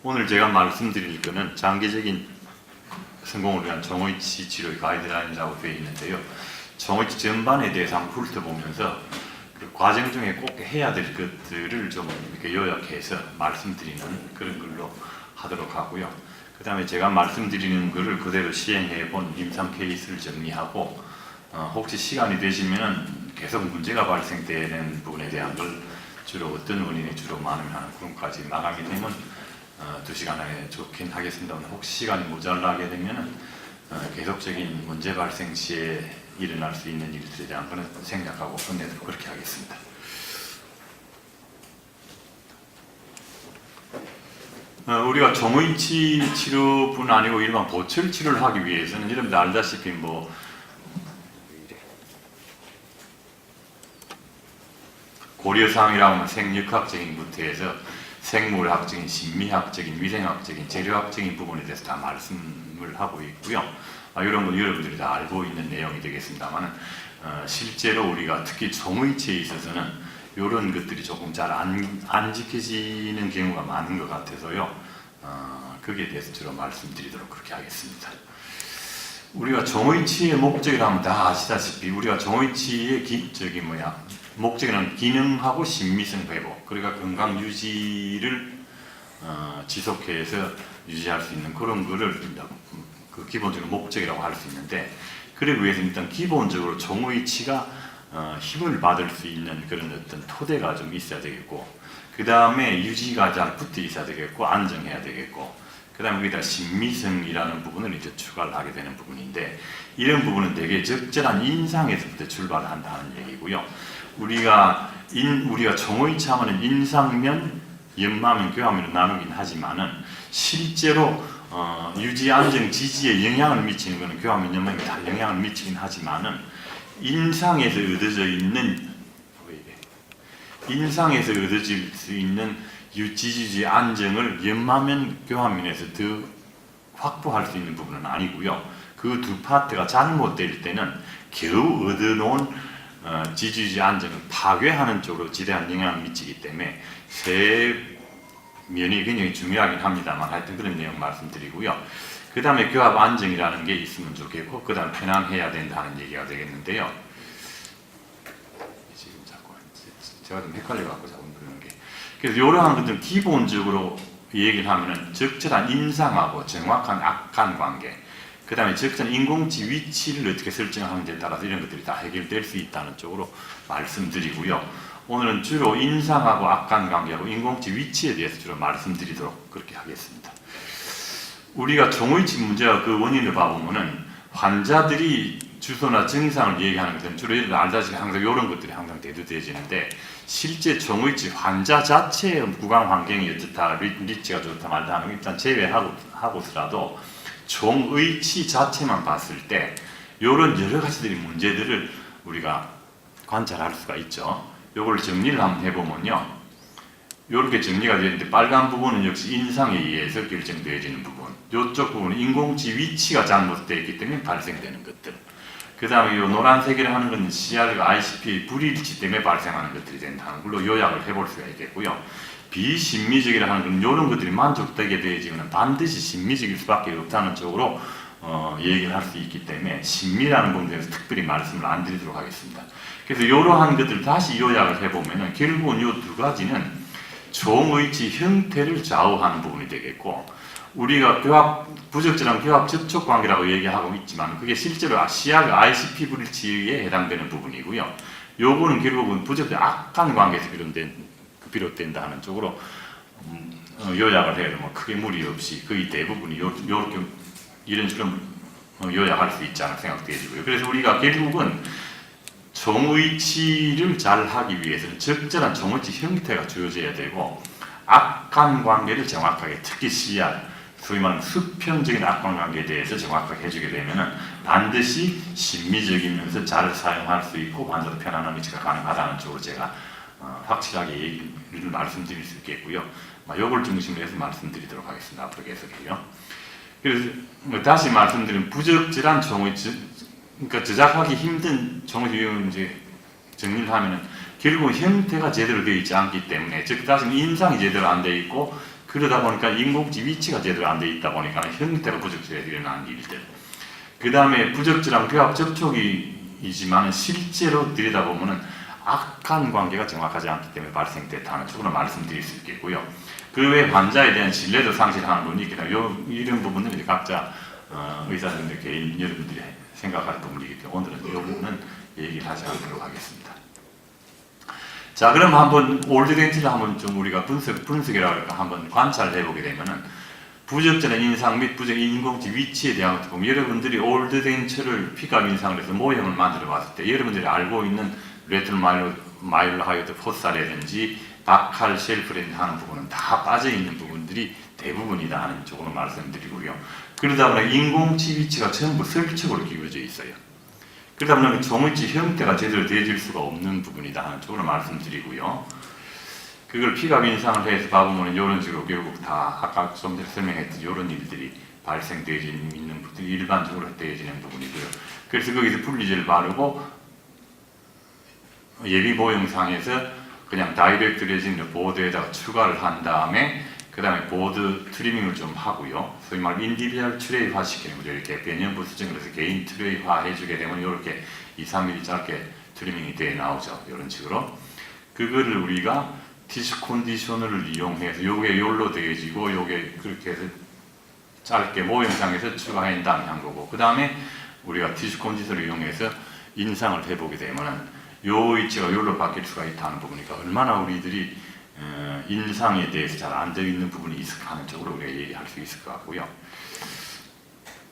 오늘 제가 말씀드릴 것은 장기적인 성공을 위한 정의치 치료의 가이드라인이라고 되어 있는데요. 정의치 전반에 대해서 한번 훑어보면서 그 과정 중에 꼭 해야 될 것들을 좀 이렇게 요약해서 말씀드리는 그런 걸로 하도록 하고요. 그 다음에 제가 말씀드리는 것을 그대로 시행해 본 임상 케이스를 정리하고 혹시 시간이 되시면 계속 문제가 발생되는 부분에 대한 걸 주로 어떤 원인이 주로 많으면 하는 부분까지 마감이 되면 2시간 안에 좋긴 하겠습니다만 혹시 시간이 모자라게 되면 계속적인 문제 발생 시에 일어날 수 있는 일들에 대한 것은 생략하고 끝내도록 그렇게 하겠습니다. 우리가 종의치 치료뿐 아니고 일반 보철 치료를 하기 위해서는 여러분들 알다시피 고려사항이라고 하면 생역학적인 부터 해서 생물학적인, 심리학적인, 위생학적인, 재료학적인 부분에 대해서 다 말씀을 하고 있고요. 이런 건 여러분들이 다 알고 있는 내용이 되겠습니다만 실제로 우리가 특히 종의치에 있어서는 이런 것들이 조금 잘 안 지켜지는 경우가 많은 것 같아서요. 거기에 대해서 주로 말씀드리도록 그렇게 하겠습니다. 우리가 종의치의 목적이라면 다 아시다시피 우리가 종의치의 목적은 기능하고 심미성 회복, 그러니까 건강 유지를 지속해서 유지할 수 있는 그런 거를 그 기본적으로 목적이라고 할 수 있는데, 그러기 위해서 일단 기본적으로 종의치가 힘을 받을 수 있는 그런 어떤 토대가 좀 있어야 되겠고, 그 다음에 유지가 잘 붙어 있어야 되겠고, 안정해야 되겠고, 그 다음에 거기다 심미성이라는 부분을 이제 추가를 하게 되는 부분인데, 이런 부분은 되게 적절한 인상에서부터 출발한다는 얘기고요. 우리가 종의치 하면은 인상면, 연마면, 교합면으로 나누긴 하지만은 실제로 유지, 안정, 지지에 영향을 미치는 것은 교합면, 연마면이 다 영향을 미치긴 하지만은 인상에서 얻어질 수 있는 지지지 안정을 연마면, 교합면에서 더 확보할 수 있는 부분은 아니고요. 그 두 파트가 잘못될 때는 겨우 얻어놓은 지지지 안정을 파괴하는 쪽으로 지대한 영향을 미치기 때문에 세 면이 굉장히 중요하긴 합니다만 하여튼 그런 내용 말씀드리고요. 그 다음에 교합 안정이라는 게 있으면 좋겠고, 그 다음 편안해야 된다는 얘기가 되겠는데요. 지금 자꾸 제가 좀 헷갈려갖고 자꾸 그러는 게, 그래서 이러한 것들 기본적으로 얘기를 하면은 적절한 인상하고 정확한 악한 관계, 그 다음에 적절한 인공치 위치를 어떻게 설정하는지에 따라서 이런 것들이 다 해결될 수 있다는 쪽으로 말씀드리고요. 오늘은 주로 인상하고 악한 관계하고 인공치 위치에 대해서 주로 말씀드리도록 그렇게 하겠습니다. 우리가 종의치 문제가 그 원인을 봐보면은 환자들이 주소나 증상을 얘기하는 것은 주로 알다시피 항상 이런 것들이 항상 대두되어지는데, 실제 종의치 환자 자체의 구강 환경이 어떻다, 리치가 좋다 말다 하는 거 일단 제외하고서라도 종의치 자체만 봤을 때 이런 여러 가지들의 문제들을 우리가 관찰할 수가 있죠. 이걸 정리를 한번 해보면요, 이렇게 정리가 되는데 빨간 부분은 역시 인상에 의해서 결정되어지는 부분, 이쪽 부분은 인공치 위치가 잘못되어 있기 때문에 발생되는 것들, 그 다음에 이 노란색이라 하는 건 CR과 ICP 불일치 때문에 발생하는 것들이 된다는 걸로 요약을 해볼 수가 있겠고요. 비심미적이라 하는 건 이런 것들이 만족되게 되어지면 반드시 심미적일 수밖에 없다는 쪽으로 얘기를 할 수 있기 때문에 심미라는 부분에 대해서 특별히 말씀을 안 드리도록 하겠습니다. 그래서 이러한 것들 다시 요약을 해보면 결국은 이 두 가지는 종의치 형태를 좌우하는 부분이 되겠고, 우리가 부적절한 교합 접촉 관계라고 얘기하고 있지만 그게 실제로 CR과 ICP 불일치에 해당되는 부분이고요. 요거는 결국은 부적절한 악한 관계에서 비롯된다 하는 쪽으로 요약을 해야 되면 크게 무리 없이 거의 대부분이 이렇게 이런 식으로 요약할 수 있지 않을까 생각되어지고요. 그래서 우리가 결국은 종의치를 잘 하기 위해서는 적절한 종의치 형태가 주어져야 되고, 악한 관계를 정확하게, 특히 CR, 소위 말하는 수평적인 악한 관계에 대해서 정확하게 해주게 되면 반드시 심미적이면서 잘 사용할 수 있고 환자도 편안한 위치가 가능하다는 쪽으로 제가 확실하게 얘기를 말씀드릴 수 있겠고요. 이걸 중심으로 해서 말씀드리도록 하겠습니다. 앞으로 계속해요. 그래서 다시 말씀드린 부적절한 종의치, 그러니까 제작하기 힘든 종의치 이제 정리를 하면은 결국 형태가 제대로 되어 있지 않기 때문에, 즉 다시 인상이 제대로 안 되어 있고 그러다 보니까 인공지 위치가 제대로 안 돼 있다 보니까 형태가 부적절하게 일어나는 일들. 그 다음에 부적절한 교합 접촉이지만 실제로 들여다보면 악한 관계가 정확하지 않기 때문에 발생됐다는 쪽으로 말씀드릴 수 있겠고요. 그 외에 환자에 대한 신뢰도 상실하는 부분이 있기 때문에 이런 부분은 이제 각자 의사분들 개인 여러분들이 생각할 부분이기 때문에 오늘은 이 부분은 얘기를 하지 않도록 하겠습니다. 자, 그럼 한번 올드덴치를 한번 좀 우리가 분석이라고 할까 한번 관찰해 보게 되면은 부적절한 인상 및 부적 인공지 위치에 대한 것도 보면 여러분들이 올드덴처를 픽업 인상을 해서 모형을 만들어 봤을 때 여러분들이 알고 있는 레트럴 마일로하이드 포사라든지 바칼 쉘프렌드 하는 부분은 다 빠져 있는 부분들이 대부분이다 하는 쪽으로 말씀드리고요. 그러다 보니 인공지 위치가 전부 설적으로 기울어져 있어요. 그러다 보면 종의치 형태가 제대로 되어질 수가 없는 부분이다 하는 쪽으로 말씀드리고요. 그걸 픽업 인상을 해서 봐보면 이런 식으로 결국 다 아까 좀 전에 설명했듯이 이런 일들이 발생되어지는 있는 부분들이 일반적으로 되어지는 부분이고요. 그래서 거기서 분리제를 바르고 예비 모형상에서 그냥 다이렉트 레진을 보드에다가 추가를 한 다음에 그 다음에 보드 트리밍을 좀 하고요. 소위 말 인디비주얼 트레이화 시키는 거죠. 이렇게 변형부 수정을 해서 개인 트레이화 해주게 되면 이렇게 2-3mm 짧게 트리밍이 돼 나오죠. 이런 식으로. 그거를 우리가 티슈 컨디셔너를 이용해서 요게 요로 되어지고 요게 그렇게 해서 짧게 모형상에서 추가한 다음에 한 거고 그 다음에 우리가 티슈 컨디셔너를 이용해서 인상을 해보게 되면은 요 위치가 요로 바뀔 수가 있다는 부분이니까 얼마나 우리들이 인상에 대해서 잘 안 되어 있는 부분이 있을까 하는 쪽으로 우리가 얘기할 수 있을 것 같고요.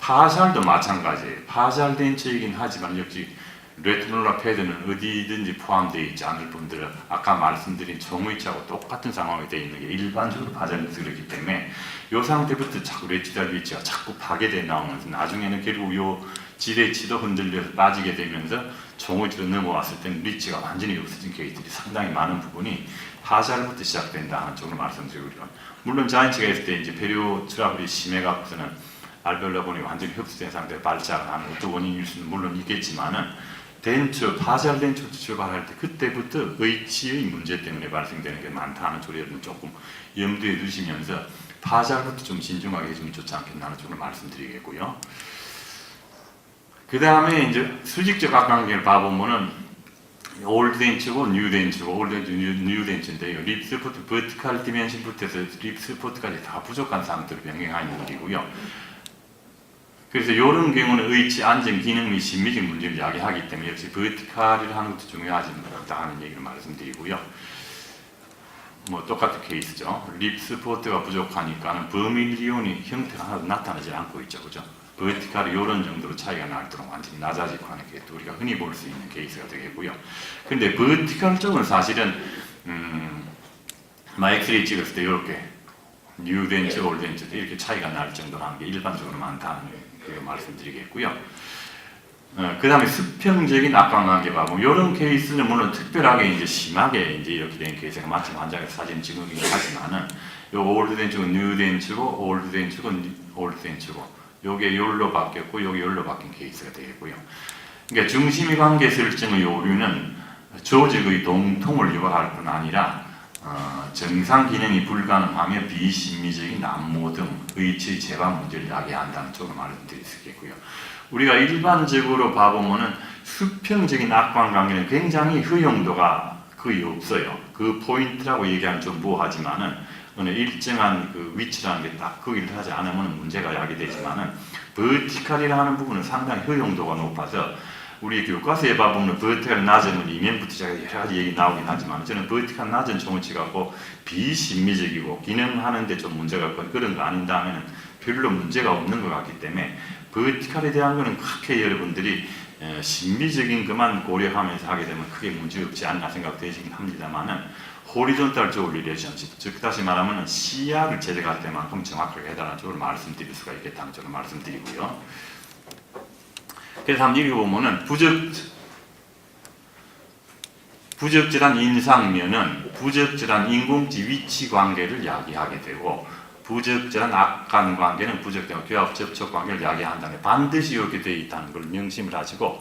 파샬도 마찬가지예요. 파샬 덴처이긴 하지만 역시 레티놀라 패드는 어디든지 포함되어 있지 않을 분들은 아까 말씀드린 종의치하고 똑같은 상황이 되어 있는 게 일반적으로 파샬 덴처이기 때문에 이 상태부터 자꾸 레티널 위치가 자꾸 파괴되어 나오면서 나중에는 결국 요 지레치도 흔들려서 빠지게 되면서 종의치로 넘어왔을 때는 리치가 완전히 없어진 케이스들이 상당히 많은 부분이 파샬부터 시작된다 하는 쪽으로 말씀드리고요. 물론 자인치가 있을 때 이제 페리오 트러블이 심해갖고서는 알베올라본이 완전히 흡수된 상태에 발작을 하는 것도 원인일 수는 물론 있겠지만은 덴처, 파샬 덴처 출발할 때 그때부터 의치의 문제 때문에 발생되는 게 많다는 조리를 조금 염두에 두시면서 파샬부터 좀 신중하게 해주면 좋지 않겠나 하는 쪽으로 말씀드리겠고요. 그 다음에 이제 수직적 악관계를 봐보면은 올드 덴처고 뉴 덴처고 올드 덴처, 뉴 덴처인데요. 립스포트 버티컬 디멘션부터 해서 립스포트까지 다 부족한 상태로 변경하는 일이고요. 그래서 이런 경우는 의치, 안정, 기능 및 심미적 문제를 이야기하기 때문에 역시 버티컬을 하는 것도 중요하다 하는 얘기를 말씀드리고요. 뭐 똑같은 케이스죠. 립스포트가 부족하니까는 버밀리온이 형태가 하나도 나타나지 않고 있죠, 그죠? 버티컬이 이런 정도로 차이가 나도록 완전히 낮아지고 하는 게 우리가 흔히 볼 수 있는 케이스가 되겠고요. 근데 버티컬 쪽은 사실은 엑스레이 찍었을 때 이렇게 뉴 덴처, 올드 덴처 이렇게 차이가 날 정도로 하는 게 일반적으로 많다는 그 말씀드리겠고요. 그 다음에 수평적인 악관관계 봐보면 이런 케이스는 물론 특별하게 이제 심하게 이제 이렇게 된 케이스가 마침 환자가 사진 찍으긴 하지만은 요 올드 덴처고 뉴 덴처고 올드 덴처고 올드 덴처고 요게 열로 바뀌었고 요게 열로 바뀐 케이스가 되겠고요. 그러니까 중심의 관계 설정의 오류는 조직의 동통을 유발할 뿐 아니라 정상 기능이 불가능하며 비심미적인 난모 등 의치의 재방 문제를 야기한다는 쪽으로 말씀드릴 수 있겠고요. 우리가 일반적으로 봐보면은 수평적인 악관관계는 굉장히 허용도가 거의 없어요. 그 포인트라고 얘기하면 좀 뭐하지만은 어느 일정한 그 위치라는 게 딱 거기를 하지 않으면 문제가 야기되지만은 버티컬이라 하는 부분은 상당히 허용도가 높아서 우리 교과서에 봐보면 버티컬 낮은 이면부터 제가 여러 가지 얘기 나오긴 하지만 저는 버티컬 낮은 종의치 갖고 비심미적이고 기능하는데 좀 문제가 있고 그런 거 아닌다면 별로 문제가 없는 것 같기 때문에 버티컬에 대한 거는 그렇게 여러분들이 심미적인 것만 고려하면서 하게 되면 크게 문제 없지 않나 생각되시긴 합니다만은 호리존탈 쪽을 리레이션십, 즉 다시 말하면 시야를 제작할 때만큼 정확하게 해달라는 쪽으로 말씀드릴 수가 있겠다는 쪽으로 말씀드리고요. 그래서 한번 읽어보면은 부적절한 인상면은 부적절한 인공지 위치 관계를 야기하게 되고 부적절한 악관 관계는 부적절한 교합 접촉 관계를 야기한다는 반드시 이렇게 되어 있다는 걸 명심을 하시고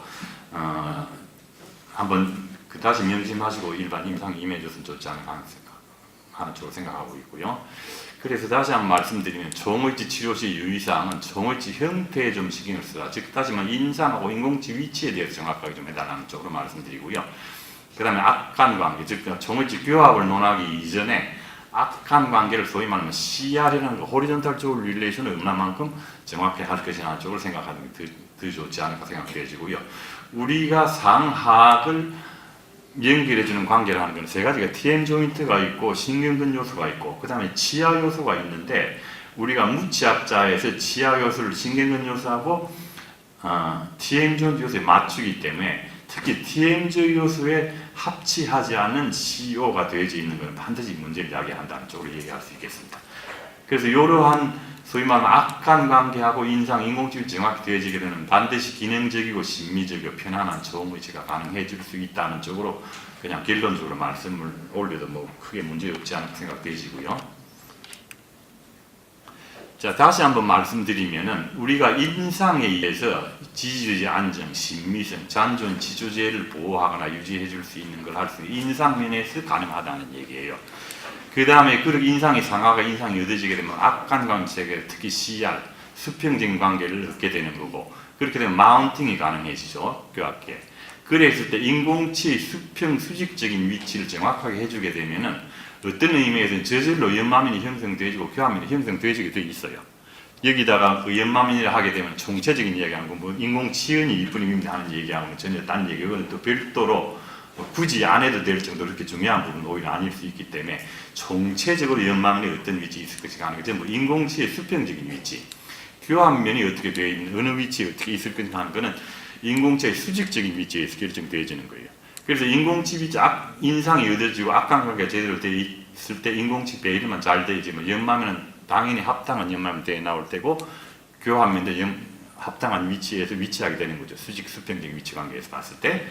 한번 다시 명심하시고 일반 임상 임해줬으면 좋지 않을까 하는 쪽으로 생각하고 있고요. 그래서 다시 한번 말씀드리면 종의치 치료 시 유의사항은 종의치 형태에 좀 신경을 쓰라. 즉 다시 말하면 인상하고 인공치 위치에 대해서 정확하게 좀 해달라는 쪽으로 말씀드리고요. 그 다음에 악간관계, 즉 종의치 교합을 논하기 이전에 악간관계를 소위 말하면 CR이라는 거, 호리존탈 조울 릴레이션을 얼마만큼 정확히 할 것이냐는 쪽으로 생각하는 게 더 좋지 않을까 생각되어지고요. 우리가 상하악을 연결해주는 관계라는 건 세 가지가 TM 조인트가 있고 신경근 요소가 있고 그 다음에 치아 요소가 있는데 우리가 무치압자에서 치아 요소를 신경근 요소하고 TM 조인트 요소에 맞추기 때문에 특히 TM 조인트 요소에 합치하지 않는 CO가 되어져 있는 것은 반드시 문제를 야기한다는 쪽으로 얘기할 수 있겠습니다. 그래서 이러한 소위 말하는 악한 관계하고 인상, 인공치료 정확히 되어지게 되면 반드시 기능적이고 심미적이고 편안한 종의치가 가능해질 수 있다는 쪽으로 그냥 결론적으로 말씀을 올려도 뭐 크게 문제 없지 않을까 생각되시고요. 자, 다시 한번 말씀드리면은 우리가 인상에 의해서 지지의 안정, 심미성, 잔존, 지조제를 보호하거나 유지해 줄 수 있는 걸 할 수 있는 인상면에서 가능하다는 얘기예요. 그 다음에 그렇게 인상이 상하가 인상이 얻어지게 되면 악한 관계, 특히 CR, 수평적인 관계를 얻게 되는 거고 그렇게 되면 마운팅이 가능해지죠. 교합계. 그랬을 때 인공치의 수평, 수직적인 위치를 정확하게 해주게 되면은 어떤 의미에서는 저절로 연마면이 형성되어지고 교합면이 형성되어지게 돼 있어요. 여기다가 그 연마면이라 하게 되면 총체적인 이야기하는 거, 뭐 인공치연이 이뿐입니다 하는 얘기하고는 전혀 다른 얘기고 그건 또 별도로 굳이 안 해도 될 정도로 그렇게 중요한 부분은 오히려 아닐 수 있기 때문에 총체적으로 연마면이 어떤 위치에 있을 것인가 하는 게 뭐 인공치의 수평적인 위치, 교합면이 어떻게 되어 있는 어느 위치에 어떻게 있을 것인가 하는 것은 인공치의 수직적인 위치에서 결정되어지는 거예요. 그래서 인공치 위치 인상이 얻어지고 악관관계가 제대로 되어 있을 때 인공치 배열만 잘 되어지면 연마면은 당연히 합당한 연마면 되어 나올 때고 교합면도 합당한 위치에서 위치하게 되는 거죠. 수직 수평적인 위치 관계에서 봤을 때.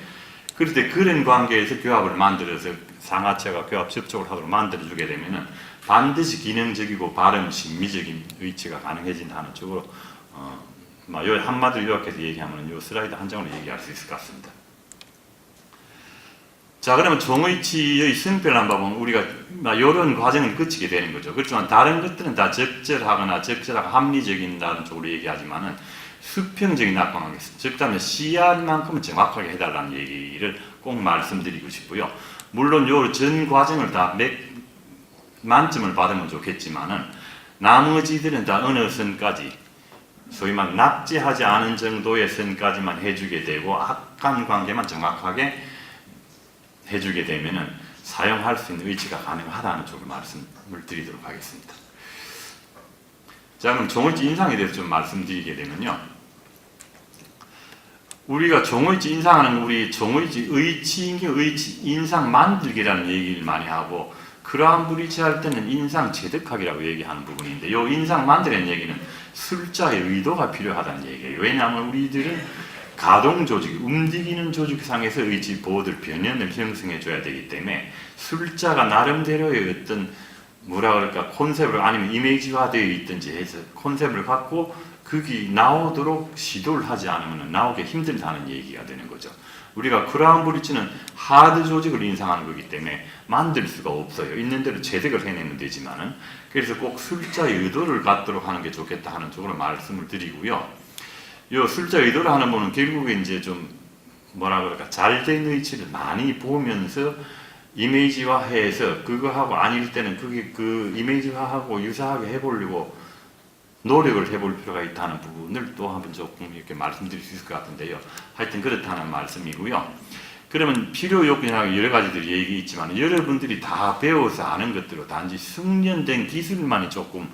그럴 때 그런 관계에서 교합을 만들어서 상하체가 교합 접촉을 하도록 만들어주게 되면은 반드시 기능적이고 발음 심미적인 위치가 가능해진다는 쪽으로 요 한마디로 요약해서 얘기하면 요 슬라이드 한 장으로 얘기할 수 있을 것 같습니다. 자, 그러면 종의치의 성별을 한번 보면 우리가 이런 과정을 거치게 되는 거죠. 그렇지만 다른 것들은 다 적절하거나 적절하고 합리적인다는 쪽으로 얘기하지만은 수평적인 악관관계, 즉 다음에 CR만큼은 정확하게 해달라는 얘기를 꼭 말씀드리고 싶고요. 물론 요 전 과정을 다 만점을 받으면 좋겠지만은 나머지들은 다 어느 선까지 소위 말 납치하지 않은 정도의 선까지만 해주게 되고 악한 관계만 정확하게 해주게 되면은 사용할 수 있는 의지가 가능하다는 쪽으로 말씀을 드리도록 하겠습니다. 자, 그럼 종의치 인상에 대해서 좀 말씀드리게 되면요. 우리가 종의치 인상하는 우리 종의치 의치 인상 만들기라는 얘기를 많이 하고 그러한 브리치할 때는 인상 제득하기라고 얘기하는 부분인데 이 인상 만들는 얘기는 술자의 의도가 필요하다는 얘기예요. 왜냐하면 우리들은 가동 조직, 움직이는 조직상에서 의지 보호들 변연을 형성해 줘야 되기 때문에 술자가 나름대로의 어떤 뭐라 그럴까 콘셉트를 아니면 이미지화되어 있든지 해서 콘셉트를 갖고 그게 나오도록 시도를 하지 않으면 나오기 힘들다는 얘기가 되는 거죠. 우리가 크라운 브릿지는 하드 조직을 인상하는 거기 때문에 만들 수가 없어요. 있는 대로 제작을 해내면 되지만은 그래서 꼭 술자의 의도를 갖도록 하는 게 좋겠다 하는 쪽으로 말씀을 드리고요. 이 술자 의도를 하는 분은 결국에 이제 좀 뭐라 그럴까 잘된 의치를 많이 보면서 이미지화해서 그거하고 아닐 때는 그게 그 이미지화하고 유사하게 해보려고 노력을 해볼 필요가 있다는 부분을 또 한번 조금 이렇게 말씀드릴 수 있을 것 같은데요. 하여튼 그렇다는 말씀이고요. 그러면 필요 요건이라고 여러 가지들이 얘기했지만 여러분들이 다 배워서 아는 것들로 단지 숙련된 기술만이 조금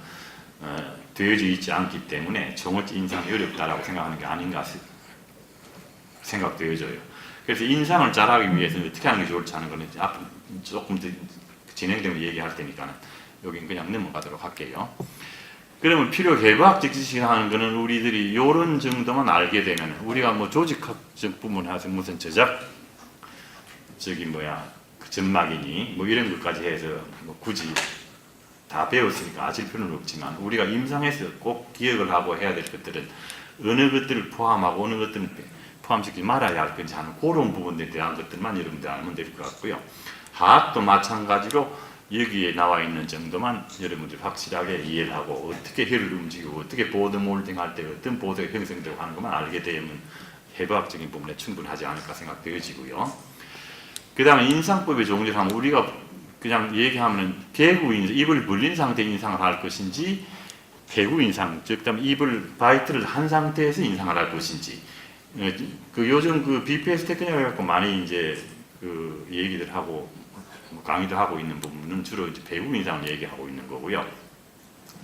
되어져 있지 않기 때문에 종의치 인상이 어렵다라고 생각하는 게 아닌가 생각되어져요. 그래서 인상을 잘하기 위해서는 어떻게 하는 게 좋을지 하는 거는 앞으로 조금 더 진행되면 얘기할 테니까는 여긴 그냥 넘어가도록 할게요. 그러면 필요 결과학적 지식을 하는 거는 우리들이 요런 정도만 알게 되면 우리가 뭐 조직학적 부분에 해서 무슨 제작 그 점막이니 뭐 이런 것까지 해서 뭐 굳이 다 배웠으니까 아실 필요는 없지만 우리가 임상에서 꼭 기억을 하고 해야 될 것들은 어느 것들을 포함하고 어느 것들은 포함시키지 말아야 할 건지 하는 그런 부분들에 대한 것들만 여러분들 알면 될 것 같고요. 화학도 마찬가지로 여기에 나와 있는 정도만 여러분들이 확실하게 이해를 하고 어떻게 혀를 움직이고 어떻게 보드 몰딩 할 때 어떤 보드가 형성되고 하는 것만 알게 되면 해부학적인 부분에 충분하지 않을까 생각되어지고요. 그 다음에 인상법의 종류를 하면 우리가 그냥 얘기하면 개구 인상, 입을 벌린 상태 인상을 할 것인지 개구 인상, 즉 입을 바이트를 한 상태에서 인상을 할 것인지 그 요즘 그 BPS 테크닉을 갖고 많이 이제 그 얘기들 하고 강의도 하고 있는 부분은 주로 이제 배구 인상을 얘기하고 있는 거고요.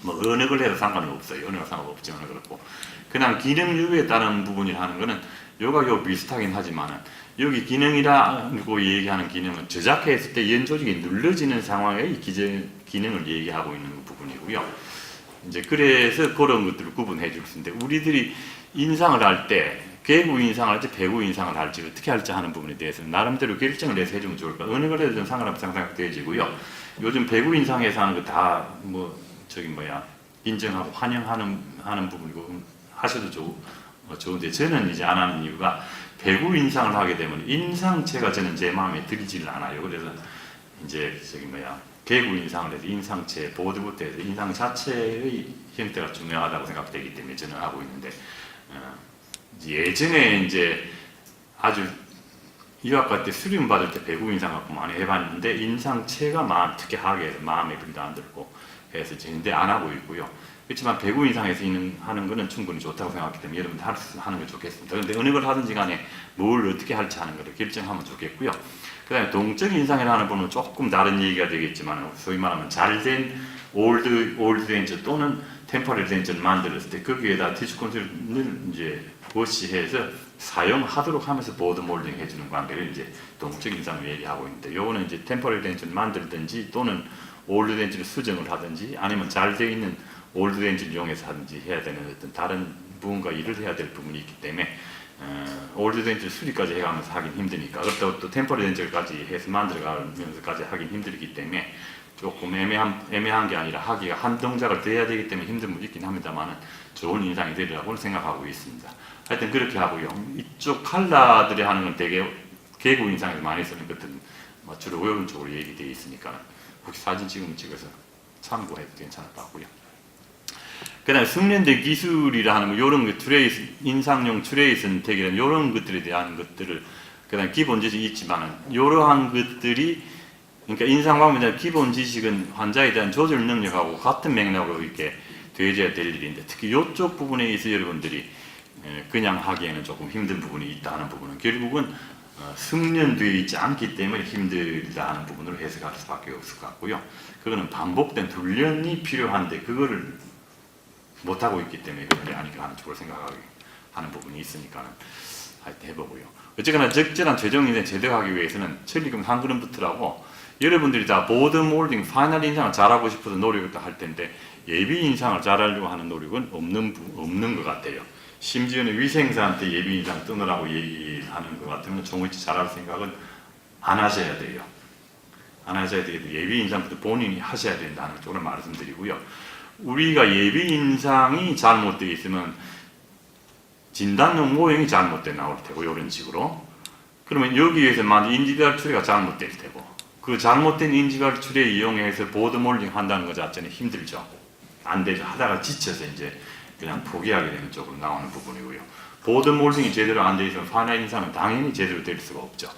뭐 어느 걸 해도 상관은 없어요. 어느 걸 상관없지만 그렇고 그냥 기능 유에 따른 부분이라 하는 거는 요가 비슷하긴 하지만은 여기 기능이라고 얘기하는 기능은 저작했을 때 연 조직이 눌러지는 상황의 기능을 얘기하고 있는 부분이고요. 이제 그래서 그런 것들을 구분해 줄 수 있는데 우리들이 인상을 할 때 개구 인상을 할지 배구 인상을 할지 어떻게 할지 하는 부분에 대해서는 나름대로 결정을 해서 해주면 좋을까. 어느 걸 해도 좀 상관없다고 생각되어지고요. 요즘 배구 인상에서 하는 거 다 인정하고 환영하는 부분이고 하셔도 좋은데 저는 이제 안 하는 이유가 배구 인상을 하게 되면 인상체가 저는 제 마음에 들지를 않아요. 그래서 이제 개구 인상을 해서 인상체, 보드부터 해서 인상 자체의 형태가 중요하다고 생각되기 때문에 저는 하고 있는데 예전에 이제 아주 유학과 때 수련 받을 때 배구 인상 갖고 많이 해봤는데 인상체가 특히 하게 마음에 들도 안 들고 해서 근데 안 하고 있고요. 그렇지만 배구 인상에서 하는 거는 충분히 좋다고 생각하기 때문에 여러분들 하는 게 좋겠습니다. 그런데 어느 걸 하든지 간에 뭘 어떻게 할지 하는 것을 결정하면 좋겠고요. 그 다음에 동적 인상이라는 부분은 조금 다른 얘기가 되겠지만 소위 말하면 잘된 올드 덴처 또는 템퍼럴 덴처를 만들었을 때 거기에다 티슈 컨트롤을 이제 워시해서 사용하도록 하면서 보드 몰딩 해주는 관계를 이제 동적 인상을 얘기하고 있는데 요거는 이제 템퍼럴 덴처를 만들든지 또는 올드 덴처를 수정을 하든지 아니면 잘 되어 있는 올드 덴처를 이용해서 하든지 해야 되는 어떤 다른 무언가 일을 해야 될 부분이 있기 때문에 올드 덴처 수리까지 해가면서 하긴 힘드니까 그렇다고 또 템퍼럴 덴처까지 해서 만들어가면서까지 하긴 힘들기 때문에 조금 애매한 게 아니라 하기가 한 동작을 더 해야 되기 때문에 힘든 부분이 있긴 합니다만 좋은 인상이 되리라고 생각하고 있습니다. 하여튼 그렇게 하고요. 이쪽 칼라들이 하는 건 되게 개구 인상에서 많이 쓰는 것들은 주로 오른쪽으로 얘기되어 있으니까 혹시 사진 찍으면 찍어서 참고해도 괜찮을 것 같고요. 그 다음에 숙련된 기술이라 하는 거, 요런 거, 인상용 트레이 선택이라는 요런 것들에 대한 것들을, 그 다음에 기본 지식이 있지만은, 요러한 것들이, 그러니까 인상방법에 대한 기본 지식은 환자에 대한 조절 능력하고 같은 맥락으로 이렇게 되어져야 될 일인데, 특히 요쪽 부분에 있어 여러분들이 그냥 하기에는 조금 힘든 부분이 있다 하는 부분은 결국은 숙련되어 있지 않기 때문에 힘들다 하는 부분으로 해석할 수밖에 없을 것 같고요. 그거는 반복된 훈련이 필요한데 그거를 못하고 있기 때문에 그게 아닌가 하는 쪽으로 생각하는 부분이 있으니까 하여튼 해보고요. 어쨌거나 적절한 최종 인상을 제대로 하기 위해서는 천리금 한 걸음부터라고 여러분들이 다 보드 몰딩, 파이널 인상을 잘하고 싶어서 노력을 할 텐데 예비 인상을 잘하려고 하는 노력은 없는 것 같아요. 심지어는 위생사한테 예비 인상 뜨느라고 얘기하는 것 같으면 종우치 잘할 생각은 안 하셔야 돼요. 안 하셔야 되겠고 예비 인상부터 본인이 하셔야 된다는 쪽으로 말씀드리고요. 우리가 예비 인상이 잘못되어 있으면 진단용 모형이 잘못돼 나올 테고 이런 식으로 그러면 여기에서 만약 인지발 추레가 잘못될 테고 그 잘못된 인지발 추레 이용해서 보드 몰딩 한다는 것 자체는 힘들죠. 안 되죠. 하다가 지쳐서 이제 그냥 포기하게 되는 쪽으로 나오는 부분이고요. 보드 몰딩이 제대로 안 돼 있으면 파이널 인상은 당연히 제대로 될 수가 없죠.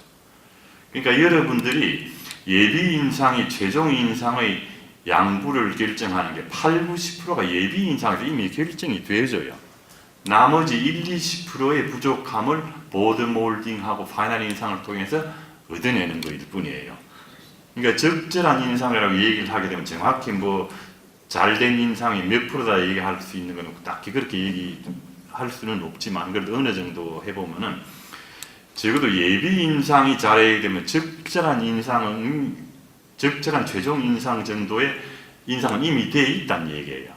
그러니까 여러분들이 예비 인상이 최종 인상의 양부를 결정하는 게 8, 90%가 예비 인상에서 이미 결정이 되어져요. 나머지 1, 20%의 부족함을 보드 몰딩하고 파이널 인상을 통해서 얻어내는 것일 뿐이에요. 그러니까 적절한 인상이라고 얘기를 하게 되면 정확히 잘된 인상이 몇 프로다 얘기할 수 있는 건 딱히 그렇게 얘기할 수는 없지만 그래도 어느 정도 해보면은 적어도 예비 인상이 잘해야 되면 적절한 최종 인상 정도의 인상은 이미 되어 있다는 얘기예요.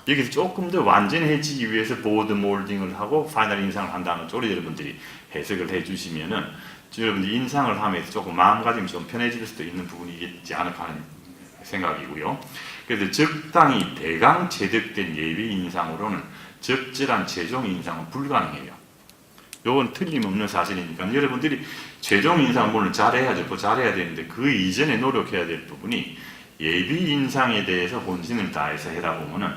여기서 조금 더 완전해지기 위해서 보드 몰딩을 하고 파이널 인상을 한다는 쪽으로 여러분들이 해석을 해주시면은 여러분들이 인상을 하면서 조금 마음가짐이 좀 편해질 수도 있는 부분이 있지 않을까 하는 생각이고요. 그래서 적당히 대강 체득된 예비 인상으로는 적절한 최종 인상은 불가능해요. 이건 틀림없는 사실이니까 여러분들이 최종 인상 물론 잘해야죠. 잘해야 되는데 그 이전에 노력해야 될 부분이 예비 인상에 대해서 본신을 다해서 해다 보면은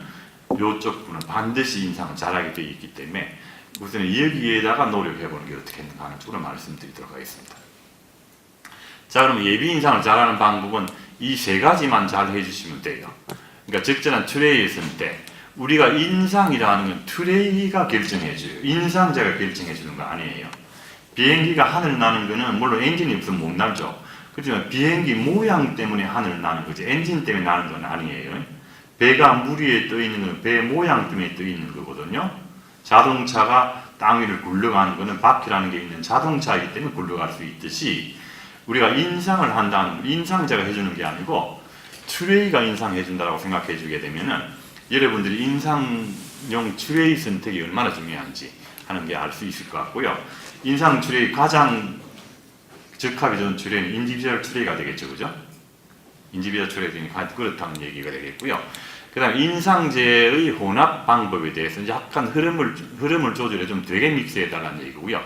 이쪽 분은 반드시 인상을 잘하게 되어 있기 때문에 우선 여기에다가 노력해보는 게 어떻겠는가 하는 쪽으로 말씀드리도록 하겠습니다. 자, 그럼 예비 인상을 잘하는 방법은 이 세 가지만 잘 해주시면 돼요. 그러니까 적절한 트레이에 있을 때 우리가 인상이라는 건 트레이가 결정해줘요. 인상자가 결정해주는 거 아니에요. 비행기가 하늘 나는 거는 물론 엔진이 없으면 못 날죠. 그렇지만 비행기 모양 때문에 하늘 나는 거지 엔진 때문에 나는 건 아니에요. 배가 물 위에 떠 있는 건 배 모양 때문에 떠 있는 거거든요. 자동차가 땅 위를 굴러가는 거는 바퀴라는 게 있는 자동차이기 때문에 굴러갈 수 있듯이 우리가 인상을 한다는 인상자가 해주는 게 아니고 트레이가 인상해준다고 생각해 주게 되면은 여러분들이 인상용 트레이 선택이 얼마나 중요한지 하는 게 알 수 있을 것 같고요. 인상 트레이 가장 적합이 좋은 트레이는 인디비주얼 트레이가 되겠죠, 그죠? 인디비주얼 트레이가 그렇다는 얘기가 되겠고요. 그 다음에 인상제의 혼합 방법에 대해서 약간 흐름을 조절해 좀 되게 믹스해달라는 얘기고요.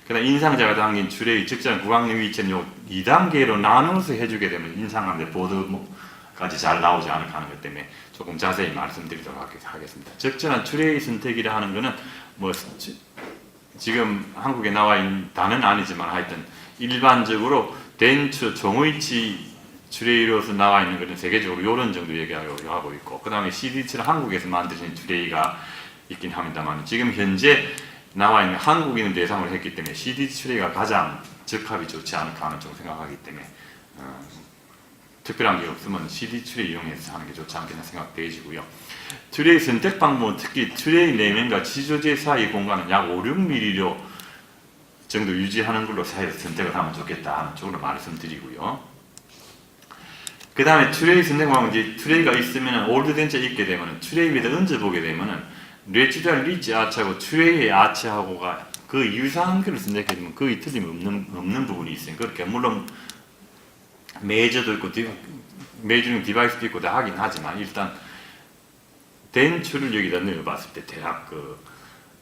그 다음에 인상자가 담긴 트레이 적절한 구강용 위치는 요 2단계로 나눠서 해주게 되면 인상하는데 보드까지 잘 나오지 않을까 하는 것 때문에 조금 자세히 말씀드리도록 하겠습니다. 적절한 트레이 선택이라 하는 거는 뭐 지금 한국에 나와 있는 다는 아니지만 하여튼 일반적으로 덴츠 종의치 트레이로서 나와 있는 것은 세계적으로 이런 정도 얘기하고 있고 그 다음에 CD처럼 한국에서 만드신 트레이가 있긴 합니다만 지금 현재 나와 있는 한국인을 대상으로 했기 때문에 CD 트레이가 가장 적합이 좋지 않을까 하는 쪽 생각하기 때문에 특별한 게 없으면 CD 트레이 이용해서 하는 게 좋지 않겠나 생각되어지고요. 트레이 선택 방법은 특히 트레이 내면과 지조제 사이 공간은 약 5, 6mm 정도 유지하는 걸로 사이에서 선택을 하면 좋겠다 하는 쪽으로 말씀드리고요. 그 다음에 트레이 선택 방법은 이제 트레이가 있으면 올드 덴처 있게 되면 트레이 위에다 얹어보게 되면은 뇌추달 리치 아치하고 트레이의 아치하고가 그 유사한 거를 선택해주면 거의 틀림없는 부분이 있어요. 그렇게 물론 메이저도 있고 메이저용 디바이스도 있고 다 하긴 하지만 일단 덴추를 여기다 넣어봤을 때 대략 그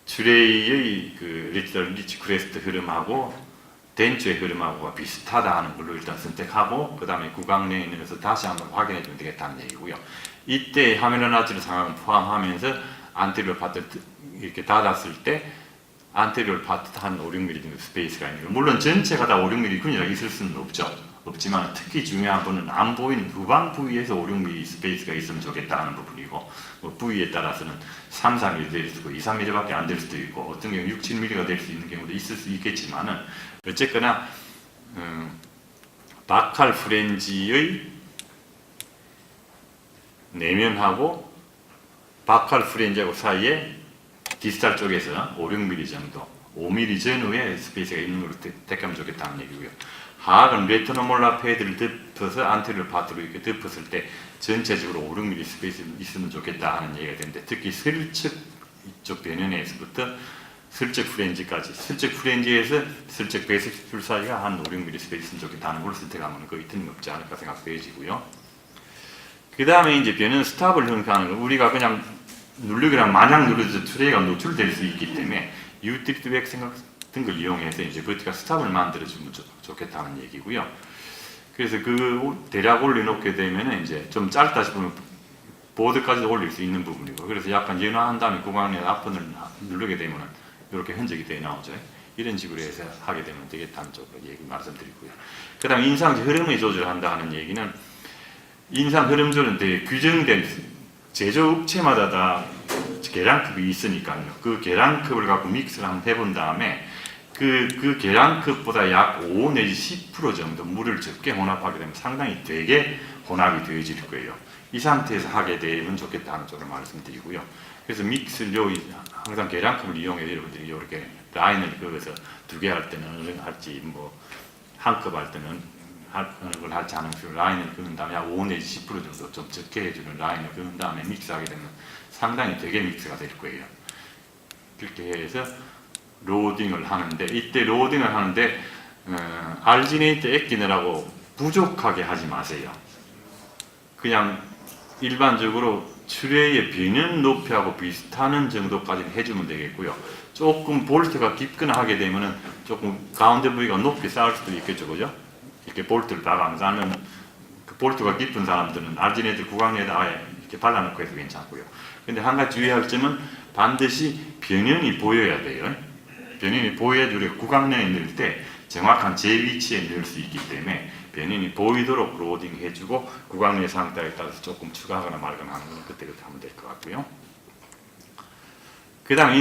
트레이의 그 리치 크레스트 흐름하고 덴추의 흐름하고가 비슷하다 하는 걸로 일단 선택하고 그 다음에 구강 내에 넣어서 다시 한번 확인해 주면 되겠다는 얘기고요. 이때 하멜로나치를 상황을 포함하면서 안테리얼 파트 이렇게 닫았을 때 안테리얼 파트 한 5, 6mm 정도 스페이스가 있는 거예요. 물론 전체가 다 5, 6mm 균이라 있을 수는 없지만 특히 중요한 부분은 안 보이는 후방 부위에서 5, 6mm 스페이스가 있으면 좋겠다는 부분이고 뭐 부위에 따라서는 3, 4mm 될 수도 있고 2, 3mm밖에 안 될 수도 있고 어떤 경우 6, 7mm가 될 수 있는 경우도 있을 수 있겠지만은 어쨌거나 바칼 프렌지의 내면하고 바칼 프렌지하고 사이에 디스탈 쪽에서 5, 6mm 정도 5mm 전후에 스페이스가 있는 걸로 택하면 좋겠다는 얘기고요. 하악은 레트노몰라 패드를 덮어서 안테리얼 파트로 이렇게 덮었을 때 전체적으로 5, 6mm 스페이스 있으면 좋겠다 하는 얘기가 되는데 특히 슬쩍 이쪽 변연에서부터 슬쩍 프렌지까지 슬쩍 프렌지에서 슬쩍 베이스줄 사이가 한 5, 6mm 스페이스 있으면 좋겠다는 걸 선택하면 거의 틀림없지 않을까 생각되어지고요. 그 다음에 이제 변연 스탑을 형성하는 건 우리가 그냥 누르기랑 마냥 누르서 트레이가 노출될 수 있기 때문에 유틸리티백 같은 걸 이용해서 이제 버티컬 스탑을 만들어주면 좋겠다는 얘기고요. 그래서 그 대략 올려놓게 되면 이제 좀 짧다 싶으면 보드까지도 올릴 수 있는 부분이고 그래서 약간 연화한 다음에 구간에 앞번을 누르게 되면 이렇게 흔적이 되어 나오죠. 이런 식으로 해서 하게 되면 되겠다는 쪽으로 얘기 말씀드리고요. 그 다음에 인상지 흐름을 조절한다 하는 얘기는 인상 흐름 조절은 되게 규정된 제조업체마다 다 계량급이 있으니까요. 그 계량급을 갖고 믹스를 한번 해본 다음에 그 계량급보다 약 5 내지 10% 정도 물을 적게 혼합하게 되면 상당히 되게 혼합이 되어질 거예요. 이 상태에서 하게 되면 좋겠다는 쪽으로 말씀드리고요. 그래서 믹스를 항상 계량급을 이용해 여러분들이 이렇게 라인을 그어서 2개 할 때는 어느 할지 뭐 한 컵 할 때는 어느 걸 할지 하는 식으로 라인을 그은 다음에 약 5 내지 10% 정도 좀 적게 해주는 라인을 그은 다음에 믹스하게 되면 상당히 되게 믹스가 될 거예요. 그렇게 해서 로딩을 하는데 이때 로딩을 하는데 알지네이트 액기느라고 부족하게 하지 마세요. 그냥 일반적으로 트레이의 비는 높이하고 비슷한 정도까지 해주면 되겠고요. 조금 볼트가 깊거나 하게 되면은 조금 가운데 부위가 높게 쌓을 수도 있겠죠, 그죠? 이렇게 볼트를 박아가면서 하면 그 볼트가 깊은 사람들은 알지네이트 구강내에다 아예 이렇게 발라놓고 해도 괜찮고요. 근데 한 가지 주의할 점은 반드시 변형이 보여야 돼요. 변형이 보여야 우리가 구강내에 넣을 때 정확한 제 위치에 넣을 수 있기 때문에 변형이 보이도록 로딩 해주고 구강내 상태에 따라서 조금 추가하거나 말거나 하는 건 그때그때 하면 될 것 같고요. 그 다음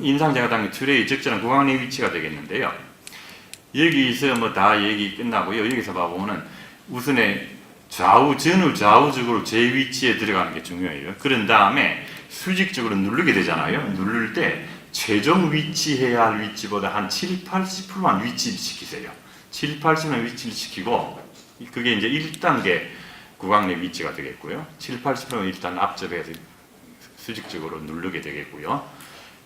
인상자가 트레이 적절한 구강내 위치가 되겠는데요. 여기서 뭐 다 얘기 끝나고요. 여기서 봐보면은 우선에 전후 좌우적으로 제 위치에 들어가는 게 중요해요. 그런 다음에 수직적으로 누르게 되잖아요. 누를 때 최종 위치해야 할 위치보다 한 70-80%만 위치를 시키세요. 70-80%만 위치를 시키고 그게 이제 1단계 구강내 위치가 되겠고요. 70-80%는 일단 앞접해서 수직적으로 누르게 되겠고요.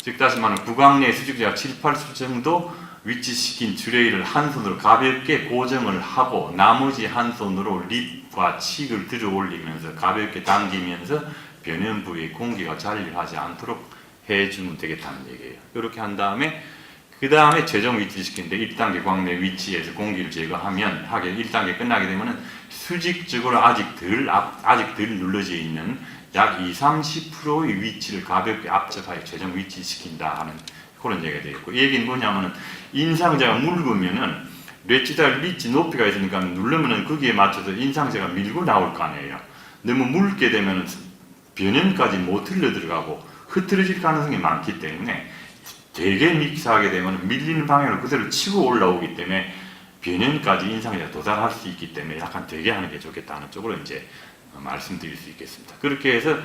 즉 다시 말하면 구강내 수직자가 70-80% 정도 위치시킨 트레이를 한 손으로 가볍게 고정을 하고 나머지 한 손으로 립과 칙을 들어 올리면서 가볍게 당기면서 변형 부위에 공기가 잔류하지 않도록 해주면 되겠다는 얘기예요. 이렇게 한 다음에 그 다음에 최종 위치시키는데 1단계 구강내 위치에서 공기를 제거하면 하게 1단계 끝나게 되면은 수직적으로 아직 덜 눌러져 있는 약 20-30%의 위치를 가볍게 앞접하여 최종 위치시킨다 하는 그런 얘기가 되겠고, 이 얘기는 뭐냐면은 인상자가 묽으면은 뇌지달 위치 높이가 있으니까 누르면은 거기에 맞춰서 인상자가 밀고 나올 거 아니에요. 너무 묽게 되면은 변형까지 못 흘러 들어가고 흐트러질 가능성이 많기 때문에 되게 믹스하게 되면 밀리는 방향으로 그대로 치고 올라오기 때문에 변형까지 인상자가 도달할 수 있기 때문에 약간 되게 하는 게 좋겠다는 쪽으로 이제 말씀드릴 수 있겠습니다. 그렇게 해서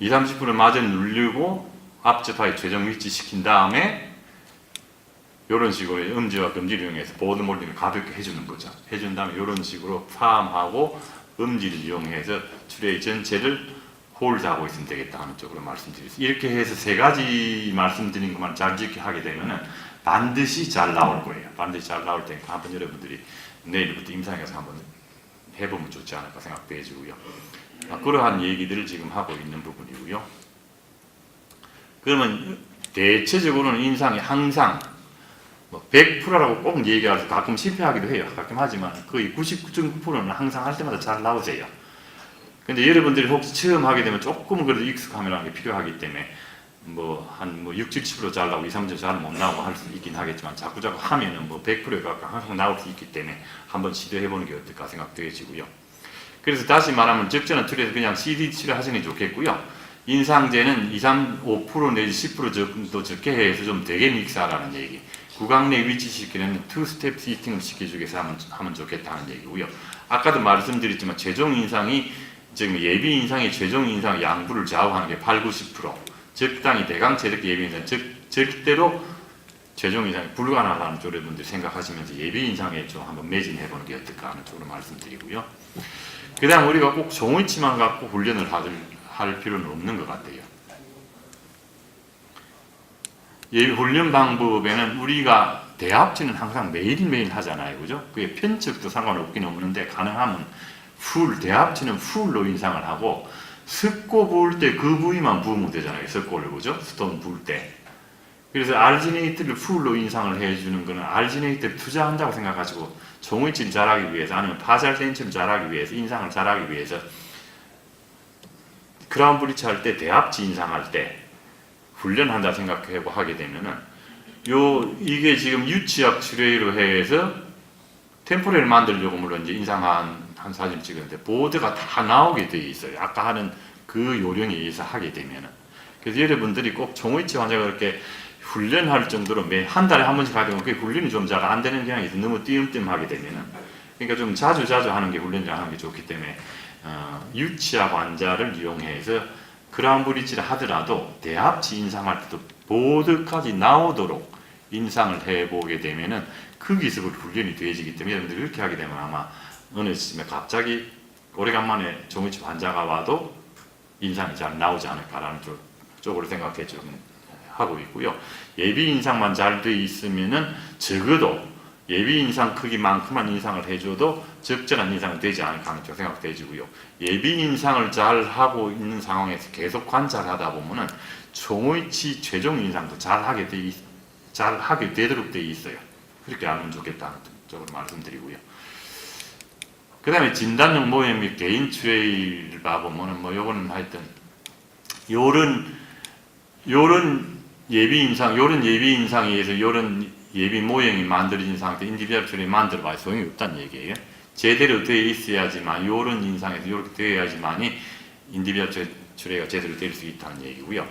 20-30% 마저 누르고 앞접하에 최종 위치 시킨 다음에 이런 식으로 음지와 금지를 이용해서 보드 몰딩을 가볍게 해주는 거죠. 해준 다음에 이런 식으로 팜하고 음지를 이용해서 트레이 전체를 홀드하고 있으면 되겠다 하는 쪽으로 말씀드리겠습니다. 이렇게 해서 세 가지 말씀드린 것만 잘 지키게 하게 되면 반드시 잘 나올 거예요. 반드시 잘 나올 테니까 한번 여러분들이 내일부터 임상에 가서 한번 해보면 좋지 않을까 생각되어지고요. 그러한 얘기들을 지금 하고 있는 부분이고요. 그러면 대체적으로는 인상이 항상 뭐 100%라고 꼭 얘기해서 가끔 실패하기도 해요. 가끔 하지만 거의 99.9%는 항상 할 때마다 잘 나오세요. 근데 여러분들이 혹시 처음 하게 되면 조금 그래도 익숙함이라는 게 필요하기 때문에 한 60-70% 잘 나오고 2-3% 잘 못 나오고 할 수 있긴 하겠지만 자꾸자꾸 하면은 100%에 가까이 항상 나올 수 있기 때문에 한번 시도해보는 게 어떨까 생각되어지고요. 그래서 다시 말하면 적절한 툴에서 그냥 CD치를 하시는 게 좋겠고요. 인상제는 5% 내지 10% 정도 적게 해서 좀 되게 믹스하라는 얘기. 구강내 위치시키는 투스텝 시팅을 시켜주기 위해서 하면 좋겠다는 얘기고요. 아까도 말씀드렸지만 최종 인상이 지금 예비 인상이 최종 인상 양부를 좌우하는 게 8-90%. 적당히 대강 체력 예비 인상, 절대로 최종 인상이 불가능하다는 쪽으로 여러분들이 생각하시면서 예비 인상에 좀 한번 매진해보는 게 어떨까 하는 쪽으로 말씀드리고요. 그 다음 우리가 꼭 종위치만 갖고 훈련을 할 필요는 없는 것 같아요. 이 훈련 방법에는 우리가 대합치는 항상 매일매일 하잖아요. 그죠? 그게 편측도 상관없긴 없는데 가능하면 대합치는 풀로 인상을 하고 습고 부을 때 그 부위만 부으면 되잖아요. 습고를 그죠? 스톤 부을 때. 그래서 알지네이트를 풀로 인상을 해주는 거는 알지네이트를 투자한다고 생각하시고 종위치를 잘하기 위해서 아니면 파샬 댄치를 잘하기 위해서 인상을 잘하기 위해서 크라운 브리치 할 때 대합치 인상할 때 훈련한다 생각하고 하게 되면은 이게 지금 유치학 트레이로 해서 템포레를 만들려고 물론 이제 인상한 사진 찍었는데 보드가 다 나오게 되어 있어요. 아까 하는 그 요령에 의해서 하게 되면은. 그래서 여러분들이 꼭 종위치 환자가 그렇게 훈련할 정도로 매 한 달에 한 번씩 하게 되면 그 훈련이 좀 잘 안 되는 경향이 있어. 너무 띄엄띄엄하게 되면은. 그러니까 좀 자주 하는 게 훈련을 하는 게 좋기 때문에 유치학 환자를 이용해서 크라운 브리지를 하더라도 대합치 인상할 때도 보드까지 나오도록 인상을 해보게 되면은 그 기술을 훈련이 되어지기 때문에 여러분들이 이렇게 하게 되면 아마 어느 시점에 갑자기 오래간만에 종위치 환자가 와도 인상이 잘 나오지 않을까라는 쪽으로 생각해 좀 하고 있고요. 예비 인상만 잘 돼 있으면은 적어도 예비 인상 크기만큼만 인상을 해줘도 적절한 인상은 되지 않을까 하는 쪽 생각되지고요. 예비 인상을 잘 하고 있는 상황에서 계속 관찰하다 보면은 종위치 최종 인상도 잘 하게 되도록 되어 있어요. 그렇게 하면 좋겠다는 쪽으로 말씀드리고요. 그 다음에 진단형 모형 및 개인 추레이를 봐보면은 뭐 요거는 하여튼 요런 예비 인상에 의해서 요런 예비 모형이 만들어진 상태 인디비dual 추레이 만들어 봐야 소용이 없다는 얘기예요. 제대로 되어 있어야지만 요런 인상에서 이렇게 되어야지만이 인디비dual 추레이가 제대로 될 수 있다는 얘기고요.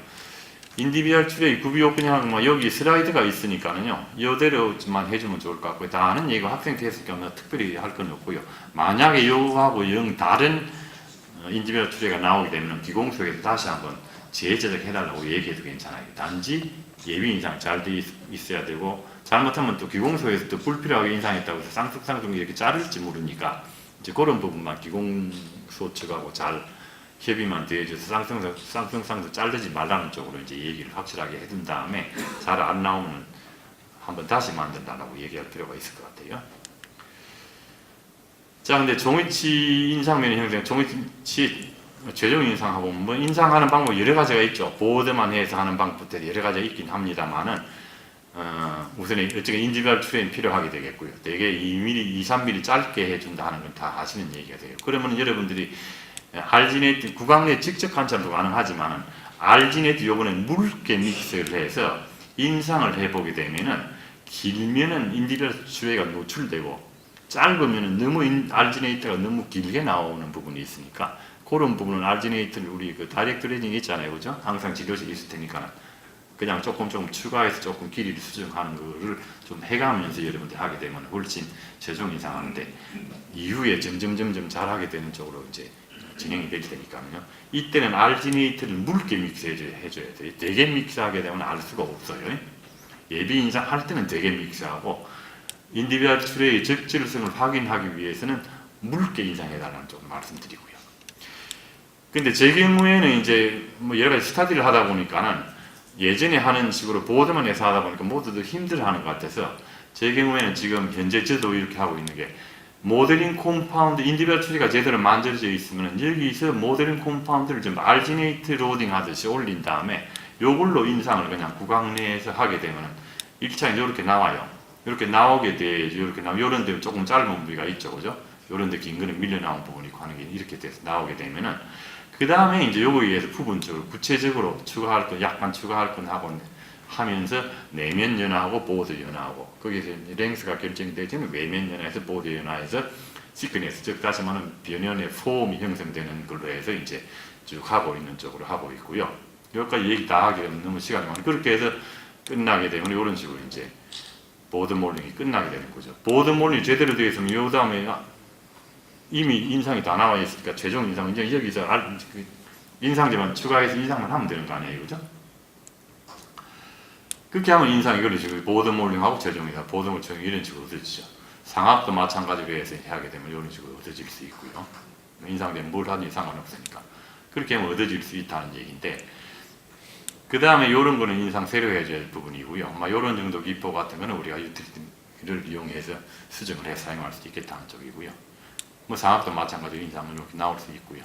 인디비dual 추레이 구비요건형은 여기 슬라이드가 있으니까는요. 이대로만 해주면 좋을 것 같고요. 다 아는 얘기가 학생 테스트 경우는 특별히 할 건 없고요. 만약에 요거하고 영 다른 인디비dual 추레이가 나오게 되면 기공소에서 다시 한번 재제작해달라고 얘기해도 괜찮아요. 단지 예비 인상 잘 돼 있어야 되고 잘못하면 또 기공소에서 또 불필요하게 인상했다고 해서 쌍둥 이렇게 자를지 모르니까 이제 그런 부분만 기공소 측하고 잘 협의만 되어줘서 쌍둥 자르지 말라는 쪽으로 이제 얘기를 확실하게 해둔 다음에 잘 안 나오면 한번 다시 만든다라고 얘기할 필요가 있을 것 같아요. 자, 근데 종이치 인상면의 형성, 종이치 최종 인상하고 뭐 인상하는 방법 여러 가지가 있죠. 보드만 해서 하는 방법부터 여러 가지가 있긴 합니다만은 우선 어쨌든 인디비dual 추레이는 필요하게 되겠고요. 대개 2mm, 3mm 짧게 해준다 하는 건 다 아시는 얘기가 돼요. 그러면 여러분들이 알지네이트 구강 내 직접 관찰도 가능하지만은 알지네이트 요번에 묽게 믹스를 해서 인상을 해보게 되면은 길면은 인디비dual 추레이가 노출되고 짧으면은 너무 알지네이트가 너무 길게 나오는 부분이 있으니까 그런 부분은 알지네이트를 우리 그 다이렉트 레딩 있잖아요, 그죠? 항상 진료실에 있을 테니까 그냥 조금 추가해서 조금 길이를 수정하는 거를 좀 해가면서 여러분들 하게 되면 훨씬 최종 인상하는데 이후에 점점 잘하게 되는 쪽으로 이제 진행이 될 테니까요. 이때는 알지네이트를 묽게 믹스해줘야 돼요. 되게 믹스하게 되면 알 수가 없어요. 예비 인상할 때는 되게 믹스하고 인디비dual 추레이의 적절성을 확인하기 위해서는 묽게 인상해달라는 쪽을 말씀드리고요. 근데 제 경우에는 이제 뭐 여러 가지 스타디를 하다 보니까는 예전에 하는 식으로 보드만 해서 하다 보니까 모두들 힘들어하는 것 같아서 제 경우에는 지금 현재 저도 이렇게 하고 있는 게 모델링 콤파운드 인디비dual 추레이가 제대로 만들어져 있으면 여기서 모델링 콤파운드를 좀 알지네이트 로딩 하듯이 올린 다음에 요걸로 인상을 그냥 구강 내에서 하게 되면은 1차에 이렇게 나와요. 이렇게 나오게 돼야지 이렇게 나오면 요런 데 조금 짧은 부위가 있죠, 그죠? 요런 데 긴 거는 밀려 나온 부분이 있고 하는 게 이렇게 돼서 나오게 되면은 그 다음에 이제 요거에 의해서 부분적으로 구체적으로 추가할 건 약간 추가할 건 하고 하면서 내면 연화하고 보드 연화하고 거기서 랭스가 결정되지는 외면 연화에서 보드 연화에서 시크니스 즉 다시 말하면 변연의 폼이 형성되는 걸로 해서 이제 쭉 하고 있는 쪽으로 하고 있고요. 여기까지 얘기 다 하게 되면 너무 시간이 많아요. 그렇게 해서 끝나게 되면 이런 식으로 이제 보드 몰링이 끝나게 되는 거죠. 보드 몰링이 제대로 되어 있으면 요 다음에 이미 인상이 다 나와 있으니까 최종 인상은 이제 여기서 인상제만 추가해서 인상만 하면 되는 거 아니에요, 그죠? 그렇게 하면 인상이 그러시고 보드 몰링하고 최종 인상, 보드 몰링 이런 식으로 얻어지죠. 상압도 마찬가지로 해서 하게 되면 이런 식으로 얻어질 수 있고요. 인상제는 뭘 하든지 상관없으니까 그렇게 하면 얻어질 수 있다는 얘기인데 그 다음에 이런 거는 인상 새로 해줘야 될 부분이고요. 이런 정도 기포 같은 거는 우리가 유틸리티를 이용해서 수정을 해서 사용할 수 있겠다는 쪽이고요. 상압도 마찬가지로 인상은 이렇게 나올 수 있고요.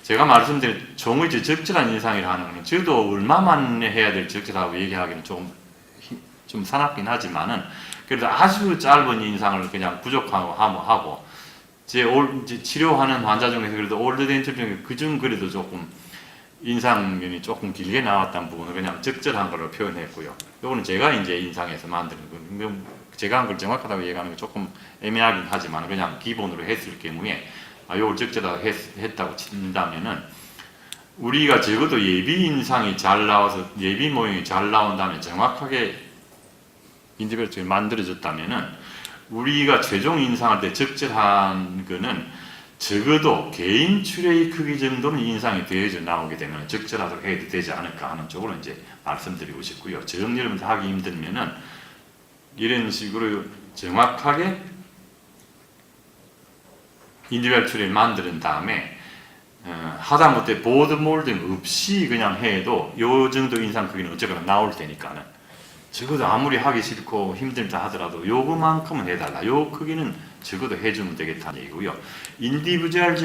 제가 말씀드린 종의 적절한 인상이라는 것은 저도 얼마만 해야 될 적절하고 얘기하기는 좀 사납긴 하지만은 그래도 아주 짧은 인상을 그냥 부족하고 하고 제 치료하는 환자 중에서 그래도 올드 덴처 중에 그중 그래도 조금 인상면이 조금 길게 나왔다는 부분을 그냥 적절한 걸로 표현했고요. 이거는 제가 이제 인상해서 만드는 거. 제가 한 걸 정확하다고 얘기하는 게 조금 애매하긴 하지만 그냥 기본으로 했을 경우에 요걸 적절하게 했다고 친다면은 우리가 적어도 예비 인상이 잘 나와서 예비 모형이 잘 나온 다음에 정확하게 인디비dual 추레이가 만들어졌다면은 우리가 최종 인상할 때 적절한 거는 적어도 개인 추레이 크기 정도는 인상이 되어져 나오게 되면 적절하도록 해도 되지 않을까 하는 쪽으로 이제 말씀드리고 싶고요. 정리를 하기 힘들면은 이런 식으로 정확하게 인디비dual 추레이를 만든 다음에 하다못해 보드 몰딩 없이 그냥 해도 요 정도 인상 크기는 어쨌거나 나올 테니까는 적어도 아무리 하기 싫고 힘들다 하더라도 요거만큼은 해달라. 요 크기는 적어도 해주면 되겠다는 얘기고요. 인디비dual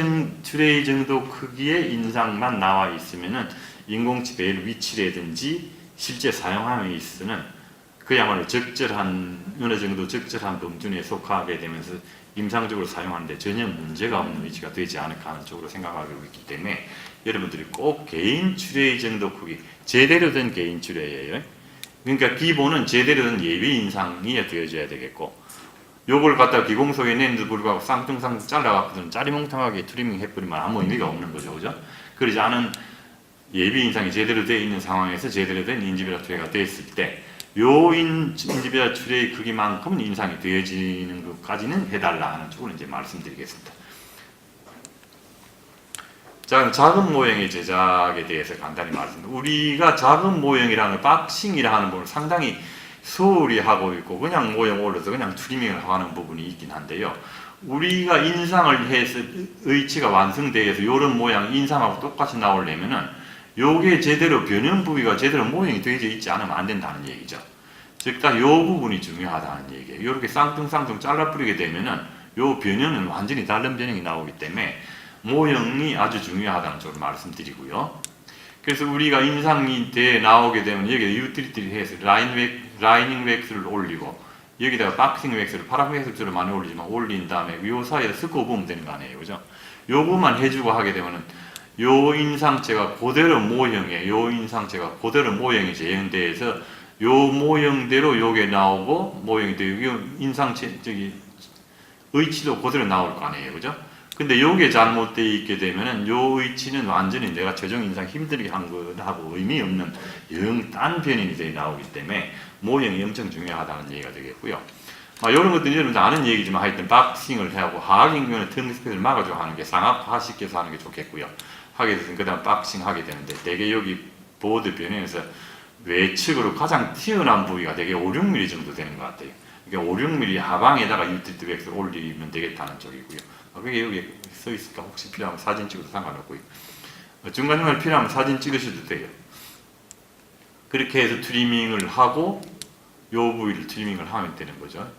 추레이 정도 크기의 인상만 나와 있으면은 인공치 베일 위치라든지 실제 사용함에 있어서는 그야말로 적절한 어느 정도 적절한 범준에 속하게 되면서 임상적으로 사용하는데 전혀 문제가 없는 위치가 되지 않을까 하는 쪽으로 생각하고 있기 때문에 여러분들이 꼭 개인 출회 정도 크기, 제대로 된 개인 출회예요. 그러니까 기본은 제대로 된 예비 인상이 되어줘야 되겠고, 요걸 갖다가 기공소에 낸데도 불구하고 쌍둥쌍둥 잘라갖고 짜리몽땅하게 트리밍 해버리면 아무 의미가 없는 거죠, 그죠? 그러지 않은 예비 인상이 제대로 되어 있는 상황에서 제대로 된 인지비라 출회가 됐을 때, 요 인지비라 출회의 크기만큼은 인상이 되어지는 것까지는 해달라 하는 쪽으로 이제 말씀드리겠습니다. 자, 작은 모형의 제작에 대해서 간단히 말씀드립니다. 우리가 작은 모형이라는 박싱이라 하는 부분을 상당히 소홀히 하고 있고 그냥 모형 올려서 그냥 트리밍을 하는 부분이 있긴 한데요. 우리가 인상을 해서 의치가 완성되어서 이런 모양 인상하고 똑같이 나오려면은 요게 제대로 변형 부위가 제대로 모형이 되어져 있지 않으면 안 된다는 얘기죠. 즉, 딱 요 부분이 중요하다는 얘기예요. 요렇게 쌍둥쌍둥 잘라뿌리게 되면은 요 변형은 완전히 다른 변형이 나오기 때문에 모형이 아주 중요하다는 쪽으로 말씀드리고요. 그래서 우리가 인상이 돼 나오게 되면 여기에 유틸리티를 해서 라이닝 웩스를 올리고 여기다가 박싱 웩스를 파라핀 웩스를 많이 올리지만 올린 다음에 요 사이에 섞어 보면 되는 거 아니에요, 그죠? 요거만 해주고 하게 되면은 요 인상체가 그대로 모형에 요 인상체가 그대로 모형이 재현돼서 요 모형대로 요게 나오고 모형이 되고 요 인상체 저기 의치도 그대로 나올 거 아니에요, 그죠? 근데 요게 잘못되어 있게 되면은 요 의치는 완전히 내가 최종 인상 힘들게 한 거하고 의미 없는 영 딴 변인이 나오기 때문에 모형이 엄청 중요하다는 얘기가 되겠고요. 이런 것들은 여러분들 아는 얘기지만 하여튼 박싱을 하고 하악인 경우는 턴스페이스를 막아주고 하는 게 상압화시켜서 하는 게 좋겠고요. 하게 되면 그 다음 박싱 하게 되는데 대개 여기 보드 변형에서 외측으로 가장 튀어나온 부위가 되게 5, 6mm 정도 되는 것 같아요. 그러니까 5, 6mm 하방에다가 유틸리티 웩스를 올리면 되겠다는 쪽이고요. 그게 여기 써 있으니까 혹시 필요하면 사진 찍어도 상관없고요. 중간중간 필요하면 사진 찍으셔도 돼요. 그렇게 해서 트리밍을 하고 요 부위를 트리밍을 하면 되는 거죠.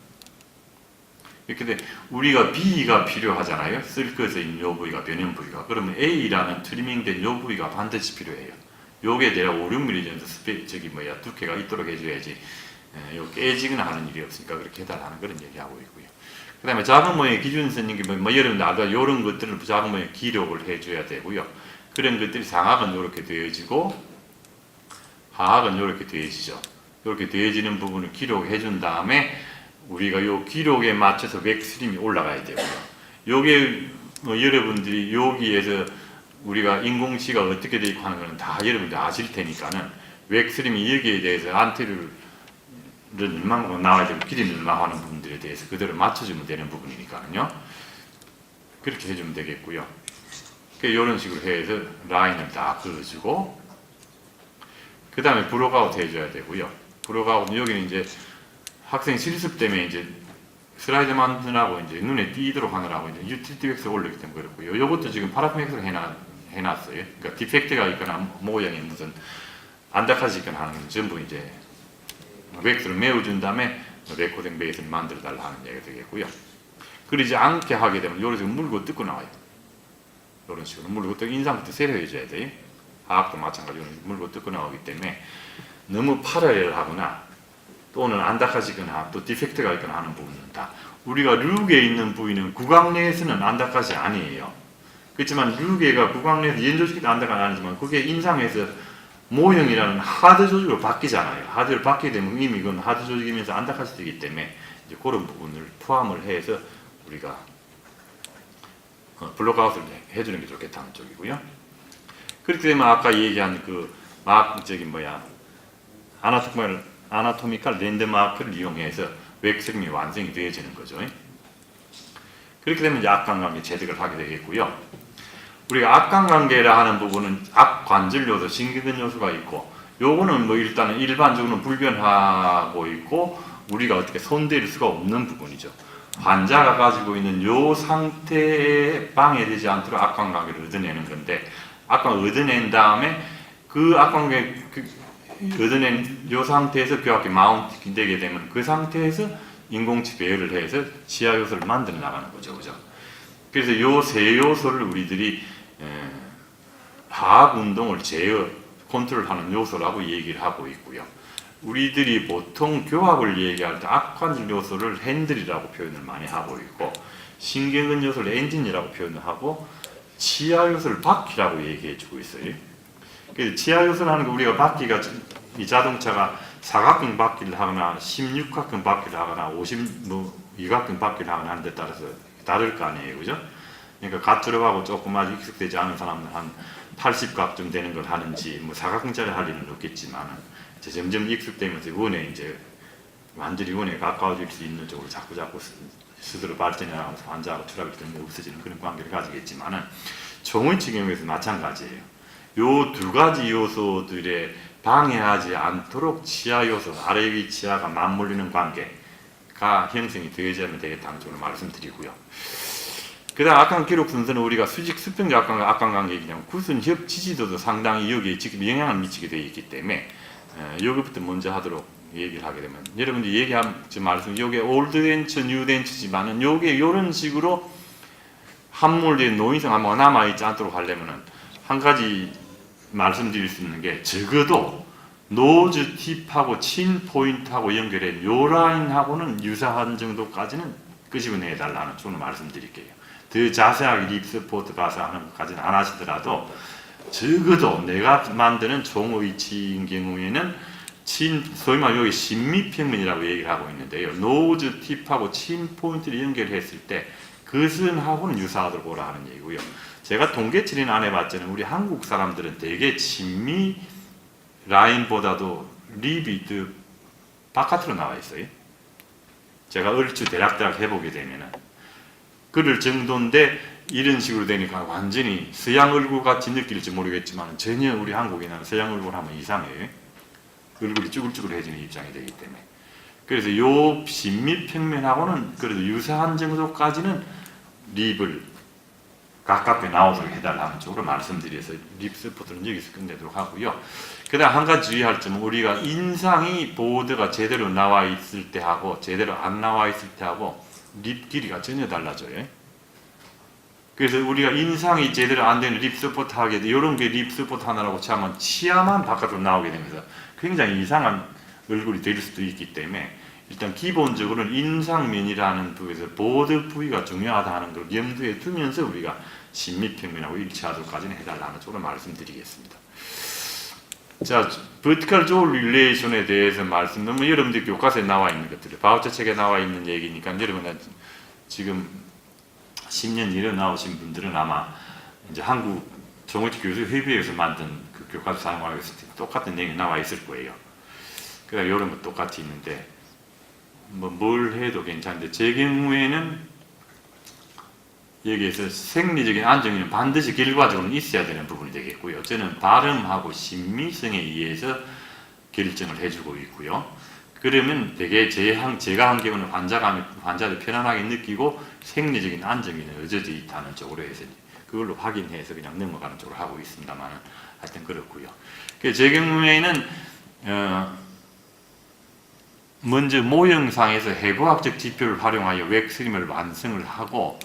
이렇게 돼 우리가 B가 필요하잖아요. 쓸 것에 있는 요 부위가 변형 부위가. 그러면 A라는 트리밍된 요 부위가 반드시 필요해요. 요게 내가 5, 6mm 정도 두께가 있도록 해줘야지 요 깨지거나 하는 일이 없으니까 그렇게 해달라는 그런 얘기하고 있고요. 그 다음에 작은 모형의 기준선인 게 여러분들 알다 이런 것들을 작은 모형 기록을 해줘야 되고요. 그런 것들이 상악은 이렇게 되어지고 하악은 이렇게 되어지죠. 이렇게 되어지는 부분을 기록해 준 다음에 우리가 요 기록에 맞춰서 웩스림이 올라가야 되고요. 요게 여러분들이 여기에서 우리가 인공치가 어떻게 되어 있고 하는 거는 다 여러분들 아실 테니까는 웩스림이 여기에 대해서 안테리어를 얼마만큼 나와야 되고 길이는 얼마 하는 부분들에 대해서 그대로 맞춰주면 되는 부분이니까요. 그렇게 해주면 되겠고요. 이런 식으로 해서 라인을 다 그어주고 그 다음에 브록아웃 해줘야 되고요. 브록아웃은 여기는 이제 학생 실습 때문에 이제 슬라이드 만드느라고 이제 눈에 띄도록 하느라고 이제 유틸리티 웩스 올리기 때문에 그렇고요. 요것도 지금 파라핀 웩스로 해놨어요. 그러니까 디펙트가 있거나 모양이 무슨 안닥하지 있거나 하는 건 전부 이제 웩스를 메워준 다음에 레코딩 베이스를 만들어 달라 하는 얘기가 되겠고요. 그러지 않게 하게 되면 요런 식으로 물고 뜯고 나와요. 요런 식으로 물고 뜯고 인상부터 세려해줘야 돼요. 하악도 마찬가지로 물고 뜯고 나오기 때문에 너무 파라렐 하거나 또는 안닥하지거나 또 디펙트가 있거나 하는 부분은 다 우리가 룩에 있는 부위는 구강 내에서는 안닥하지 아니에요. 그렇지만 룩에가 구강 내에서 연조시키도 안닥은 아니지만 그게 인상에서 모형이라는 하드 조직으로 바뀌잖아요. 하드를 바뀌게 되면 이미 그건 하드 조직이면서 안닥하지 되기 때문에 이제 그런 부분을 포함을 해서 우리가 블록아웃을 해주는 게 좋겠다는 쪽이고요. 그렇게 되면 아까 얘기한 아나토미컬 랜드마크를 이용해서 웩스림이 완성이 되어지는 거죠. 그렇게 되면 이제 악관관계 체득을 하게 되겠고요. 우리가 악관관계라 하는 부분은 악관절 요소, 신경근 요소가 있고 요거는 일단은 일반적으로 불변하고 있고 우리가 어떻게 손댈 수가 없는 부분이죠. 환자가 가지고 있는 요 상태에 방해되지 않도록 악관관계를 얻어내는 건데 악관을 얻어낸 다음에 그 악관관계 얻어낸 요 상태에서 뼈밖에 마운트 되게 되면 그 상태에서 인공치 배열을 해서 지하 요소를 만들어 나가는 거죠, 그죠? 그래서 요 세 요소를 우리들이 하악 운동을 제어, 컨트롤하는 요소라고 얘기를 하고 있고요. 우리들이 보통 교합을 얘기할 때 악관 요소를 핸들이라고 표현을 많이 하고 있고, 신경근 요소를 엔진이라고 표현을 하고, 치아 요소를 바퀴라고 얘기해 주고 있어요. 그래서 치아 요소라는 거, 우리가 바퀴가, 이 자동차가 사각형 바퀴를 하거나 16각형 바퀴를 하거나 52각형 바퀴를 하거나 하는 데 따라서 다를 거 아니에요, 그죠? 그러니까 갓들어가고 조금 아직 익숙되지 않은 사람은 한 80각쯤 되는 걸 하는지, 뭐 사각형짜리 할 일은 없겠지만, 점점 익숙되면서 원에 이제 완전히 원에 가까워질 수 있는 쪽으로 자꾸 스스로 발전해 나가면서 환자하고 추락이 때문에 없어지는 그런 관계를 가지겠지만은, 종의치 경우에서 마찬가지예요. 요 두 가지 요소들에 방해하지 않도록 치아 요소, 아래 위 치아가 맞물리는 관계가 형성이 되어야만 되겠다는 쪽으로 말씀드리고요. 그 다음 악관 기록 순서는 우리가 수직 수평적 악관 관계 얘기냐면 구순 협 지지도도 상당히 여기에 지금 영향을 미치게 되어 있기 때문에 여기부터 먼저 하도록 얘기를 하게 되면, 여러분들 얘기한 말씀, 요게 올드 덴처, 뉴 덴처지만은 요게 요런 식으로 함몰된 노인성 암호가 남아있지 않도록 하려면은 한 가지 말씀드릴 수 있는 게, 적어도 노즈 팁하고 친 포인트하고 연결해 요 라인하고는 유사한 정도까지는 끄집어내달라는 쪽으로 말씀드릴게요. 더 자세하게 립 서포트 가서 하는 것까지는 안 하시더라도 적어도 내가 만드는 종의치인 경우에는 소위 말해 여기 신미평면이라고 얘기를 하고 있는데요. 노즈 팁하고 친 포인트를 연결했을 때 그것은하고는 유사하도록 오라 하는 얘기고요. 제가 통계치리는 안 해봤지만 우리 한국 사람들은 되게 친미 라인보다도 립이 더 바깥으로 나와 있어요. 제가 얼추 대략 해보게 되면은 그럴 정도인데, 이런 식으로 되니까 완전히 서양 얼굴 같이 느낄지 모르겠지만 전혀 우리 한국인은 서양 얼굴 하면 이상해요. 얼굴이 쭈글쭈글해지는 입장이 되기 때문에. 그래서 요 신미평면하고는 그래도 유사한 정도까지는 립을 가깝게 나오도록 해달라는 쪽으로 말씀드려서 립 서포트는 여기서 끝내도록 하고요. 그 다음 한 가지 주의할 점은, 우리가 인상이 보드가 제대로 나와 있을 때 하고 제대로 안 나와 있을 때 하고 립 길이가 전혀 달라져요. 그래서 우리가 인상이 제대로 안 되는 립 서포트 하게 돼, 이런 게 립 서포트 하나라고 치면 치아만 바깥으로 나오게 되면서 굉장히 이상한 얼굴이 될 수도 있기 때문에, 일단 기본적으로는 인상면이라는 부위에서 보드 부위가 중요하다 하는 걸 염두에 두면서 우리가 신미평면하고 일치하도록까지는 해달라는 쪽으로 말씀드리겠습니다. 자, vertical jaw relation에 대해서 말씀드리면, 여러분들 교과서에 나와 있는 것들, 바우처 책에 나와 있는 얘기니까 여러분 지금 10년 이래 나오신 분들은 아마 이제 한국 종의치 교수 협의회에서 만든 그 교과서 사용하고 있을 때 똑같은 내용이 나와 있을 거예요. 그러니까 이런 거 똑같이 있는데, 뭘 해도 괜찮은데, 제 경우에는 여기에서 생리적인 안정기는 반드시 결과적으로 있어야 되는 부분이 되겠고요. 저는 발음하고 신미성에 의해서 결정을 해주고 있고요. 그러면 되게 제가 한 경우는 환자를 편안하게 느끼고 생리적인 안정기는 어져져 있다는 쪽으로 해서 그걸로 확인해서 그냥 넘어가는 쪽으로 하고 있습니다만, 하여튼 그렇고요. 제 경우에는 먼저 모형상에서 해부학적 지표를 활용하여 웩스림을 완성을 하고,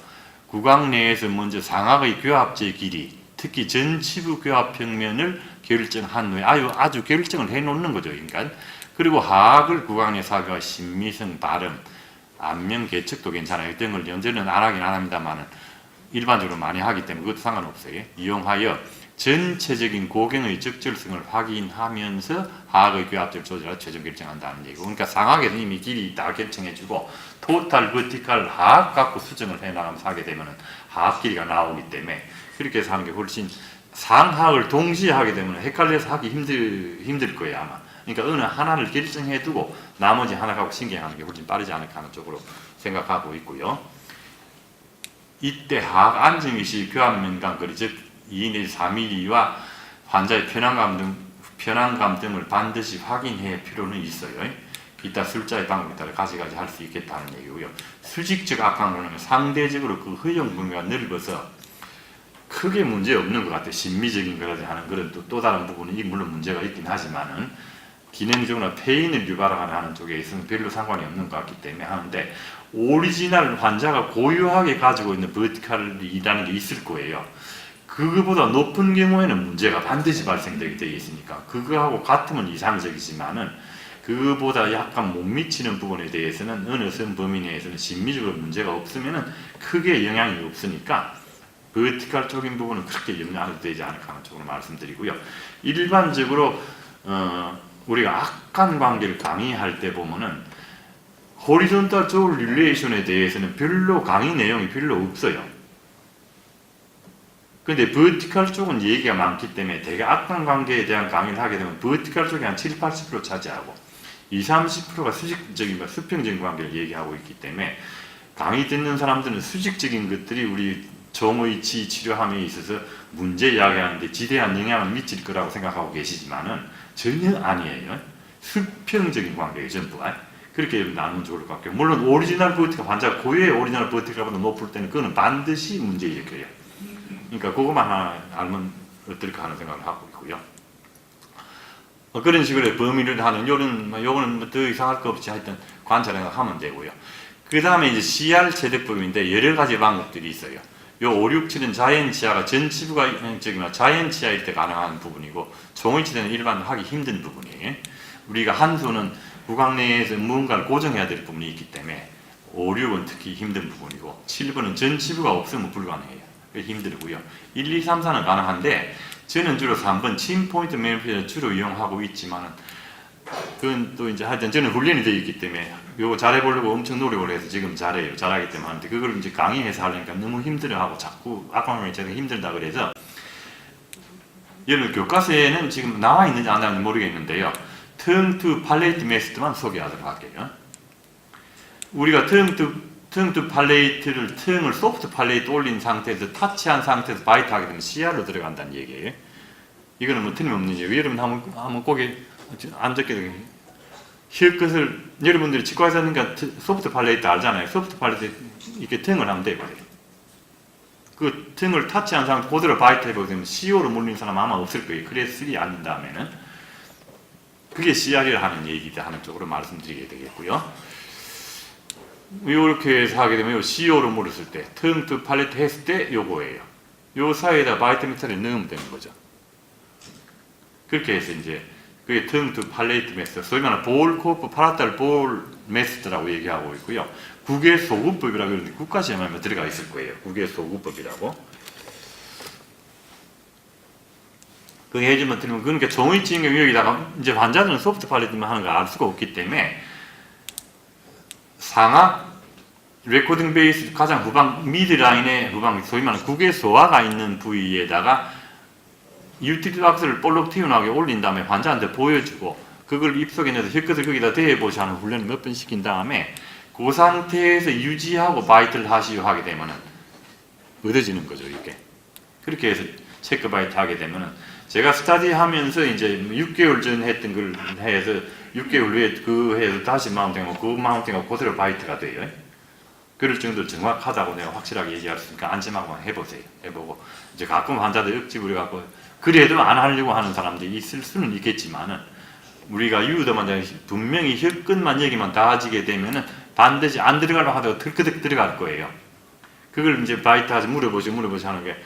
구강 내에서 먼저 상악의 교합제 길이, 특히 전치부 교합 평면을 결정한 후에 아주 결정을 해놓는 거죠, 그러니까. 그리고 하악을 구강 내 사교와 신미성, 발음, 안면 개척도 괜찮아요. 어떤 걸 연재는 안 하긴 안 합니다만 일반적으로 많이 하기 때문에 그것도 상관없어요. 이용하여 전체적인 고경의 적절성을 확인하면서 하악의 교합제를 조절하여 최종 결정한다는 얘기고, 그러니까 상악에는 이미 길이 다 결정해주고 토탈 버티칼 하악 갖고 수정을 해나가면서 하게 되면 하악 길이가 나오기 때문에, 그렇게 해서 하는 게 훨씬, 상하악을 동시에 하게 되면 헷갈려서 하기 힘들 거예요 아마. 그러니까 어느 하나를 결정해두고 나머지 하나 갖고 신경하는 게 훨씬 빠르지 않을까 하는 쪽으로 생각하고 있고요. 이때 하악 안정기 시 교합면간 거리, 즉 2 내지 4mm와 환자의 편안감 등을 반드시 확인할 필요는 있어요. 이따 술자의 방법에 따라 가지가지 할 수 있겠다는 얘기고요. 수직적 악강론은 상대적으로 그 허용 범위가 넓어서 크게 문제 없는 것 같아요. 심미적인 거라지 하는 그런 또 다른 부분이 물론 문제가 있긴 하지만은, 기능적으로 페인을 유발하는 쪽에 있으면 별로 상관이 없는 것 같기 때문에 하는데, 오리지널 환자가 고유하게 가지고 있는 버티칼이라는 게 있을 거예요. 그거보다 높은 경우에는 문제가 반드시 발생되게 되어 있으니까 그거하고 같으면 이상적이지만은, 그보다 약간 못 미치는 부분에 대해서는 어느 선 범위 내에서는 심리적으로 문제가 없으면은 크게 영향이 없으니까 버티컬 쪽인 부분은 그렇게 염려해도 되지 않을까 하는 쪽으로 말씀드리고요. 일반적으로 우리가 악한 관계를 강의할 때 보면은 호리존탈 조울 릴레이션에 대해서는 별로 강의 내용이 별로 없어요. 근데 버티컬 쪽은 얘기가 많기 때문에 되게 악한 관계에 대한 강의를 하게 되면 버티컬 쪽이 한 7, 80% 차지하고 20, 30%가 수직적인, 수평적인 관계를 얘기하고 있기 때문에 강의 듣는 사람들은 수직적인 것들이 우리 정의치 치료함에 있어서 문제 이야기하는데 지대한 영향을 미칠 거라고 생각하고 계시지만은 전혀 아니에요. 수평적인 관계예요, 전부가. 그렇게 나누면 좋을 것 같고요. 물론 오리지널 버티컬, 환자가 고유의 오리지널 버티컬보다 높을 때는 그거는 반드시 문제 일으켜요. 그러니까 그것만 하나 알면 어떨까 하는 생각을 하고 있고요. 그런 식으로 범위를 하는 요거는 더 이상할 거 없이 하여튼 관찰을 하면 되고요. 그 다음에 이제 CR 체득법인데 여러 가지 방법들이 있어요. 요 5, 6, 7은 자연치아가 전치부가 자연치아일 때 가능한 부분이고 종의치는 일반 하기 힘든 부분이에요. 우리가 한수는 구강 내에서 무언가를 고정해야 될 부분이 있기 때문에 5, 6은 특히 힘든 부분이고 7번은 전치부가 없으면 불가능해요. 힘들고요. 1, 2, 3, 4는 가능한데 저는 주로 3번 침포인트 매니푸레이션을 주로 이용하고 있지만은 그건 또 이제 하여튼 저는 훈련이 되어 있기 때문에 요거 잘해보려고 엄청 노력을 해서 지금 잘해요. 잘하기 때문에 하는데 그걸 이제 강의해서 하려니까 너무 힘들어하고 자꾸 악방광이 제가 힘들다 그래서 여러분 교과서에는 지금 나와 있는지 안 나왔는지 모르겠는데요. 턴 투 팔레이트 메소드만 소개하도록 할게요. 우리가 턴 투 팔레이트를 턴을 소프트 팔레이트 올린 상태에서 타치한 상태에서 바이트 하게 되면 CR로 들어간다는 얘기예요. 이거는 뭐 틀림없는 얘기예요. 여러분 한번 거기 안 적게 되겠네요. 힐끝을 여러분들이 치과에서 하니까 소프트 팔레이트 알잖아요. 소프트 팔레이트 이렇게 턴을 하면 돼요. 그 턴을 타치한 상태 그대로 바이트 해보게 되면 CO로 물린 사람 아마 없을 거예요. 그래서 3 아닌 다음에는 그게 CR이라 하는 얘기다 하는 쪽으로 말씀드리게 되겠고요. 이렇게 해서 하게 되면 CO로 물었을 때 턴 투 팔레이트 했을 때 요거예요. 요 사이에다 바이트 메탈을 넣으면 되는 거죠. 그렇게 해서 이제 그게 턴 투 팔레이트 메소드, 소위 말하는 볼 코프 파라탈 볼 메소드라고 얘기하고 있고요. 국외 소구법이라고 그러는데 국가시험에 들어가 있을 거예요. 국외 소구법이라고. 그게 해주면 틀리면 그러니까 종의치인경 여기다가 이제 환자들은 소프트 팔레이트만 하는 걸 알 수가 없기 때문에 상악 레코딩 베이스 가장 후방 미드라인의 후방 소위 말하는 국외 소화가 있는 부위에다가 유틸 박스를 볼록 튀어나오게 올린 다음에 환자한테 보여주고 그걸 입속에 넣어서 힐끗을 거기다 대보시 하는 훈련을 몇 번 시킨 다음에 그 상태에서 유지하고 바이트를 하시오 하게 되면은 얻어지는 거죠, 이게. 그렇게 해서 체크 바이트 하게 되면은 제가 스타디 하면서 이제 6개월 전 했던 걸 해서 6개월 후에 그 해서 다시 마운팅하고 그 마운팅하고 그대로 바이트가 돼요. 그럴 정도로 정확하다고 내가 확실하게 얘기할 수 있으니까 안심하고 해보세요. 해보고 이제 가끔 환자들 억지 부려갖고 그래도 안 하려고 하는 사람들이 있을 수는 있겠지만은 우리가 유도만 분명히 혈끝만 여기만 닿아지게 되면은 반드시 안 들어가려고 하다가 덜끄덕 들어갈 거예요. 그걸 이제 바이트하지 물어보시 하는 게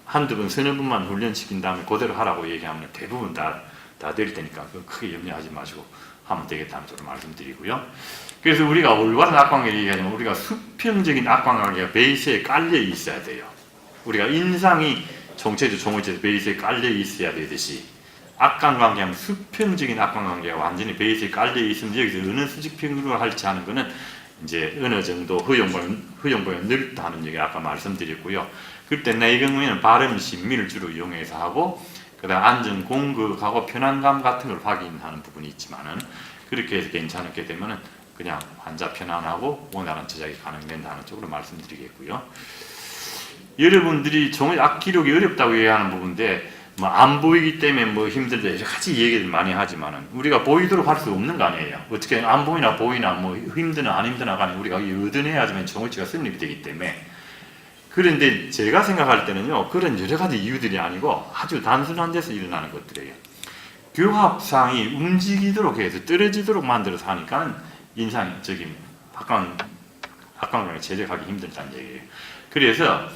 한두 번, 서너 번만 훈련시킨 다음에 그대로 하라고 얘기하면 대부분 다 될 테니까 크게 염려하지 마시고 하면 되겠다는 쪽으로 말씀드리고요. 그래서 우리가 올바른 악관계를 얘기하면 우리가 수평적인 악관계가 베이스에 깔려 있어야 돼요. 우리가 인상이 총체적 종의체 베이스에 깔려 있어야 되듯이 악관관계하면 수평적인 악관관계가 완전히 베이스에 깔려 있으면 여기서 어느 수직평으로 할지 하는 거는 이제 어느 정도 허용범위 넓다 하는 얘기 아까 말씀드렸고요. 그때 내 경우에는 발음 신미를 주로 이용해서 하고 그다음 안전 공급하고 편안감 같은 걸 확인하는 부분이 있지만은 그렇게 해서 괜찮게 되면은 그냥 환자 편안하고 원활한 제작이 가능된다는 쪽으로 말씀드리겠고요. 여러분들이 악 기록이 어렵다고 얘기하는 부분인데 뭐 안 보이기 때문에 뭐 힘들다 여러 가지 얘기를 많이 하지만은 우리가 보이도록 할 수 없는 거 아니에요. 어떻게 안 보이나 보이나 뭐 힘드나 안 힘드나 간에 우리가 얻어내야지만 정의치가 성립이 되기 때문에. 그런데 제가 생각할 때는요, 그런 여러 가지 이유들이 아니고 아주 단순한 데서 일어나는 것들이에요. 교합상이 움직이도록 해서 떨어지도록 만들어서 하니까 인상적인 악관관계 제작하기 힘들다는 얘기예요. 그래서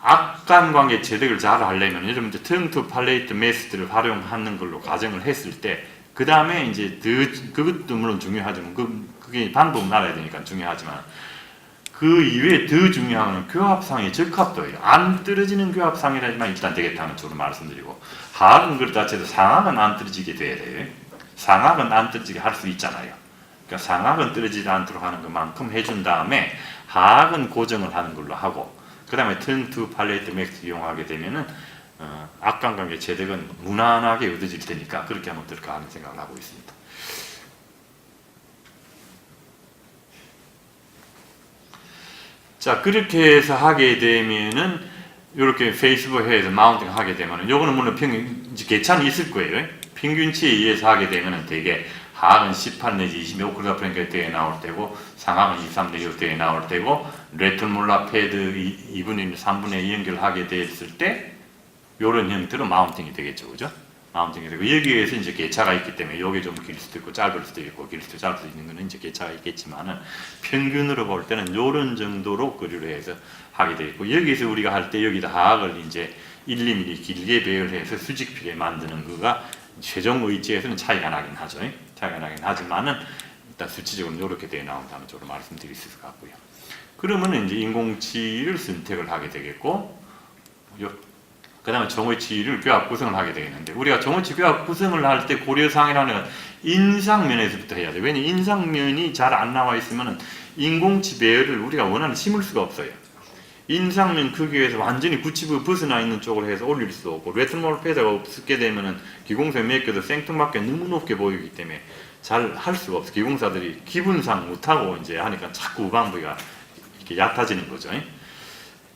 악관관계 제작을 잘 하려면 여러분들 턴 투 팔레이트 메소드를 활용하는 걸로 가정을 했을 때 그 다음에 이제 그것도 물론 중요하지만 그게 방법은 알아야 되니까 중요하지만 그 이외에 더 중요한 건 교합상의 적합도예요. 안 떨어지는 교합상이라지만 일단 되겠다는 쪽으로 말씀드리고 하악은 그렇다 해도 상악은 안 떨어지게 돼야 돼요. 상악은 안 떨어지게 할 수 있잖아요. 그러니까 상악은 떨어지지 않도록 하는 것만큼 해준 다음에 하악은 고정을 하는 걸로 하고 그 다음에 턴 투 팔레트 맥스 이용하게 되면은 악관관계 제덕은 무난하게 얻어질 테니까 그렇게 하면 어떨까 하는 생각을 하고 있습니다. 자, 그렇게 해서 하게 되면은 이렇게 페이스북에서 마운팅 하게 되면은 요거는 물론 계산이 있을 거예요. 평균치에 의해서 하게 되면은 되게 하악은 18 내지 20 오클라 프랭크대에 나올 때고 상악은 23 내지 6대에 나올 때고 레틀몰라 패드 2분의 1, 3분의 2 연결하게 됐을 때 요런 형태로 마운팅이 되겠죠. 그죠? 마운팅이 되고 여기에서 이제 개차가 있기 때문에 여기 좀 길 수도 있고 짧을 수도 있고 길 수도 짧을 수도 있는 거는 이제 개차가 있겠지만은 평균으로 볼 때는 요런 정도로 거류를 해서 하게 되어 있고 여기서 우리가 할 때 여기다 하악을 이제 1, 2mm 길게 배열해서 수직피게 만드는 거가 최종 의지에서는 차이가 나긴 하죠. 차이가 나긴 하지만은 일단 수치적으로 이렇게 되어 나온다는 쪽으로 말씀드릴 수 있을 것 같고요. 그러면 이제 인공치를 선택을 하게 되겠고 그 다음에 정오치를 교합 구성을 하게 되겠는데 우리가 정오치 교합 구성을 할 때 고려사항이라는 건 인상면에서부터 해야 돼요. 왜냐면 인상면이 잘 안 나와 있으면 인공치 배열을 우리가 원하는 심을 수가 없어요. 인상면 크기에서 완전히 구치부 벗어나 있는 쪽으로 해서 올릴 수도 없고 레트몰 패드가 없게 되면은 기공사에 맡겨도 생뚱맞게 너무 높게 보이기 때문에 잘 할 수가 없어요. 기공사들이 기분상 못하고 이제 하니까 자꾸 우방부가 이렇게 얕아지는 거죠.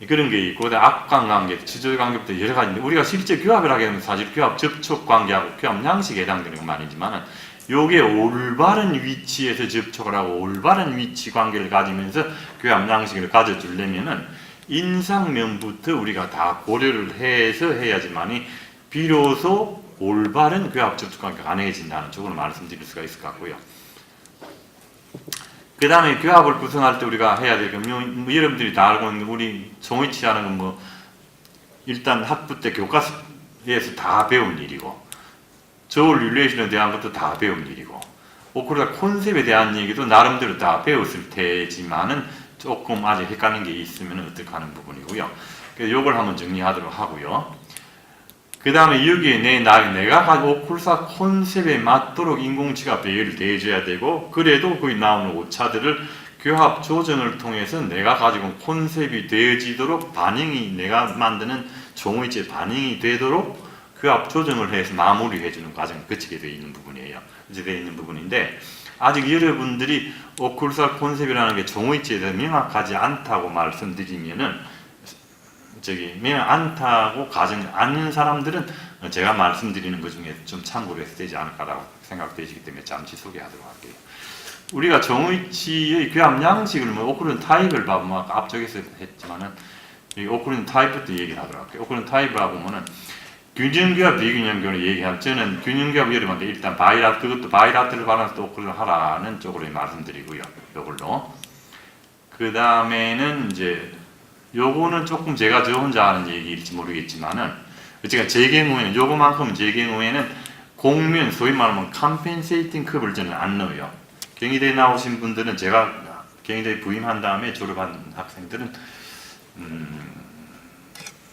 그런 게 있고, 악관관계, 지조관계부터 여러 가지인데, 우리가 실제 교합을 하게 되면 사실 교합 접촉 관계하고 교합 양식에 해당되는 건 말이지만, 요게 올바른 위치에서 접촉을 하고 올바른 위치 관계를 가지면서 교합 양식을 가져주려면은 인상면부터 우리가 다 고려를 해서 해야지만이 비로소 올바른 교합 접촉 관계가 가능해진다는 쪽으로 말씀드릴 수가 있을 것 같고요. 그 다음에 교합을 구성할 때 우리가 해야 될 건, 뭐 여러분들이 다 알고 있는 우리 정의치 하는 건 뭐, 일단 학부 때 교과서에서 다 배운 일이고, 저울 릴레이션에 대한 것도 다 배운 일이고, 그러다 콘셉트에 대한 얘기도 나름대로 다 배웠을 테지만은 조금 아직 헷갈린 게 있으면 어떻게 하는 부분이고요. 그래서 요걸 한번 정리하도록 하고요. 그 다음에 여기에 내가 가진 오쿨사 콘셉트에 맞도록 인공치가 배열을 대해줘야 되고 그래도 거기 나오는 오차들을 교합 조정을 통해서 내가 가지고 콘셉트이 되어지도록 반영이 내가 만드는 종의체 반영이 되도록 교합 조정을 해서 마무리해주는 과정을 거치게 되어 있는 부분이에요. 이제 되어 있는 부분인데 아직 여러분들이 오쿨사 콘셉트라는 게 종의체에 대해서 명확하지 않다고 말씀드리면은 명확 않다고 가정 않는 사람들은 제가 말씀드리는 것 중에 좀 참고를 해서 되지 않을까라고 생각되시기 때문에 잠시 소개하도록 할게요. 우리가 정의치의 교합 양식을 오크론 타입을 봐보면 아까 앞쪽에서 했지만은 이 오크론 타입부터 얘기를 하도록 할게요. 오크론 타입을 봐보면은 균형교합, 비균형교합을 얘기하면 저는 균형교합 여러분한테 일단 그것도 바이라트를 발라서 오크론 하라는 쪽으로 말씀드리고요. 요걸로. 그 다음에는 이제 요거는 조금 제가 저 혼자 하는 얘기일지 모르겠지만은 제가 제 경우에는 요거만큼은 제 경우에는 공면 소위 말하면 컴펜세이팅 컵을 저는 안 넣어요. 경희대에 나오신 분들은 제가 경희대에 부임한 다음에 졸업한 학생들은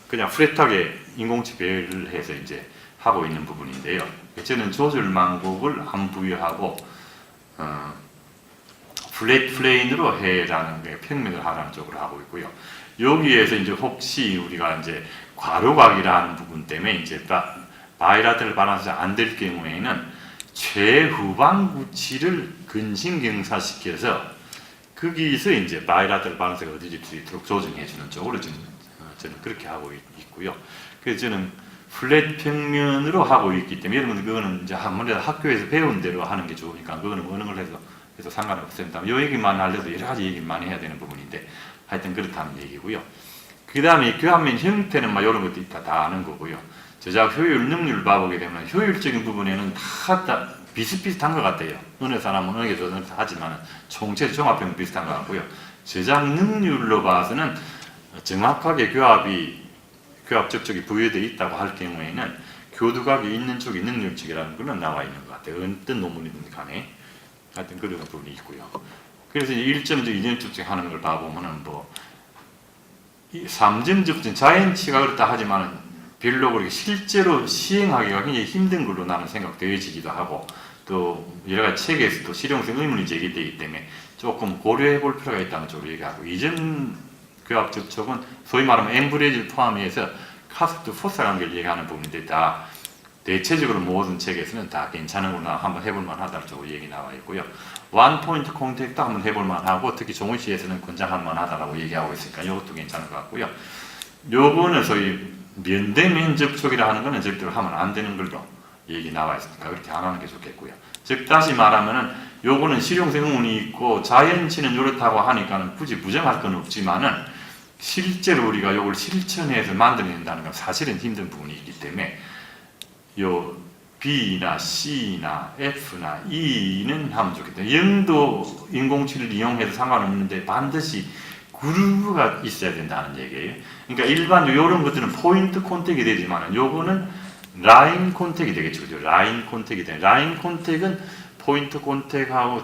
그냥 플랫하게 인공치 배열을 해서 이제 하고 있는 부분인데요. 저는 조절망곡을 안 부여하고 플랫 플레인으로 해라는 게 평면을 하라는 쪽으로 하고 있고요. 여기에서 이제 혹시 우리가 이제 과로각이라는 부분 때문에 이제 바이라테럴 밸런스 안 될 경우에는 최후방 구치를 근신경사시켜서 거기서 이제 바이라테럴 밸런스가 얻어질 수 있도록 조정해주는 쪽으로 저는 그렇게 하고 있고요. 그래서 저는 플랫 평면으로 하고 있기 때문에 여러분 그거는 이제 아무래도 학교에서 배운 대로 하는 게 좋으니까 그거는 어느 걸 해서 상관없습니다. 이 얘기만 하려도 여러 가지 얘기를 많이 해야 되는 부분인데 하여튼 그렇다는 얘기고요. 그 다음에 교합면 형태는 막 이런 것도 다 아는 거고요. 제작 효율 능률 봐보게 되면 효율적인 부분에는 다 비슷비슷한 것 같아요. 어느 사람은 어느 게 더 하지만 총체 종합형 비슷한 것 같고요. 제작 능률로 봐서는 정확하게 교합 접촉이 부여되어 있다고 할 경우에는 교두각이 있는 쪽이 능력칙이라는 거는 나와 있는 것 같아요. 어떤 논문이든 간에 하여튼 그런 부분이 있고요. 그래서 1점적, 2점적 하는 걸 봐보면은 뭐 3점적 자연치가 그렇다 하지만은 별로 그렇게 실제로 시행하기가 굉장히 힘든 걸로 나는 생각되어지기도 하고 또 여러 가지 책에서도 실용성 의문이 제기되기 때문에 조금 고려해 볼 필요가 있다는 쪽으로 얘기하고 2점 교합 접촉은 소위 말하면 엠브레이지를 포함해서 카스트 포스 관계를 얘기하는 부분인데 다 대체적으로 모든 책에서는 다 괜찮은구나 한번 해볼 만하다는 쪽으로 얘기 나와 있고요. 원 포인트 콘택트도 한번 해볼 만하고 특히 종훈씨에서는 권장할 만하다라고 얘기하고 있으니까 이것도 괜찮은 것 같고요. 요거는 소위 면대면 접촉이라 하는 거는 절대로 하면 안 되는 걸로 얘기 나와 있으니까 그렇게 안 하는 게 좋겠고요. 즉 다시 말하면은 요거는 실용성 의문이 있고 자연치는 이렇다고 하니까는 굳이 부정할 건 없지만은 실제로 우리가 요걸 실천해서 만들어낸다는 건 사실은 힘든 부분이 있기 때문에 요 B나 C나 F나 E는 하면 좋겠다. 0도 인공치를 이용해서 상관없는데 반드시 그루브가 있어야 된다는 얘기예요. 그러니까 일반적으로 이런 것들은 포인트 콘택이 되지만 요거는 라인 콘택이 되겠죠. 그죠? 라인 콘택이 돼. 라인 콘택은 포인트 콘택하고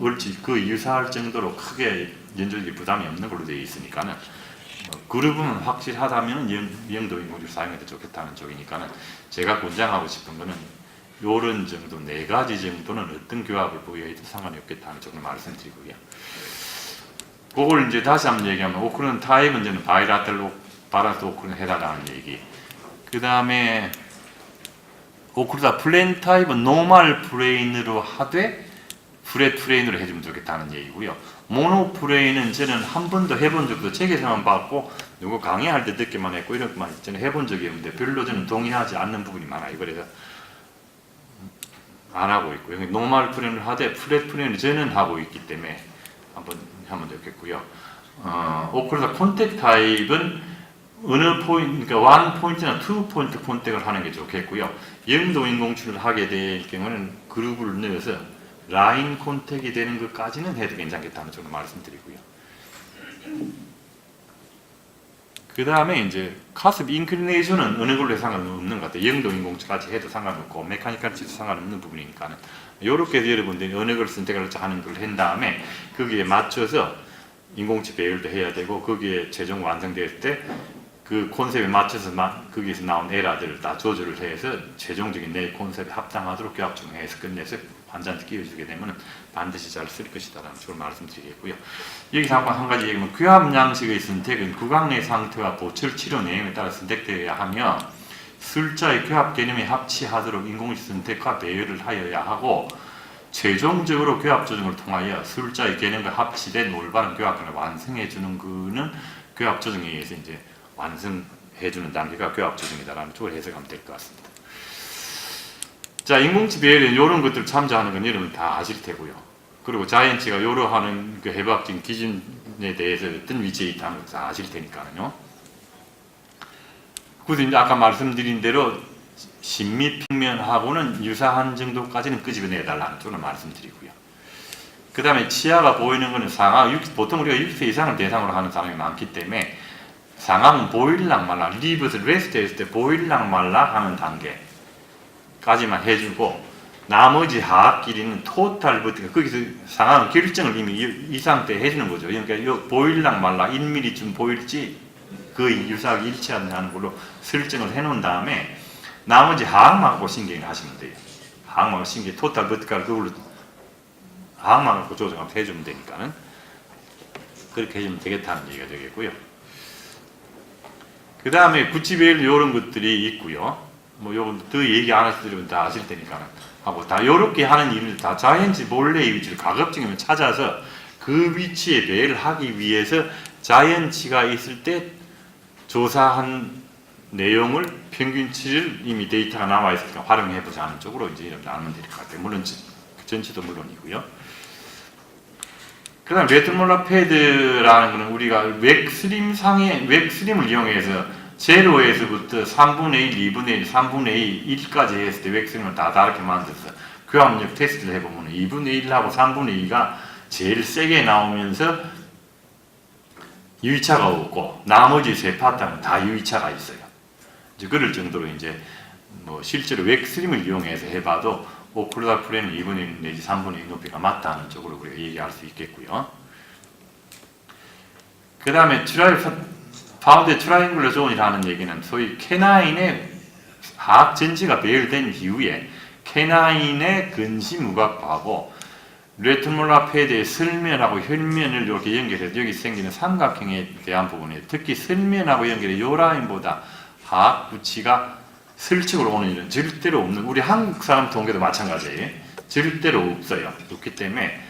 얼추 그 유사할 정도로 크게 연조직에 부담이 없는 걸로 되어 있으니까는 그룹은 확실하다면 영도 인공지를 사용해도 좋겠다는 쪽이니까는 제가 권장하고 싶은 거는 요런 정도 4가지 정도는 어떤 교합을 보여도 상관이 없겠다는 쪽을 말씀드리고요. 그걸 이제 다시 한번 얘기하면 오크론 타입은 저는 바이라텔로 바라스 오크론 해달라는 얘기. 그 다음에 오크루다 플레인 타입은 노멀 브레인으로 하되 플랫 프레인으로 해주면 좋겠다는 얘기고요. 모노 프레인은 저는 한 번도 해본 적도 책에서만 봤고 누구 강의할 때 듣기만 했고 이런 것만 저는 해본 적이 없는데 별로 저는 동의하지 않는 부분이 많아요. 그래서 안 하고 있고요. 노멀 프레인을 하되 플랫 프레인을 저는 하고 있기 때문에 한번 하면 좋겠고요. 오크루다 콘택 타입은 어느 포인트, 그러니까 원 포인트나 투 포인트 콘택을 하는 게 좋겠고요. 영도 인공치를 하게 될 경우는 그룹을 넣어서 라인 콘택이 되는 것까지는 해도 괜찮겠다는 쪽으로 말씀드리고요. 그 다음에 이제 카습 인클리네이션은 어느 걸로 해도 상관없는 것 같아요. 영도 인공치까지 해도 상관없고 메카니컬 치도 상관없는 부분이니까는 이렇게 여러분들이 어느 걸 선택을 하는 걸 한 다음에 거기에 맞춰서 인공치 배열도 해야 되고 거기에 최종 완성될 때 그 콘셉트에 맞춰서 거기에서 나온 에러들을 다 조절을 해서 최종적인 내 콘셉트에 합당하도록 교합 중해서 끝내서 환자한테 끼워주게 되면 반드시 잘 쓸 것이다라는 쪽을 말씀드리겠고요. 여기서 한 가지 얘기하면 교합 양식의 선택은 구강 내 상태와 보철 치료 내용에 따라 선택되어야 하며 술자의 교합 개념에 합치하도록 인공치 선택과 배열을 하여야 하고 최종적으로 교합 조정을 통하여 술자의 개념과 합치된 올바른 교합을 완성해 주는 것은 교합 조정에 의해서 이제 완성해주는 단계가 교합 조정이다라는 쪽으로 해석하면 될 것 같습니다. 자, 인공치 배열에 이런 것들을 참조하는 건 여러분 다 아실 테고요. 그리고 자이언치가 요러 하는 그 해부학적인 기준에 대해서 어떤 위치에 있다는 것을 아실 테니까요. 그래서 이제 아까 말씀드린 대로 심미 평면하고는 유사한 정도까지는 끄집어내달라는 쪽으로 말씀드리고요. 그 다음에 치아가 보이는 것은 상하, 보통 우리가 60세 이상을 대상으로 하는 사람이 많기 때문에 상하는 보일랑 말라, 리버스 레스트 했을 때 보일랑 말라 하는 단계까지만 해주고 나머지 하악 길이는 토탈부터 거기서 상하는 결정을 이미 이 상태에 해주는 거죠. 그러니까 이 보일랑 말라 1mm쯤 보일지 거의 유사하게 일치하는 걸로 설정을 해놓은 다음에 나머지 하악막하고 신경을 하시면 돼요. 하악막하고 신경 토탈부터를 그걸로 하악막하고 조정을 해주면 되니까는 그렇게 해주면 되겠다는 얘기가 되겠고요. 그 다음에 구치배열 이런 것들이 있고요. 뭐 요건 더 얘기 안 하시면 다 아실 테니까 하고 다 요렇게 하는 일을 다 자연치 몰래의 위치를 가급적이면 찾아서 그 위치에 배열을 하기 위해서 자연치가 있을 때 조사한 내용을 평균치를 이미 데이터가 나와 있으니까 활용해 보자는 쪽으로 이제 이렇게 알면 될 것 같아요. 물론 전치도 물론이고요. 그 다음 레트몰라 패드라는 것은 우리가 웩스림을 이용해서 0에서부터 3분의 1, 2분의 1, 3분의 2, 1까지 했을 때 웩스림을 다 다르게 만들어서 교합력 테스트를 해보면 2분의 1하고 3분의 2가 제일 세게 나오면서 유의차가 없고 나머지 세 파트는 다 유의차가 있어요. 이제 그럴 정도로 이제 뭐 실제로 웩스림을 이용해서 해봐도 오클루달 프레는 2분의 1 내지 3분의 1 높이가 맞다는 쪽으로 우리가 얘기할 수 있겠고요. 그 다음에 파운드 트라이앵글러 존이라는 얘기는 소위 캐나인의 하악 전지가 배열된 이후에 캐나인의 근시무각부하고 레트몰라 패드의 설면하고 혈면을 이렇게 연결해서 여기 생기는 삼각형에 대한 부분에 특히 설면하고 연결해 요 라인보다 하악 구치가 설측으로 오는 일은 절대로 없는, 우리 한국 사람 통계도 마찬가지예요. 절대로 없어요. 그렇기 때문에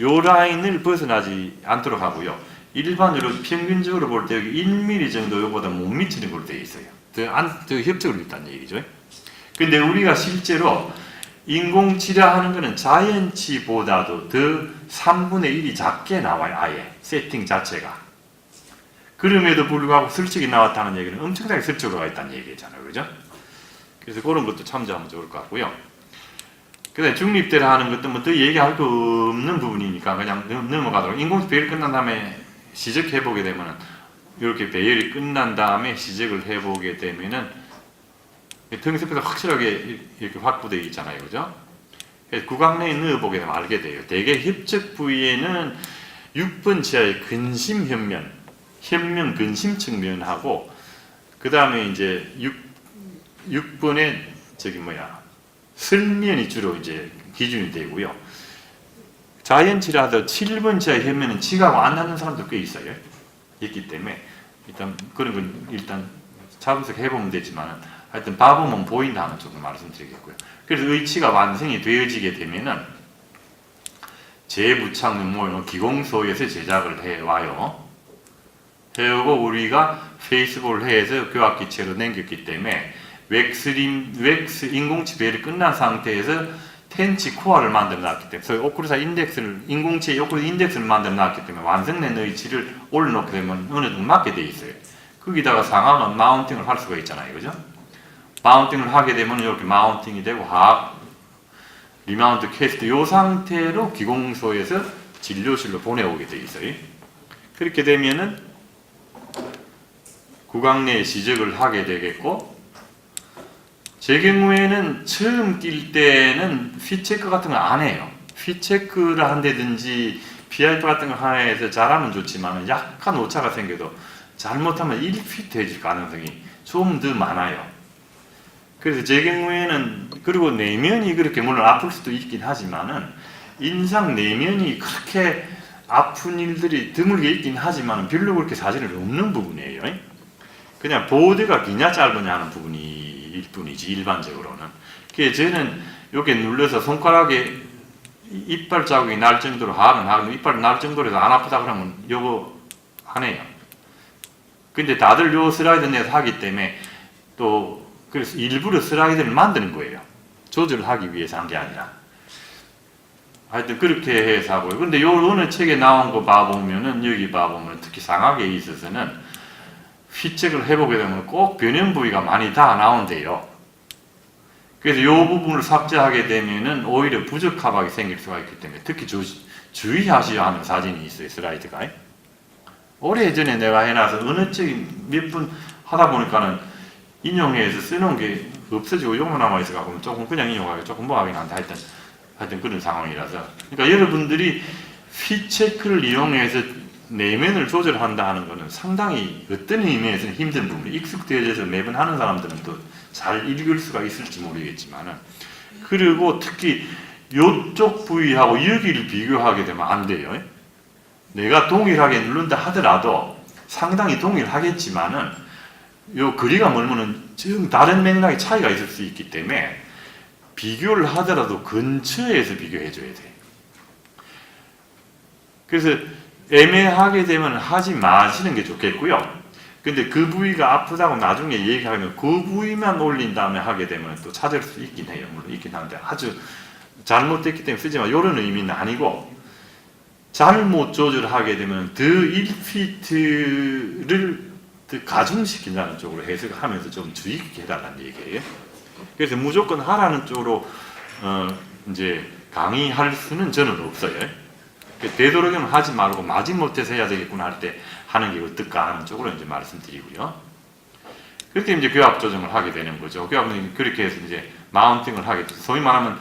요 라인을 벗어나지 않도록 하고요. 일반적으로 평균적으로 볼 때 여기 1mm 정도 요보다 못 미치는 걸로 되어 있어요. 더 협적으로 있다는 얘기죠. 근데 우리가 실제로 인공치료하는 거는 자연치보다도 더 3분의 1이 작게 나와요. 아예 세팅 자체가. 그럼에도 불구하고 설측이 나왔다는 얘기는 엄청나게 설측으로 가 있다는 얘기잖아요. 그죠? 그래서 그런 것도 참조하면 좋을 것 같고요. 그 다음에 중립대라 하는 것도 뭐 더 얘기할 거 없는 부분이니까 그냥 넘어가도록. 인공치 배열 끝난 다음에 시적해보게 되면은 이렇게 배열이 끝난 다음에 시적을 해보게 되면은 등세포가 확실하게 이렇게 확보되어 있잖아요. 그죠? 그래서 구강 내에 넣어보게 되면 알게 돼요. 대개 협적 부위에는 6번 지하의 근심 현면 근심 측면하고 그 다음에 이제 6번의 설면이 주로 이제 기준이 되고요. 자연치라도 7번 지하의 현면은 치가고 안 나는 사람도 꽤 있어요. 있기 때문에 일단 그런 건 일단 자분석 해보면 되지만 하여튼 봐보면 보인다 하는 쪽을 말씀드리겠고요. 그래서 의치가 완성이 되어지게 되면은 재부착 눈물 기공소에서 제작을 해와요. 해오고 우리가 페이스볼을 해서 교합기체로 남겼기 때문에 인공치 배열이 끝난 상태에서 텐치 코어를 만들어 놨기 때문에 소위 오클루사 인덱스를 인공치의 오클루사 인덱스를 만들어 놨기 때문에 완성된 의치를 올려놓게 되면 어느 정도 맞게 돼 있어요. 거기다가 상하는 마운팅을 할 수가 있잖아요. 그죠? 마운팅을 하게 되면 이렇게 마운팅이 되고 하악 리마운트 캐스트 이 상태로 기공소에서 진료실로 보내오게 돼 있어요. 그렇게 되면은 구강 내에 시적을 하게 되겠고, 제 경우에는 처음 낄 때는 핏체크 같은 거 안 해요. 핏체크를 한다든지 PIP 같은 거 하나에서 잘하면 좋지만 약간 오차가 생겨도 잘못하면 1핏 해질 가능성이 좀 더 많아요. 그래서 제 경우에는 그리고 내면이 그렇게 물론 아플 수도 있긴 하지만은 인상 내면이 그렇게 아픈 일들이 드물게 있긴 하지만 별로 그렇게 사실은 없는 부분이에요. 그냥 보드가 기냐 짧으냐 하는 부분일 뿐이지 일반적으로는. 그래서 저는 이렇게 눌러서 손가락에 이빨 자국이 날 정도로 하면 이빨 날 정도로 해서 안 아프다 그러면 요거 하네요. 근데 다들 요 슬라이드 내에서 하기 때문에 또 그래서 일부러 슬라이드를 만드는 거예요. 조절을 하기 위해서 한 게 아니라. 하여튼 그렇게 해서 하고요. 근데 요 어느 책에 나온 거 봐보면은 여기 봐보면 특히 상악에 있어서는 핏책을 해보게 되면 꼭 변형 부위가 많이 다 나온대요. 그래서 이 부분을 삭제하게 되면은 오히려 부적합하게 생길 수가 있기 때문에 특히 주의하셔야 하는 사진이 있어요. 슬라이드가. 오래전에 내가 해놔서 어느 책이 몇 분 하다 보니까는 인용해서 쓰는 게 없어지고 요거 남아있어가지고 조금 그냥 인용하기 조금 뭐하긴 한데 하여튼 그런 상황이라서. 그러니까 여러분들이 핏체크를 이용해서 내면을 조절한다 하는 것은 상당히 어떤 의미에서는 힘든 부분이 익숙되어져서 매번 하는 사람들은 또 잘 읽을 수가 있을지 모르겠지만은 그리고 특히 이쪽 부위하고 여기를 비교하게 되면 안 돼요. 내가 동일하게 누른다 하더라도 상당히 동일하겠지만은 요 거리가 멀면은 좀 다른 맥락의 차이가 있을 수 있기 때문에 비교를 하더라도 근처에서 비교해 줘야 돼요. 그래서 애매하게 되면 하지 마시는 게 좋겠고요. 근데 그 부위가 아프다고 나중에 얘기하면 그 부위만 올린 다음에 하게 되면 또 찾을 수 있긴 해요. 물론 있긴 한데 아주 잘못됐기 때문에 쓰지만 이런 의미는 아니고 잘못 조절하게 되면 더 1피트를 더 가중시킨다는 쪽으로 해석하면서 좀 주의 깊게 해달라는 얘기예요. 그래서 무조건 하라는 쪽으로 이제 강의할 수는 저는 없어요. 되도록이면 하지 말고 마지못해서 해야 되겠구나 할 때 하는 게 어떨까 하는 쪽으로 이제 말씀드리고요. 그렇게 이제 교합 조정을 하게 되는 거죠. 교합은 그렇게 해서 이제 마운팅을 하게 돼요. 소위 말하면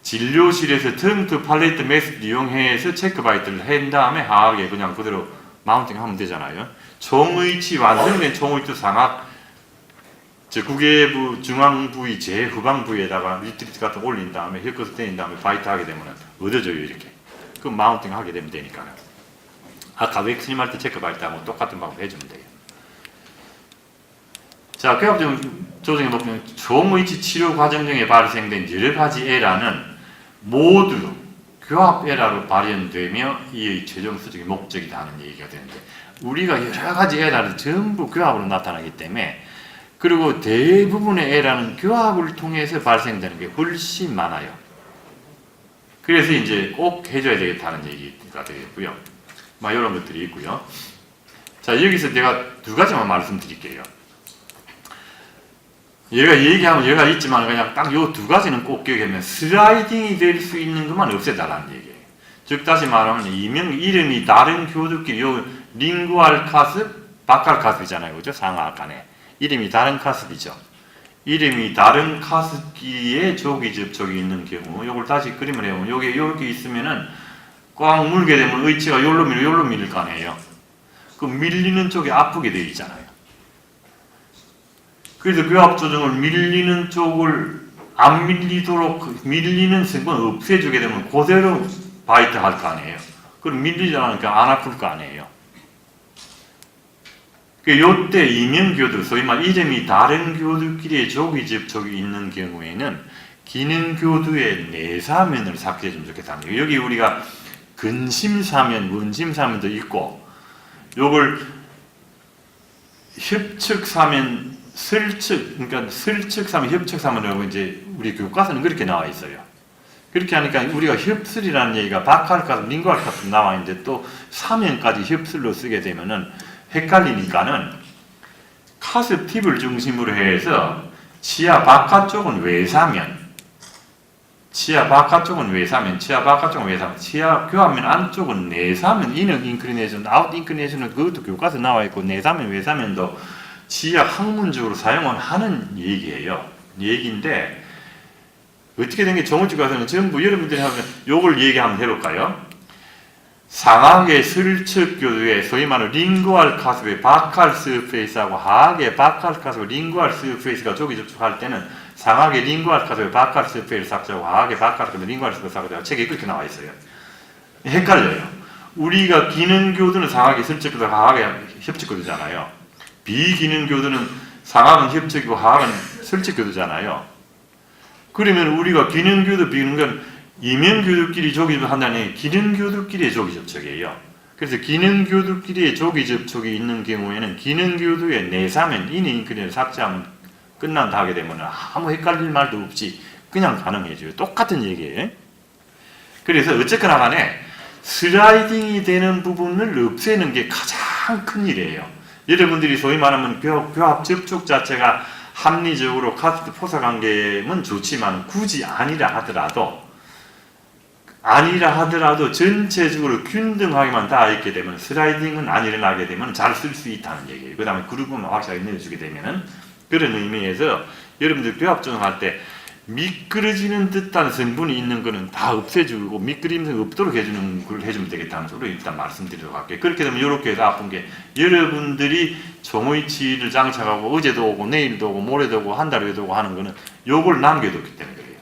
진료실에서 턴트 팔레트 메스를 이용해서 체크 바이트를 한 다음에 하악에 그냥 그대로 마운팅 하면 되잖아요. 총위치, 완성된 총위치 상악, 구개부 중앙 부위, 제후방 부위에다가 리트리트 같은 거 올린 다음에 힐컷을 떼인 다음에 바이트 하게 되면 얻어져요, 이렇게. 그럼 마운팅 하게 되면 되니까요. 아까 웩스님 할 때 체크 바이트하고 똑같은 방법 해주면 돼요. 자, 교합 조정에 보면 총위치 치료 과정 중에 발생된 여러 가지 에러는 모두 교합 에러로 발현되며 이의 최종 수적의 목적이다 하는 얘기가 되는데, 우리가 여러 가지 에러는 전부 교합으로 나타나기 때문에, 그리고 대부분의 에러는 교합을 통해서 발생되는 게 훨씬 많아요. 그래서 이제 꼭 해줘야 되겠다는 얘기가 되겠고요. 이런 것들이 있고요. 자, 여기서 내가 두 가지만 말씀드릴게요. 얘가 얘기하면 얘가 있지만 그냥 딱 요 두 가지는 꼭 기억하면 슬라이딩이 될 수 있는 것만 없애달라는 얘기예요. 즉 다시 말하면 이름이 다른 교두끼리 요 링구알 카습, 바칼 카습이잖아요. 그죠? 상하악 간에. 이름이 다른 카습이죠. 이름이 다른 카습기에 조기 접촉이 있는 경우 요걸 다시 그림을 해보면 요게 이렇게 있으면은 꽉 물게 되면 의치가 요로 밀릴 거 아니에요. 그 밀리는 쪽이 아프게 되어 있잖아요. 그래서 교합 조정을 밀리는 쪽을 안 밀리도록 밀리는 성분을 없애주게 되면 그대로 바이트 할 거 아니에요. 그럼 밀리지 않으니까 안 아플 거 아니에요. 요때 이면교두, 소위 말 이름이 다른 교두끼리의 조기 접촉이 있는 경우에는 기능교두의 내사면을 삭제해주면 좋겠다는 거예요. 여기 우리가 근심사면, 원심사면도 있고 요걸 협측사면, 그러니까 설측사면, 협측사면이라고 이제 우리 교과서는 그렇게 나와 있어요. 그렇게 하니까 우리가 협슬이라는 얘기가 박할카습, 링구알카습 나와 있는데 또 사면까지 협슬로 쓰게 되면은 헷갈리니까는 카습 팁을 중심으로 해서 치아 바깥쪽은 외사면, 치아 바깥쪽은 외사면, 치아 바깥쪽은 외사면, 치아 교합면 안쪽은 내사면, 이너 인크리네이션, 아웃 인크리네이션은 그것도 교과서 나와 있고 내사면, 외사면도 치아 학문적으로 사용을 하는 얘기예요. 얘기인데 어떻게 된 게 정원지 가서는 전부 여러분들이 하면 요걸 얘기하면 해볼까요? 상하의 설측교두에 소위 말하는 링구알 카습의 바칼 서페이스하고 하악의 바칼 카습의 링구알 서페이스가 조기 접촉할 때는 상하의 링구알 카습의 바칼 서페이스를 삭제하고 하악의 바칼 카습의 링구알 서페이스를 삭제하고 책에 그렇게 나와 있어요. 헷갈려요. 우리가 기능교두는 상하의 설측교두, 하악의 협측교두잖아요. 비기능교두는 상하은 협측이고 하악은 설측교두잖아요. 그러면 우리가 기능교두, 비기능교두는 이면교두끼리 조기 접촉한다는 기능교두끼리의 조기 접촉이에요. 그래서 기능교두끼리의 조기 접촉이 있는 경우에는 기능교두의 내사면, 인크리를 삭제하면 끝난다 하게 되면 아무 헷갈릴 말도 없이 그냥 가능해져요. 똑같은 얘기예요. 그래서 어쨌거나 간에 슬라이딩이 되는 부분을 없애는 게 가장 큰 일이에요. 여러분들이 소위 말하면 교합 접촉 자체가 합리적으로 카스트 포사 관계는 좋지만 굳이 아니라 하더라도 전체적으로 균등하게만 닿아 있게 되면 슬라이딩은 안 일어나게 되면 잘 쓸 수 있다는 얘기예요. 그 다음에 그룹만 확실하게 넣어주게 되면은 그런 의미에서 여러분들 교합 조정할 때 미끄러지는 듯한 성분이 있는 거는 다 없애주고 미끄림이 없도록 해주는 걸 해주면 되겠다는 소리를 일단 말씀드리도록 할게요. 그렇게 되면 이렇게 해서 아픈 게 여러분들이 종의치를 장착하고 어제도 오고 내일도 오고 모레도 오고 한 달에도 오고 하는 거는 요걸 남겨뒀기 때문에 그래요.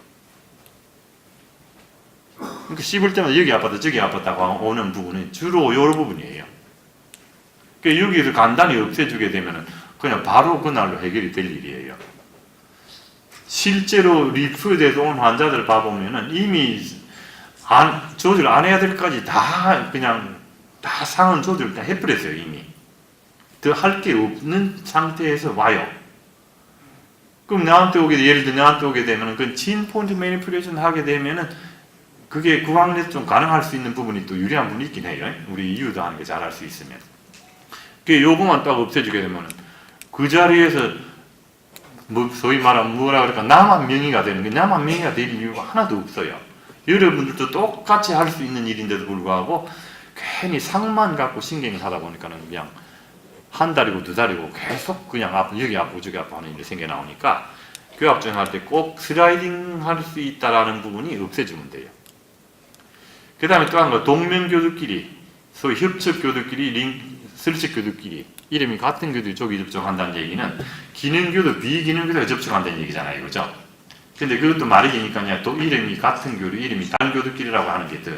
그러니까 씹을 때마다 여기 아팠다 저기 아팠다고 오는 부분은 주로 이 부분이에요. 그러니까 여기에서 간단히 없애주게 되면 그냥 바로 그날로 해결이 될 일이에요. 실제로 리프에 온 환자들 봐보면은 이미 조절 안 해야 될 까지 다 그냥 다 상은 조절 다 해버렸어요. 이미 더 할 게 없는 상태에서 와요. 그럼 나한테 예를 들어 나한테 오게 되면은 그 진 포인트 매니플레이션 하게 되면은 그게 구강내에서 좀 가능할 수 있는 부분이 또 유리한 부분이 있긴 해요. 우리 이유도 하는 게 잘할 수 있으면. 그 요거만 딱 없애주게 되면은 그 자리에서 소위 말하면 뭐라 그럴까 나만 명의가 되는 게 나만 명의가 될 이유가 하나도 없어요. 여러분들도 똑같이 할 수 있는 일인데도 불구하고 괜히 상만 갖고 신경을 하다 보니까는 그냥 한 달이고 두 달이고 계속 그냥 여기 아프고 저기 아프고 하는 일이 생겨 나오니까 교합증 할 때 꼭 슬라이딩 할 수 있다라는 부분이 없애주면 돼요. 그 다음에 또 한 거, 동명교두끼리, 소위 협척교두끼리, 슬식교두끼리, 이름이 같은 교두 쪽이 접촉한다는 얘기는 기능교도, 비기능교도가 접촉한다는 얘기잖아요. 그죠? 근데 그것도 말이 되니까 또 이름이 같은 교두, 이름이 다른 교두끼리라고 하는 게 더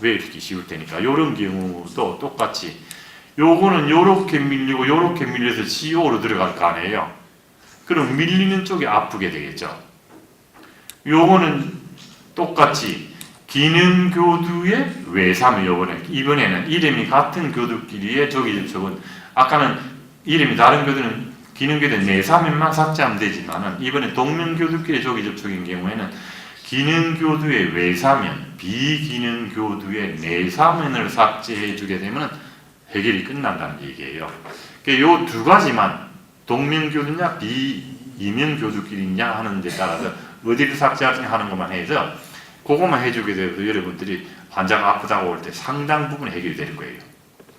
외우기 쉬울 테니까, 이런 경우도 똑같이, 요거는 요렇게 밀리고 요렇게 밀려서 CO로 들어갈 거 아니에요. 그럼 밀리는 쪽이 아프게 되겠죠. 요거는 똑같이 기능교두의 외삼이 이번에는 이름이 같은 교두끼리의 조기 접촉은 아까는 이름이 다른 교두는 기능교두의 내삼면만 삭제하면 되지만은 이번에 동명교두끼리 조기 접촉인 경우에는 기능교두의 외사면, 비기능교두의 내사면을 삭제해 주게 되면 해결이 끝난다는 얘기예요. 요 두 가지만 동명교두냐 비이명교두끼리냐 하는 데 따라서 어디를 삭제하느냐 하는 것만 해서 그것만 해주게 되어도 여러분들이 환자가 아프다고 할 때 상당 부분 해결이 되는 거예요.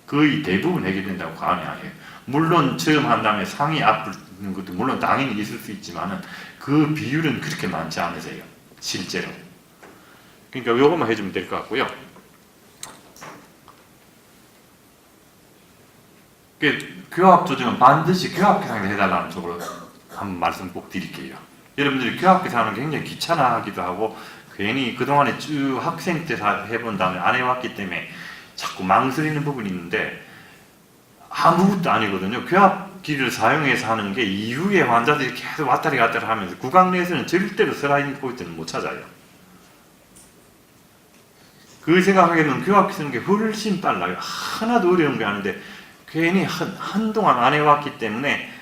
거의 대부분 해결된다고 가능해요. 물론 처음 한 다음에 상이 아픈 것도 물론 당연히 있을 수 있지만은 그 비율은 그렇게 많지 않으세요. 실제로. 그러니까 요것만 해주면 될 것 같고요. 교합 조정은 반드시 교합 계산을 해달라는 쪽으로 한번 말씀 꼭 드릴게요. 여러분들이 교합 계산은 굉장히 귀찮아하기도 하고 괜히 그동안에 쭉 학생 때 다 해본 다음에 안 해왔기 때문에 자꾸 망설이는 부분이 있는데 아무것도 아니거든요. 교합기를 사용해서 하는 게 이후에 환자들이 계속 왔다리 갔다리 하면서 구강 내에서는 절대로 슬라이딩 포인트는 못 찾아요. 그 생각하기에는 교합기 쓰는 게 훨씬 빨라요. 하나도 어려운 게 아닌데 괜히 한동안 안 해왔기 때문에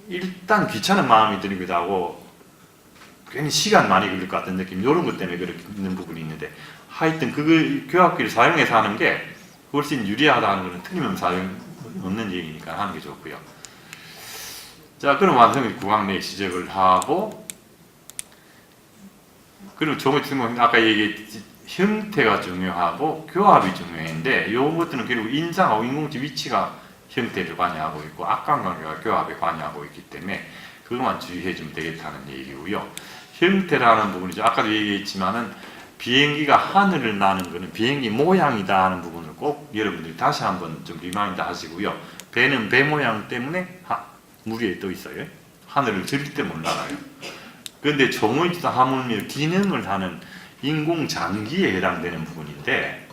일단 귀찮은 마음이 들기도 하고 괜히 시간 많이 걸릴 것 같은 느낌, 이런 것 때문에 그렇게 있는 부분이 있는데 하여튼 그 교합기를 사용해서 하는 게 훨씬 유리하다는 것은 틀림없는 사용 없는 얘기니까 하는 게 좋고요. 자, 그럼 완성이 구강 내 시작을 하고 그리고 조금 있으면 아까 얘기했지 형태가 중요하고 교합이 중요한데 이것들은 결국 인상하고 인공지 위치가 형태를 관여하고 있고 악관관계가 교합에 관여하고 있기 때문에 그것만 주의해 주면 되겠다는 얘기고요. 형태라는 부분이죠. 아까도 얘기했지만은 비행기가 하늘을 나는 것은 비행기 모양이다 하는 부분을 꼭 여러분들이 다시 한번 좀 리마인드 하시고요. 배는 배 모양 때문에 물 위에 떠 있어요. 하늘을 절대 못 날아요. 그런데 종의지도 하물며 기능을 하는 인공장기에 해당되는 부분인데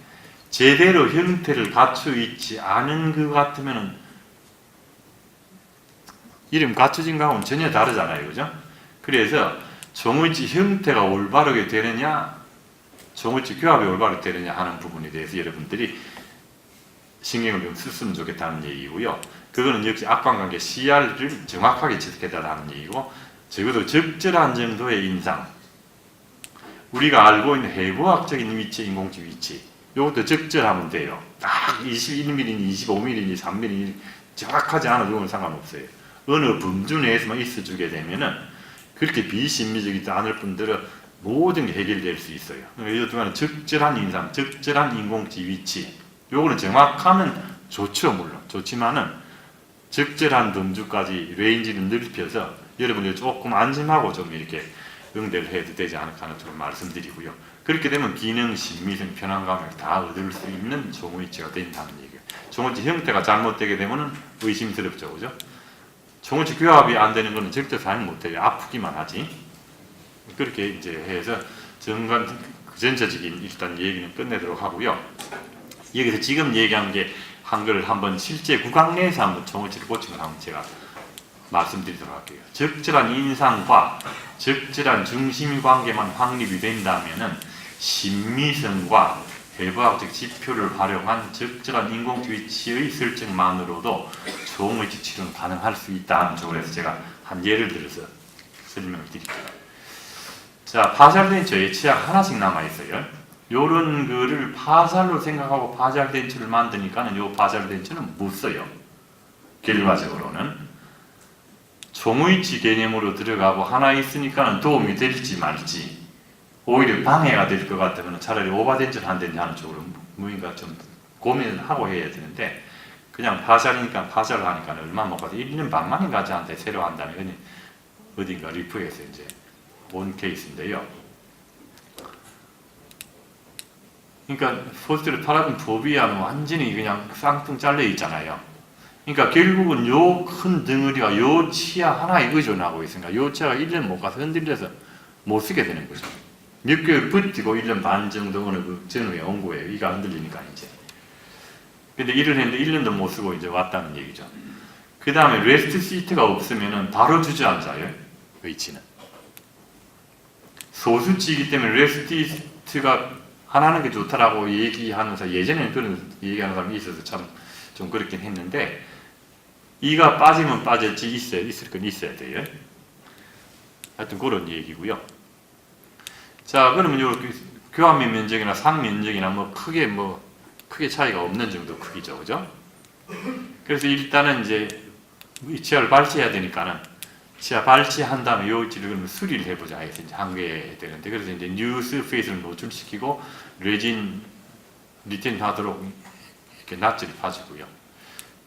제대로 형태를 갖추어 있지 않은 것 같으면은 이름 갖춰진 거하고는 전혀 다르잖아요. 그죠? 그래서 종의지 형태가 올바르게 되느냐 종의지 교합이 올바르게 되느냐 하는 부분에 대해서 여러분들이 신경을 좀 썼으면 좋겠다는 얘기고요. 그거는 역시 악관관계 CR을 정확하게 지적해달라는 얘기고 적어도 적절한 정도의 인상 우리가 알고 있는 해부학적인 위치, 인공지 위치 이것도 적절하면 돼요. 딱 21mm니 25mm니 3mm니 정확하지 않아도 이건 상관없어요. 어느 범주 내에서만 있어주게 되면은 그렇게 비신미적이지 않을 분들은 모든 게 해결될 수 있어요. 이동안은 적절한 인상, 적절한 인공지 위치 요거는 정확하면 좋죠. 물론 좋지만은 적절한 범주까지 레인지를 넓혀서 여러분들이 조금 안심하고 좀 이렇게 응대를 해도 되지 않을까 하는 쪽을 말씀드리고요. 그렇게 되면 기능, 신미성, 편안감을 다 얻을 수 있는 종의치가 된다는 얘기예요. 종의치 형태가 잘못되게 되면 의심스럽죠. 그죠? 종의치 교합이 안 되는 것은 절대 사용 못해요. 아프기만 하지. 그렇게 이제 해서 전반 전체적인 일단 얘기는 끝내도록 하고요. 여기서 지금 얘기한 게 한 거를 한번 실제 구강 내에서 한번 종의치를 고치면 한번 제가 말씀드리도록 할게요. 적절한 인상과 적절한 중심 관계만 확립이 된다면은 신미성과 해부학적 지표를 활용한 적절한 인공지 위치의 설정만으로도 종의치 치료는 가능할 수 있다는 쪽으로 해서 제가 한 예를 들어서 설명을 드릴게요. 자, 파샬 덴처에 치약 하나씩 남아 있어요. 요런 거를 파샬로 생각하고 파샬 덴처를 만드니까는 요 파샬 덴처는 못 써요. 결과적으로는 종의치 개념으로 들어가고 하나 있으니까는 도움이 될지 말지 오히려 방해가 될 것 같으면 차라리 오바덴처를 한 대냐 하는 쪽으로 무인가 좀 고민을 하고 해야 되는데 그냥 파샬이니까 파샬을 하니까 얼마 못 가서 1년 반 만에 가지한테 새로 한다면 어딘가 리프에서 이제 온 케이스인데요. 그러니까 포스트를 팔아둔 포비아는 완전히 그냥 쌍둥 잘려 있잖아요. 그러니까 결국은 요 큰 덩어리가 요 치아 하나에 의존하고 있으니까 요 치아가 1년 못 가서 흔들려서 못 쓰게 되는 거죠. 몇 개월 버티고 1년 반 정도 어느 그 전후에 온 거예요. 이가 흔들리니까 이제. 근데 일을 했는데 1년도 못 쓰고 이제 왔다는 얘기죠. 그 다음에 레스트 시트가 없으면은 바로 주저앉아요. 위치는. 소수치이기 때문에 레스트 시트가 안 하는 게 좋다라고 얘기하면서 예전에는 그런 얘기하는 사람이 있어서 참 좀 그렇긴 했는데 이가 빠지면 빠졌지 있을 건 있어야 돼요. 하여튼 그런 얘기고요. 자, 그러면 이렇게 교환면 면적이나 상 면적이나 크게 차이가 없는 정도 크기죠, 그죠? 그래서 일단은 이제 치아를 발치해야 되니까는 치아 발치한 다음에 요 위치를 그러면 수리를 해보자 해서 이제 한 게 되는데 그래서 이제 뉴 서페이스를 노출시키고 레진 리텐 하도록 이렇게 낫지를 파주고요.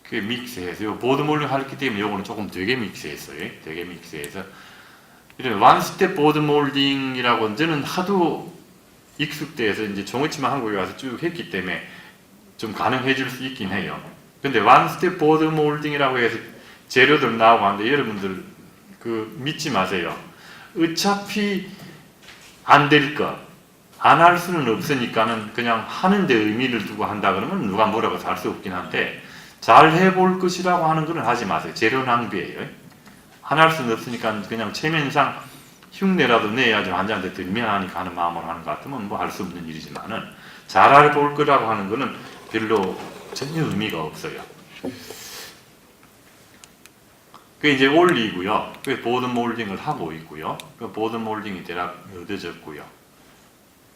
그게 믹스해서 요 보드 몰딩 했기 때문에 요거는 조금 되게 믹스했어요. 되게 믹스해서 이런 원스텝 보드 몰딩이라고 저는 하도 익숙돼서 이제 종어치만 한국에 가서 쭉 했기 때문에 좀 가능해질 수 있긴 해요. 근데 원스텝 보드 몰딩이라고 해서 재료들 나오고 하는데 여러분들 그 믿지 마세요. 어차피 안 될 거, 안 할 수는 없으니까는 그냥 하는데 의미를 두고 한다 그러면 누가 뭐라고 할 수 없긴 한데 잘 해볼 것이라고 하는 거는 하지 마세요. 재료 낭비예요. 안 할 수는 없으니까 그냥 체면상 흉내라도 내야지 환자한테 들면하니까 하는 마음으로 하는 것 같으면 뭐 할 수 없는 일이지만은 잘 해볼 거라고 하는 거는 별로 전혀 의미가 없어요. 그 이제 올리고요. 그 보드 몰딩을 하고 있고요. 그 보드 몰딩이 대략 얻어졌고요.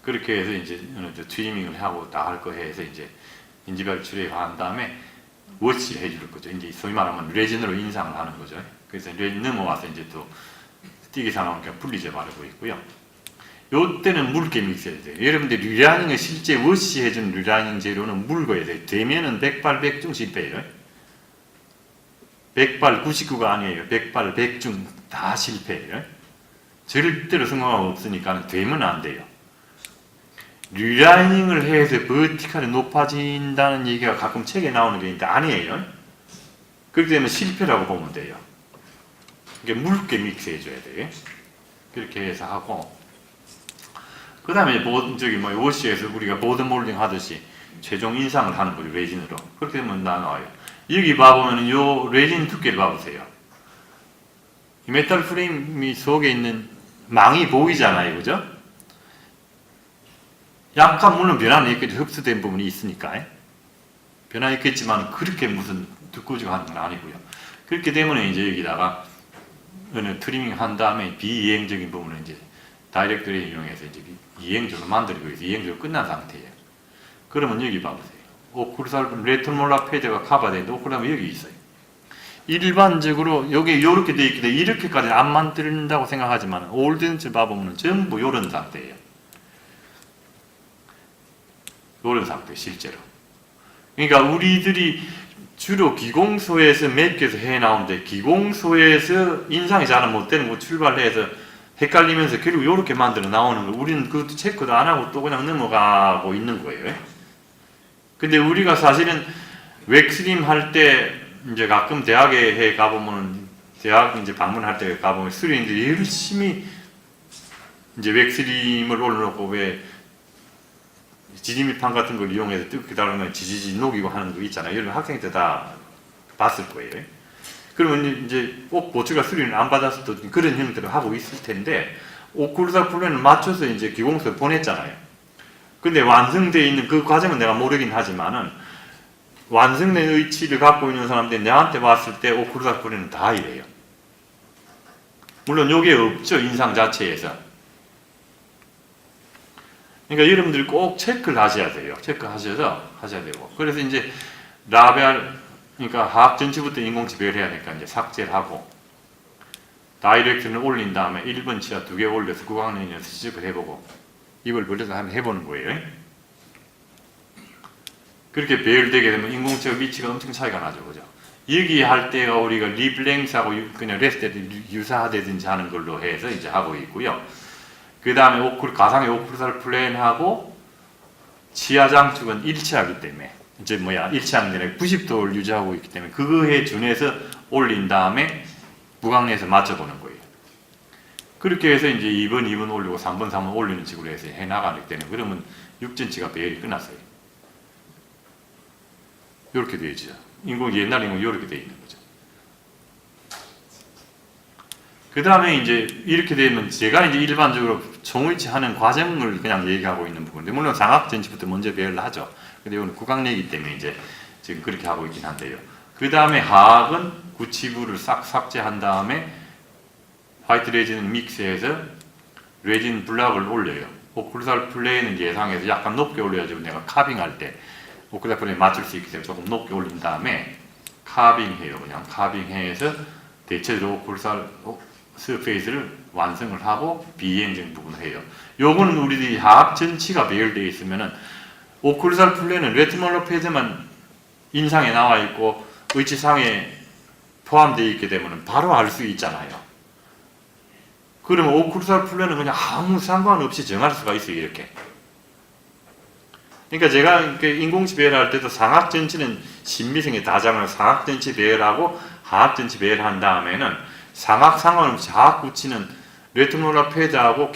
그렇게 해서 이제 트리밍을 하고 다 할 거 해서 이제 인지발 출입한 다음에 워치 해줄 거죠. 이제 소위 말하면 레진으로 인상을 하는 거죠. 그래서 레진 넘어와서 이제 또 띠기사 나오니까 분리제 바르고 있고요. 요때는 묽게 믹스해야 돼요. 여러분들 류라닝을 실제 워시 해준 류라닝 재료는 묽어야 돼요. 되면은 100발 100중 실패예요. 100발 99가 아니에요. 100발 100중 다 실패예요. 절대로 성공하고 없으니까 되면 안 돼요. 류라이닝을 해서 버티컬이 높아진다는 얘기가 가끔 책에 나오는 게 있는데 아니에요. 그렇게 되면 실패라고 보면 돼요. 이게 묽게 믹스해줘야 돼요. 그렇게 해서 하고 그 다음에 워시에서 우리가 보드 몰딩 하듯이 최종 인상을 하는 거죠. 레진으로. 그렇게 되면 나와요. 여기 봐보면 요 레진 두께를 봐보세요. 이 메탈 프레임 속에 있는 망이 보이잖아요. 그죠? 약간 물론 변화는 있겠죠. 흡수된 부분이 있으니까. 변화는 있겠지만 그렇게 무슨 두꺼워지고 하는 건 아니고요. 그렇게 되면 이제 여기다가 어느 트리밍 한 다음에 비이행적인 부분을 이제 다이렉트를 이용해서 이제 이행적으로 만들고 있어요. 이행적으로 끝난 상태예요. 그러면 여기 봐보세요. 오클루살 레토몰라 패드가 커버되는데 오클루살은 여기 있어요. 일반적으로 여기 이렇게 되어 있기 때문에 이렇게까지 안 만든다고 생각하지만 올드렌치 봐보면 전부 이런 상태예요. 이런 상태 실제로. 그러니까 우리들이 주로 기공소에서 맵게서 해 나오는데 기공소에서 인상이 잘 못 되는 거 출발해서 헷갈리면서 결국 이렇게 만들어 나오는 거 우리는 그것도 체크도 안 하고 또 그냥 넘어가고 있는 거예요. 근데 우리가 사실은 웩스림 할 때 이제 가끔 대학에 해 가보면 대학 이제 방문할 때 가보면 수련인들이 열심히 이제 웩스림을 올려놓고 왜 지지미판 같은 걸 이용해서 뜨겁게 달으면 지지지 녹이고 하는 거 있잖아요. 여러분 학생 때 다 봤을 거예요. 그러면 이제 꼭 보츠가 수리를 안 받았을 때 그런 형태를 하고 있을 텐데 오클루살 플랜을 맞춰서 이제 기공소에 보냈잖아요. 근데 완성되어 있는 그 과정은 내가 모르긴 하지만은 완성된 의치를 갖고 있는 사람들이 내한테 봤을 때 오클루살 플랜은 다 이래요. 물론 요게 없죠. 인상 자체에서. 그러니까 여러분들이 꼭 체크를 하셔야 돼요. 체크하셔서 하셔야 되고. 그래서 이제 라벨, 그러니까 하악 전치부터 인공치 배열해야 되니까 이제 삭제를 하고 다이렉트를 올린 다음에 1번 치아 2개 올려서 구강연에서 시접을 해보고 입을 벌려서 한번 해보는 거예요. 그렇게 배열되게 되면 인공체의 위치가 엄청 차이가 나죠. 그죠? 여기 할 때가 우리가 립랭스하고 그냥 레스트 유사하다든지 하는 걸로 해서 이제 하고 있고요. 그 다음에 가상의 오클루살 플레인하고 치하장축은 일치하기 때문에 이제 일치하는 데는 90도를 유지하고 있기 때문에 그거에 준해서 올린 다음에 무광내에서 맞춰보는 거예요. 그렇게 해서 이제 2번, 2번 올리고 3번, 3번 올리는 식으로 해서 해나가기 때문에 그러면 6cm가 배열이 끝났어요. 이렇게 되어있죠. 옛날 인공 이렇게 되어 있는 거죠. 그 다음에 이제 이렇게 되면 제가 이제 일반적으로 종일치 하는 과정을 그냥 얘기하고 있는 부분인데, 물론 장악 전치부터 먼저 배열을 하죠. 근데 이건 구강내이기 때문에 이제 지금 그렇게 하고 있긴 한데요. 그 다음에 하악은 구치부를 싹 삭제한 다음에 화이트 레진을 믹스해서 레진 블락을 올려요. 오클루살 플레이는 예상해서 약간 높게 올려야지 내가 카빙할 때 오클루살 플레이 맞출 수 있기 때문에 조금 높게 올린 다음에 카빙해요. 그냥 카빙해서 대체적으로 오클루살 서페이스를 완성을 하고 비행정 부분을 해요. 요거는 우리들이 하악 전치가 배열되어 있으면은 오클루살 플레이는 레티멀러 페이지만 인상에 나와 있고 의치상에 포함되어 있게 되면 바로 알 수 있잖아요. 그러면 오클루살 플레이는 그냥 아무 상관없이 정할 수가 있어요. 이렇게. 그러니까 제가 인공치 배열할 때도 상악 전치는 신미생의 다장을 상악 전치 배열하고 하악 전치 배열한 다음에는 상악 상관없이 하악 구치는 레티멀러 페이지하고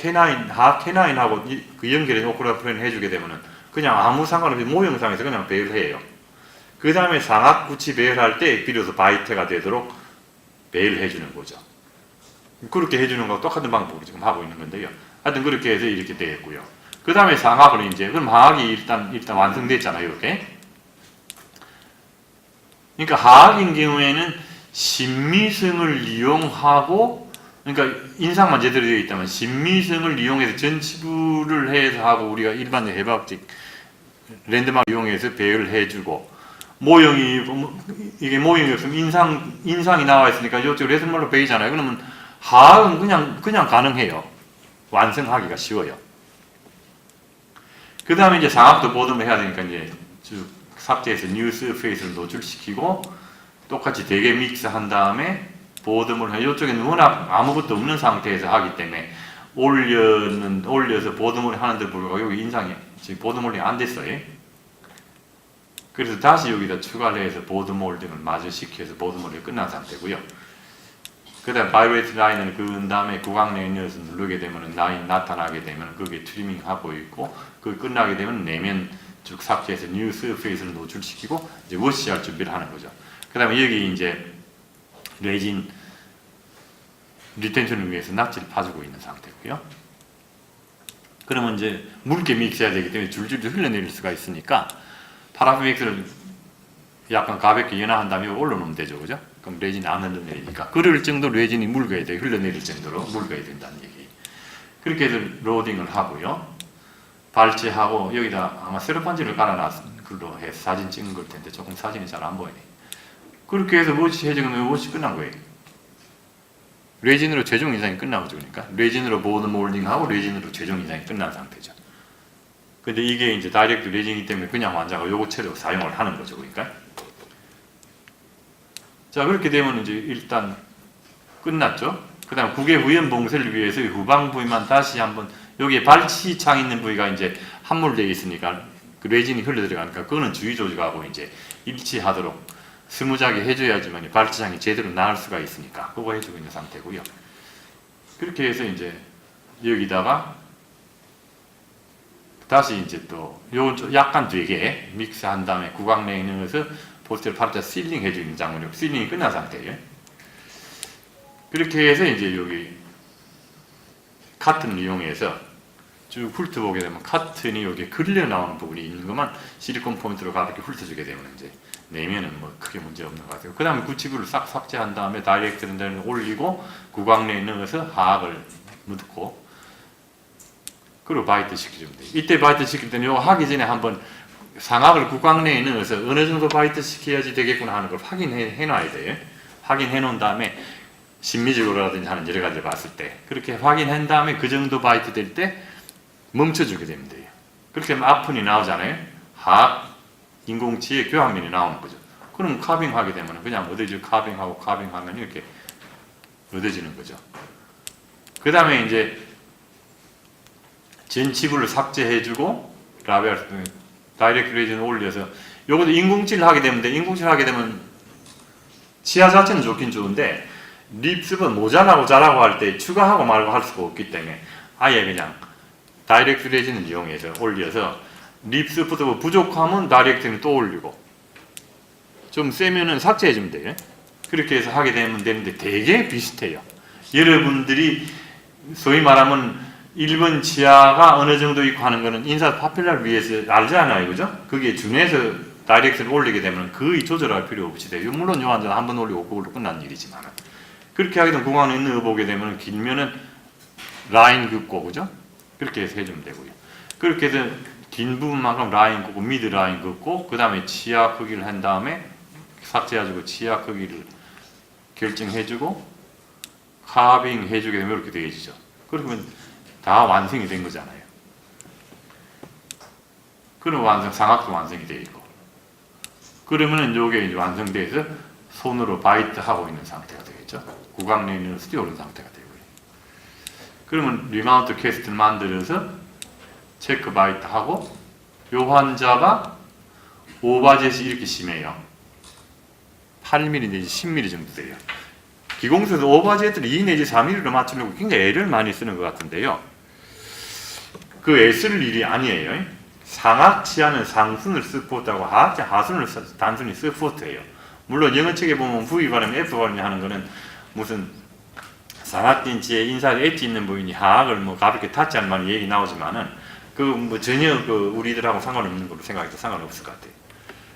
하악 캐나인하고 그 연결된 오클루살 플레이를 해주게 되면은 그냥 아무 상관없이 모형상에서 그냥 배열해요. 그 다음에 상악 구치 배열할 때 비로소 바이트가 되도록 배열해 주는 거죠. 그렇게 해주는 거와 똑같은 방법으로 지금 하고 있는 건데요. 하여튼 그렇게 해서 이렇게 되겠고요. 그 다음에 상악을 이제, 그럼 하악이 일단 완성됐잖아요. 이렇게. 그러니까 하악인 경우에는 신미성을 이용하고, 그러니까 인상만 제대로 되어 있다면 신미성을 이용해서 전치부를 해서 하고 우리가 일반 해박직 랜드마크 이용해서 배열을 해주고, 이게 모형이 없으면 인상이 나와 있으니까 이쪽 레트멀로 베이잖아요. 그러면 하악은 그냥 가능해요. 완성하기가 쉬워요. 그 다음에 이제 상악도 보듬을 해야 되니까 이제 쭉 삭제해서 뉴 서페이스를 노출시키고 똑같이 대개 믹스한 다음에 보듬을 해요. 이쪽에는 워낙 아무것도 없는 상태에서 하기 때문에 올려서 보듬을 하는데 불구하고 여기 인상이 지금 보듬mol딩이 안 됐어요. 그래서 다시 여기다 추가를 해서 보드몰딩을 마저 시켜서 보드몰딩이 끝난 상태고요. 그 다음 바이브레이트 라인을 그은 다음에 구강내에 넣어서 누르게 되면 라인 나타나게 되면 그게 트리밍하고 있고, 그 끝나게 되면 내면 쭉 삭제해서 뉴 서페이스를 노출시키고 이제 워시할 준비를 하는 거죠. 그 다음에 여기 이제 레진 리텐션을 위해서 낙지를 파주고 있는 상태고요. 그러면 이제 묽게 믹스해야 되기 때문에 줄줄 흘러내릴 수가 있으니까 파라핀 믹스를 약간 가볍게 연화한 다음에 올려놓으면 되죠. 그죠? 그럼 레진이 안 흘러내리니까. 그럴 정도로 레진이 묽어야 돼요. 흘러내릴 정도로 묽어야 된다는 얘기. 그렇게 해서 로딩을 하고요. 발치하고 여기다 아마 세로판지를 깔아놨은 걸로 해서 사진 찍은 걸 텐데 조금 사진이 잘 안 보이네. 그렇게 해서 워시 해주면 워시 끝난 거예요. 레진으로 최종 인상이 끝난 거죠. 그러니까 레진으로 보드 몰딩하고 레진으로 최종 인상이 끝난 상태죠. 근데 이게 이제 다이렉트 레진이기 때문에 그냥 환자가 요거 채로 사용을 하는 거죠. 그러니까. 자, 그렇게 되면 이제 일단 끝났죠. 그 다음 국외 후연 봉쇄를 위해서 후방 부위만 다시 한번, 여기에 발치창 있는 부위가 이제 함몰되어 있으니까 그 레진이 흘러 들어가니까 그거는 주의 조직하고 이제 일치하도록 스무하게 해줘야지만 발치창이 제대로 나올 수가 있으니까 그거 해주고 있는 상태고요. 그렇게 해서 이제 여기다가 다시 이제 또 요 약간 되게 믹스한 다음에 구강내에 넣어서 포스텔 파르타 실링 해주는 장면이고, 실링이 끝난 상태예요. 그렇게 해서 이제 여기 카튼을 이용해서 쭉 훑어보게 되면 카튼이 여기 그릴려 나오는 부분이 있는 것만 실리콘 포인트로 가볍게 훑어주게 되면 이제 내면은 뭐 크게 문제 없는 것 같아요. 그 다음에 구치부를 싹 삭제한 다음에 다이렉트를 올리고 구강내에 넣어서 하악을 묻고 그리고 바이트 시켜주면 돼요. 이때 바이트 시킬 때는 이거 하기 전에 한번 상악을 구강내에 넣어서 어느 정도 바이트 시켜야지 되겠구나 하는 걸 확인해 놔야 돼요. 확인해 놓은 다음에 심미적으로라든지 하는 여러 가지를 봤을 때 그렇게 확인한 다음에 그 정도 바이트 될 때 멈춰주게 되면 돼요. 그렇게 하면 아픈이 나오잖아요. 하악 인공지의 교합면이 나오는 거죠. 그럼 카빙하게 되면 그냥 얻어지고 카빙하고 카빙하면 이렇게 얻어지는 거죠. 그 다음에 이제 전치부를 삭제해주고 다이렉트 레이저는 올려서 요것도 인공치를 하게 되는데 인공치를 하게 되면 치아 자체는 좋긴 좋은데 립습은 모자라고 자라고 할 때 추가하고 말고 할 수가 없기 때문에 아예 그냥 다이렉트 레이저는 이용해서 올려서 립습부터 부족하면 다이렉트는 또 올리고 좀 세면은 삭제해주면 돼요. 그렇게 해서 하게 되면 되는데 되게 비슷해요. 여러분들이 소위 말하면 1번 치아가 어느 정도 있고 하는 거는 인사 파필라를 위해서 알잖아요. 그죠? 그게 준해서 다이렉트를 올리게 되면 거의 조절할 필요 없이 돼요. 물론 요 환자는 한번 올리고 그걸로 끝난 일이지만 그렇게 하게 되면 구강 있는 거 보게 되면 길면은 라인 긋고 그죠? 그렇게 해서 해주면 되고요. 그렇게 해서 긴 부분만큼 라인 긋고 미드 라인 긋고 그 다음에 치아 크기를 한 다음에 삭제해주고 치아 크기를 결정해주고 카빙 해주게 되면 이렇게 되어지죠. 그러면 다 완성이 된 거잖아요. 그럼 상악도 완성이 되어 있고 그러면은 요게 이제 완성돼서 손으로 바이트 하고 있는 상태가 되겠죠. 구강 레인을 스티오는 상태가 되고요. 그러면 리마운트 캐스트를 만들어서 체크 바이트 하고 요 환자가 오바젯이 이렇게 심해요. 8mm 내지 10mm 정도 돼요. 기공수에서 오바젯을 2 내지 4mm로 맞추려고 굉장히 애를 많이 쓰는 것 같은데요. 그 애쓸 일이 아니에요. 상악치아는 상순을 스포트하고 하순을 단순히 스포트예요. 물론 영어책에 보면 V 발음, F 발음이 하는 거는 무슨 상악진치에 인사에 엣지 있는 부분이 하악을 뭐 가볍게 타치하는 말이 얘기 나오지만은 그 뭐 전혀 그 우리들하고 상관없는 걸로 생각해도 상관없을 것 같아요.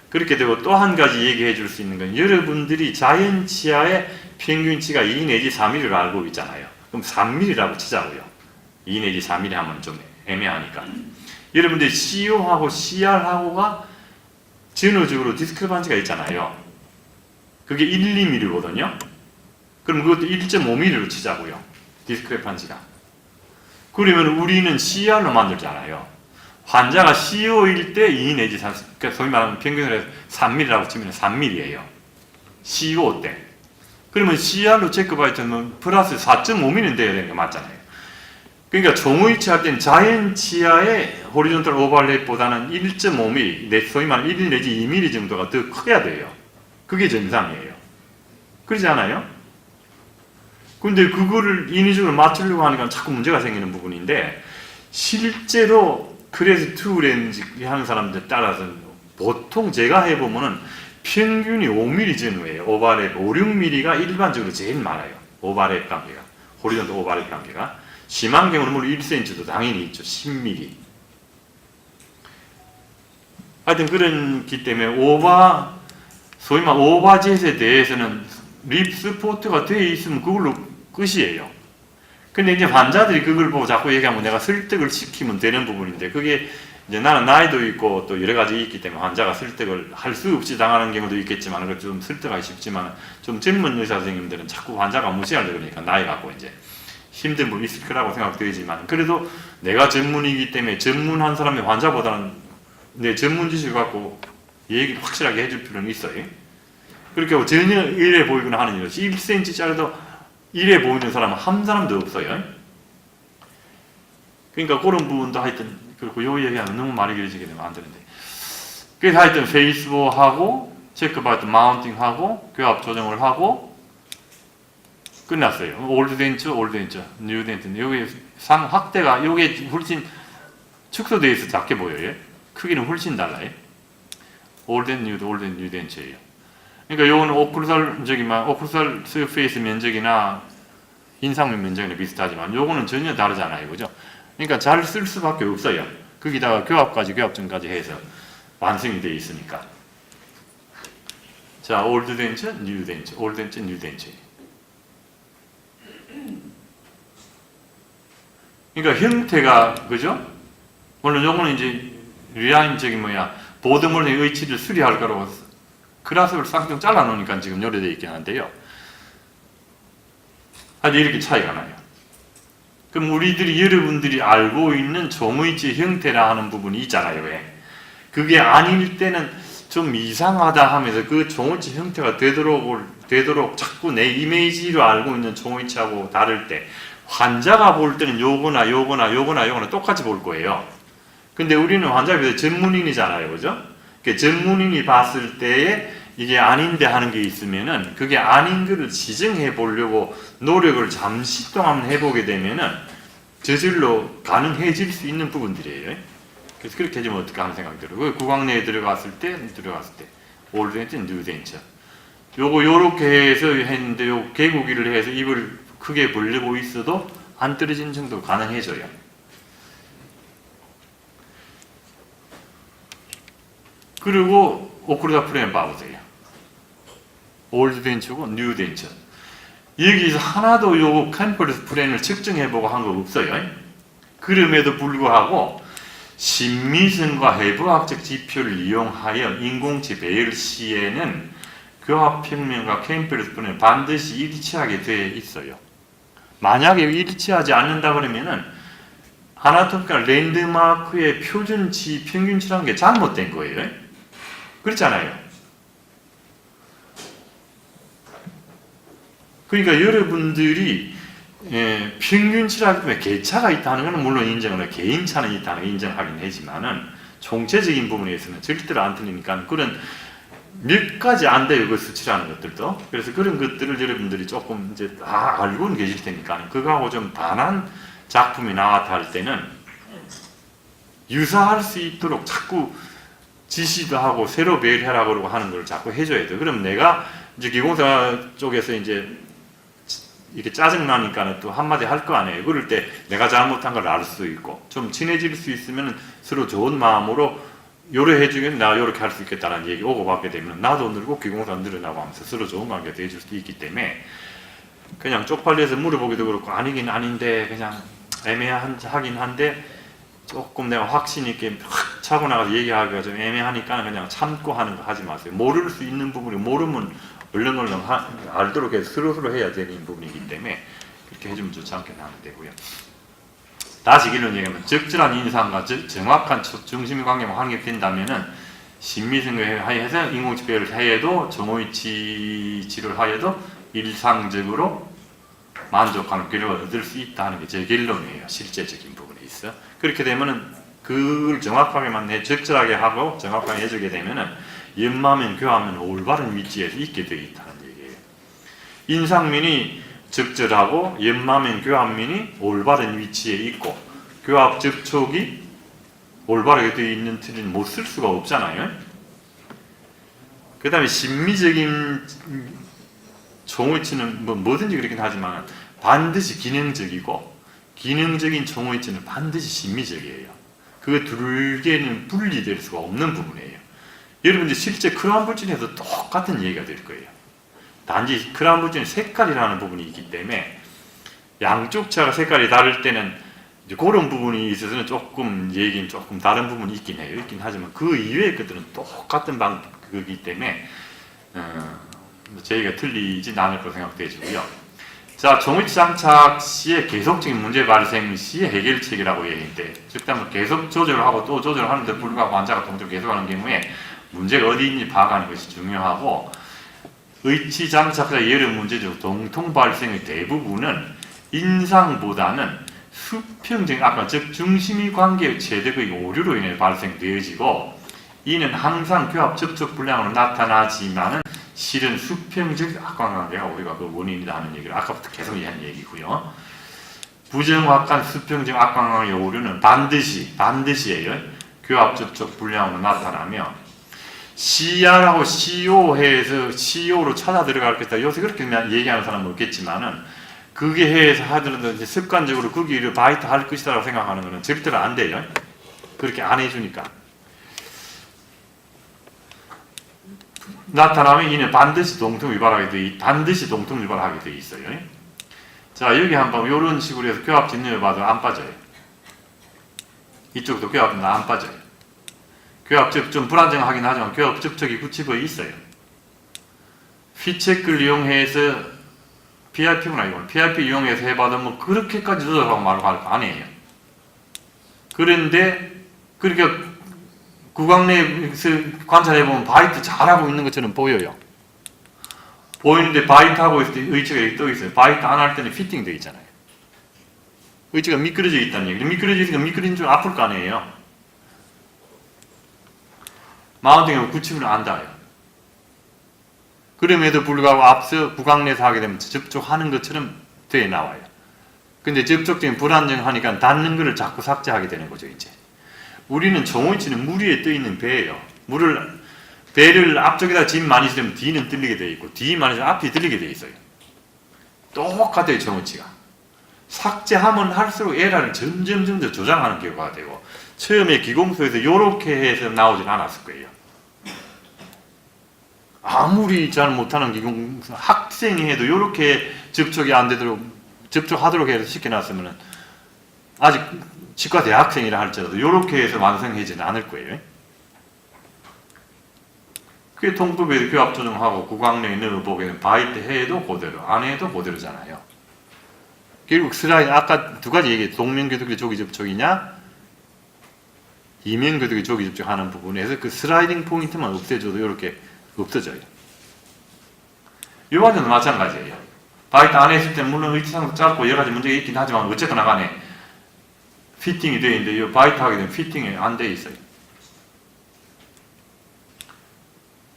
그렇게 되고 또 한 가지 얘기해 줄 수 있는 건 여러분들이 자연치아의 평균치가 2 내지 4mm로 알고 있잖아요. 그럼 3mm라고 치자고요. 2 내지 4mm 하면 좀 애매하니까. 여러분들 CO하고 CR하고가 전어적으로 디스크레판시가 있잖아요. 그게 1, 2mm거든요. 그럼 그것도 1.5mm로 치자고요. 디스크레판시가. 그러면 우리는 CR로 만들잖아요. 환자가 CO일 때 2 내지 4, 그러니까 소위 말하면 평균으로 해서 3mm라고 치면 3mm예요. CO 때. 그러면 CR로 체크 바이트는 플러스 4.5mm는 돼야 되는 거 맞잖아요. 그러니까 종의치 할 때는 자연 치아의 호리존탈 오버랩보다는 1.5mm, 소위 말하는 1 내지 2mm 정도가 더 커야 돼요. 그게 정상이에요. 그러지 않아요? 근데 그거를 인위적으로 맞추려고 하니까 자꾸 문제가 생기는 부분인데 실제로 그래서 투렌즈 하는 사람들 따라서 보통 제가 해보면은 평균이 5mm 전후예요. 오버랩 5, 6mm가 일반적으로 제일 많아요. 오버랩 관계가. 호리존탈 오버랩 관계가. 심한 경우는 물론 1cm도 당연히 있죠. 10mm. 하여튼 그렇기 때문에 소위 말 오바젯에 대해서는 립 스포트가 되어 있으면 그걸로 끝이에요. 근데 이제 환자들이 그걸 보고 자꾸 얘기하면 내가 설득을 시키면 되는 부분인데 그게 이제 나는 나이도 있고 또 여러 가지 있기 때문에 환자가 설득을 할 수 없이 당하는 경우도 있겠지만 그걸 좀 설득하기 쉽지만 좀 젊은 의사 선생님들은 자꾸 환자가 무시하려고 그러니까 나이 갖고 이제 힘든 부분이 있을 거라고 생각되지만 그래도 내가 전문이기 때문에 전문한 사람의 환자보다는 내 전문 지식을 갖고 얘기를 확실하게 해줄 필요는 있어요. 그렇게 하고 전혀 이래 보이거나 하는 일 없이 1cm짜리도 이래 보이는 사람은 한 사람도 없어요. 그러니까 그런 부분도 하여튼 그리고 요 얘기하면 너무 많이 길어지게 되면 안 되는데 그래서 하여튼 페이스보하고 체크바이트 마운팅하고 교합 조정을 하고 끝났어요. 올드 덴츠, 뉴 덴츠. 여기 상 확대가 이게 훨씬 축소되어 있어 작게 보여요. 크기는 훨씬 달라요. 올드 뉴 덴츠예요. 그러니까 요거는 오클루살 서페이스 면적이나 인상면 면적이나 비슷하지만 요거는 전혀 다르잖아요. 그죠? 그러니까 잘 쓸 수밖에 없어요. 거기다가 교합전까지 해서 완성이 되어 있으니까. 자, 올드 덴츠, 뉴 덴츠, 올드 덴츠, 뉴 덴츠. 그러니까 형태가 그죠? 물론 요거는 이제 리라인적인 보드물의 의치를 수리할 거라고 그라스를 쌍둥 잘라 놓으니까 지금 요래되어 있긴 한데요. 아주 이렇게 차이가 나요. 그럼 여러분들이 알고 있는 종의치 형태라 하는 부분이 있잖아요. 왜? 그게 아닐 때는 좀 이상하다 하면서 그 종이치 형태가 되도록 자꾸 내 이미지로 알고 있는 종이치하고 다를 때 환자가 볼 때는 요거나 똑같이 볼 거예요. 근데 우리는 환자에 비해서 전문인이잖아요. 그죠? 그러니까 전문인이 봤을 때에 이게 아닌데 하는 게 있으면은 그게 아닌 거를 지정해 보려고 노력을 잠시 동안 해보게 되면은 저절로 가능해질 수 있는 부분들이에요. 그래서 그렇게 해주면 어떨까 하는 생각이 들어요. 구강내에 들어갔을 때 올드 덴처, 뉴 덴처. 요거 요렇게 해서 했는데 요 개구기를 해서 입을 크게 벌리고 있어도 안 떨어지는 정도 가능해져요. 그리고 오클루다 프레임 봐보세요. 올드 덴처고 뉴 덴처. 여기서 하나도 요 캠퍼스 프레임을 측정해보고 한 거 없어요. 그럼에도 불구하고 심미성과 해부학적 지표를 이용하여 인공치 배열 시에는 교합평면과 캠퍼스 프레임은 반드시 일치하게 되어 있어요. 만약에 일치하지 않는다 그러면은 아나토미컬 랜드마크의 표준치, 평균치라는 게 잘못된 거예요. 그렇잖아요. 그러니까 여러분들이 평균치라기 때문에 개차가 있다는 것은 물론 인정을 해요. 개인차는 있다는 걸 인정하긴 하지만은 총체적인 부분에서는 절대로 안 틀리니까 그런 몇 가지 안 돼요. 그 수치라는 것들도. 그래서 그런 것들을 여러분들이 조금 이제 다 알고는 계실 테니까 그거하고 좀 반한 작품이 나왔다 할 때는 유사할 수 있도록 자꾸 지시도 하고 새로 배열해라 그러고 하는 걸 자꾸 해줘야 돼요. 그럼 내가 이제 기공사 쪽에서 이제 이렇게 짜증나니까 또 한마디 할 거 아니에요. 그럴 때 내가 잘못한 걸 알 수 있고 좀 친해질 수 있으면 서로 좋은 마음으로 요래 해주면 나 요렇게 할 수 있겠다는 얘기 오고 받게 되면 나도 늘고 기공사 늘어나고 하면서 서로 좋은 관계가 돼줄 수도 있기 때문에 그냥 쪽팔려서 물어보기도 그렇고 아니긴 아닌데 그냥 애매하긴 한데 조금 내가 확신 있게 확 차고 나가서 얘기하기가 좀 애매하니까 그냥 참고 하는 거 하지 마세요. 모를 수 있는 부분이 모르면 얼렁얼렁 알도록 해서 스스로 해야 되는 부분이기 때문에 그렇게 해주면 좋지 않겠나 하면 되고요. 다시 결론 얘기하면 적절한 인상과 정확한 중심 관계만 확립된다면은 심미성을 하여서 인공치 배열을 하여도 정오이치 치료를 하여도 일상적으로 만족하는 결과를 얻을 수 있다는 게 제 결론이에요. 실제적인 부분에 있어. 그렇게 되면은 그걸 정확하게만 적절하게 하고 정확하게 해주게 되면은 연마면 교합면 올바른 위치에서 있게 되어 있다는 얘기예요. 인상면이 적절하고 연마면 교합면이 올바른 위치에 있고 교합 접촉이 올바르게 되어 있는 틀은 못 쓸 수가 없잖아요. 그 다음에 심미적인 종의치는 뭐든지 그렇긴 하지만 반드시 기능적이고 기능적인 종의치는 반드시 심미적이에요. 그 두 개는 분리될 수가 없는 부분이에요. 여러분들 실제 크라운 불진에도 똑같은 얘기가 될 거예요. 단지 크라운 불진의 색깔이라는 부분이 있기 때문에 양쪽 차가 색깔이 다를 때는 이제 그런 부분이 있어서는 조금 얘기는 조금 다른 부분이 있긴 해요. 있긴 하지만 그 이외의 것들은 똑같은 방법이기 때문에 저희가 틀리진 않을 거라고 생각되고요. 자, 종이치 장착 시에 계속적인 문제 발생 시에 해결책이라고 얘기했는데, 즉, 계속 조절을 하고 또 조절을 하는데 불구하고 환자가 동작을 계속하는 경우에 문제가 어디 있는지 파악하는 것이 중요하고, 의치 장착자 여러 문제 중 동통 발생의 대부분은 인상보다는 수평적, 아까 즉 중심이 관계의 최대의 오류로 인해 발생되어지고, 이는 항상 교합 접촉 불량으로 나타나지만은 실은 수평적 악관관계가 우리가 그 원인이다 하는 얘기를 아까부터 계속 한 얘기고요. 부정확한 수평적 악관관계 오류는 반드시예요. 교합 접촉 불량으로 나타나며 CR하고 CO 해서 CO로 찾아 들어갈 것이다. 요새 그렇게 얘기하는 사람은 없겠지만은 그게 해서 하더라도 이제 습관적으로 거기를 바이트 할 것이다라고 생각하는 것은 절대로 안 돼요. 그렇게 안 해주니까. 나타나면 이는 반드시 동통 위반하게 돼 있어요. 자, 여기 한번 이런 식으로 해서 교합 진료를 봐도 안 빠져요. 이쪽도 교합은 안 빠져요. 교합 좀 불안정하긴 하지만 교합 접촉이 굳히고 있어요. 피체크를 이용해서 PRP구나 이건. PRP 이용해서 해봐도 뭐 그렇게까지 조절하고 말고 할 거 아니에요. 그런데 그렇게 구강내에서 관찰해보면 바이트 잘하고 있는 것처럼 보여요. 보이는데 바이트하고 있을 때 의치가 여기 떠 있어요. 바이트 안 할 때는 피팅 되어 있잖아요. 의치가 미끄러져 있다는 얘기죠. 미끄러져 있으니까 미끄러진 줄 아플 거 아니에요. 마운팅하고 구치부는 안 닿아요. 그럼에도 불구하고 앞서 구강내에서 하게 되면 접촉하는 것처럼 돼 나와요. 근데 접촉점이 불안정하니까 닿는 것을 자꾸 삭제하게 되는 거죠, 이제. 우리는 정원치는 물 위에 떠 있는 배예요. 배를 앞쪽에다 짐 많이 실으면 뒤는 들리게 돼 있고, 뒤 많이 실으면 앞이 들리게 돼 있어요. 똑같아요, 정원치가. 삭제하면 할수록 에러를 점점 더 조장하는 결과가 되고, 처음에 기공소에서 이렇게 해서 나오진 않았을 거예요. 아무리 잘 못하는 기공소, 학생이 해도 이렇게 접촉이 안 되도록, 접촉하도록 해서 시켜놨으면 아직 치과 대학생이라 할지라도 이렇게 해서 완성하지는 않을 거예요. 그게 통법에서 교합 조정하고 구강내에 넣어보게 되면 바이트 해도 그대로, 안 해도 그대로잖아요. 결국 슬라이드, 아까 두 가지 얘기했죠. 동면교두기 조기 접촉이냐, 이면교두기 조기 접촉하는 부분에서 그 슬라이딩 포인트만 없애줘도 이렇게 없어져요. 이 과정도 마찬가지예요. 바이트 안 했을 때는 물론 의치상도 짧고 여러 가지 문제가 있긴 하지만 어쨌거나 간에 피팅이 되어 있는데 이 바이트 하게 되면 피팅이 안 되어 있어요.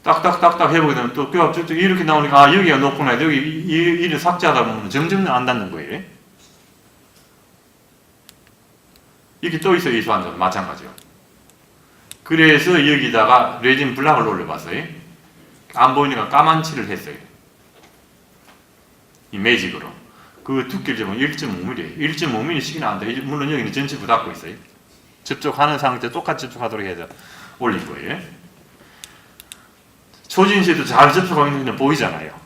딱딱딱딱 해보게 되면 또 교합 접촉 이렇게 나오니까 아 여기가 높구나, 여기 이를 삭제하다 보면 점점 안 닿는 거예요. 이렇게 떠 있어요. 이 소환자도 마찬가지요. 그래서 여기다가 레진 블락을 올려봤어요. 안 보이니까 까만 칠을 했어요. 이 매직으로. 그 두께를 재보면 1.5mm예요. 1.5mm 씩이나 안 돼요. 물론 여기는 전체부 닫고 있어요. 접촉하는 상태 똑같이 접촉하도록 해서 올린 거예요. 초진시에도 잘 접촉하고 있는 게 보이잖아요.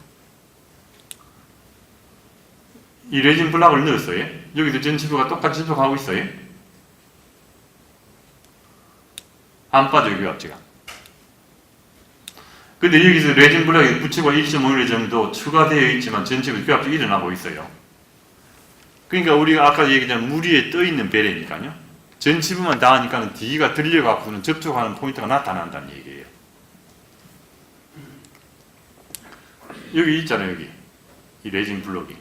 이 레진 블락을 넣었어요. 여기도 전체부가 똑같이 접촉하고 있어요. 안 빠져요, 교합지가. 근데 여기서 레진 블락이 붙이고 1.5mm 정도 추가되어 있지만 전체부 교합이 일어나고 있어요. 그러니까 우리가 아까 얘기한 물 위에 떠 있는 배래니까요. 전치부만 닿으니까는 D가 들려갖고는 접촉하는 포인트가 나타난다는 얘기예요. 여기 있잖아요, 여기. 이 레진 블록이.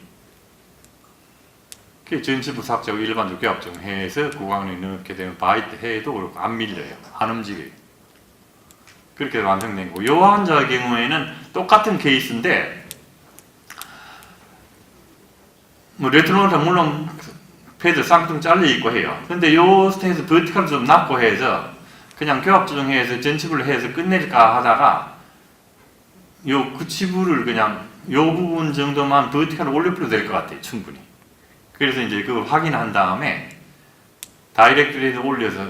그게 전치부 삭제하고 일반적 교합 정해서 구강에 넣게 되면 바이트 해도 그렇고 안 밀려요. 안 움직여요. 그렇게 완성된 거고. 요 환자의 경우에는 똑같은 케이스인데, 뭐 레트로노타 물론 패드 쌍둥 잘려 있고 해요. 근데 요 스테이스 버티컬 좀 낮고 해서 그냥 교합 조정해서 전치부를 해서 끝낼까 하다가 요 구치부를 그냥 요 부분 정도만 버티컬을 올려버려도 될 것 같아요. 충분히. 그래서 이제 그거 확인한 다음에 다이렉트리에서 올려서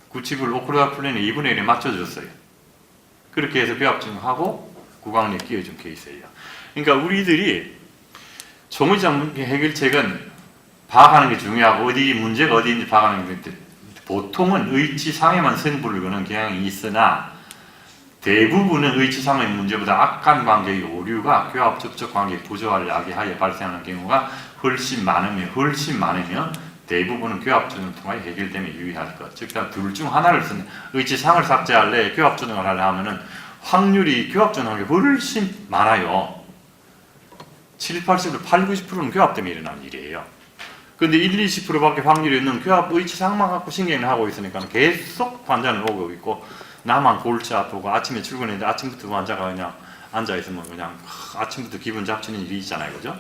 구치부를 오클루다 플랜에 2분의 1에 맞춰줬어요. 그렇게 해서 교합 조정하고 구강내에 끼워준 케이스예요. 그러니까 우리들이 조물장 해결책은 파악하는 게 중요하고 어디 문제가 어디인지 파악하는 게 보통은 의치상에만 승부를 거는 경향이 있으나 대부분은 의치상의 문제보다 악한 관계의 오류가 교합 접촉 관계 부조화를 야기하여 발생하는 경우가 훨씬 많으면 대부분은 교합 조정을 통해 해결되면 유의할 것. 즉, 둘 중 하나를 쓰는 의치상을 삭제할래, 교합 조정을 하려 하면은 확률이 교합 조정하는 게 훨씬 많아요. 7, 80, 8, 90%는 교합 때문에 일어나는 일이에요. 근데 1, 20%밖에 확률이 없는 교합 의치상만 갖고 신경을 하고 있으니까 계속 환자는 오고 있고 나만 골치 아프고 아침에 출근했는데 아침부터 환자가 그냥 앉아있으면 그냥 아침부터 기분 잡치는 일이 있잖아요. 그죠?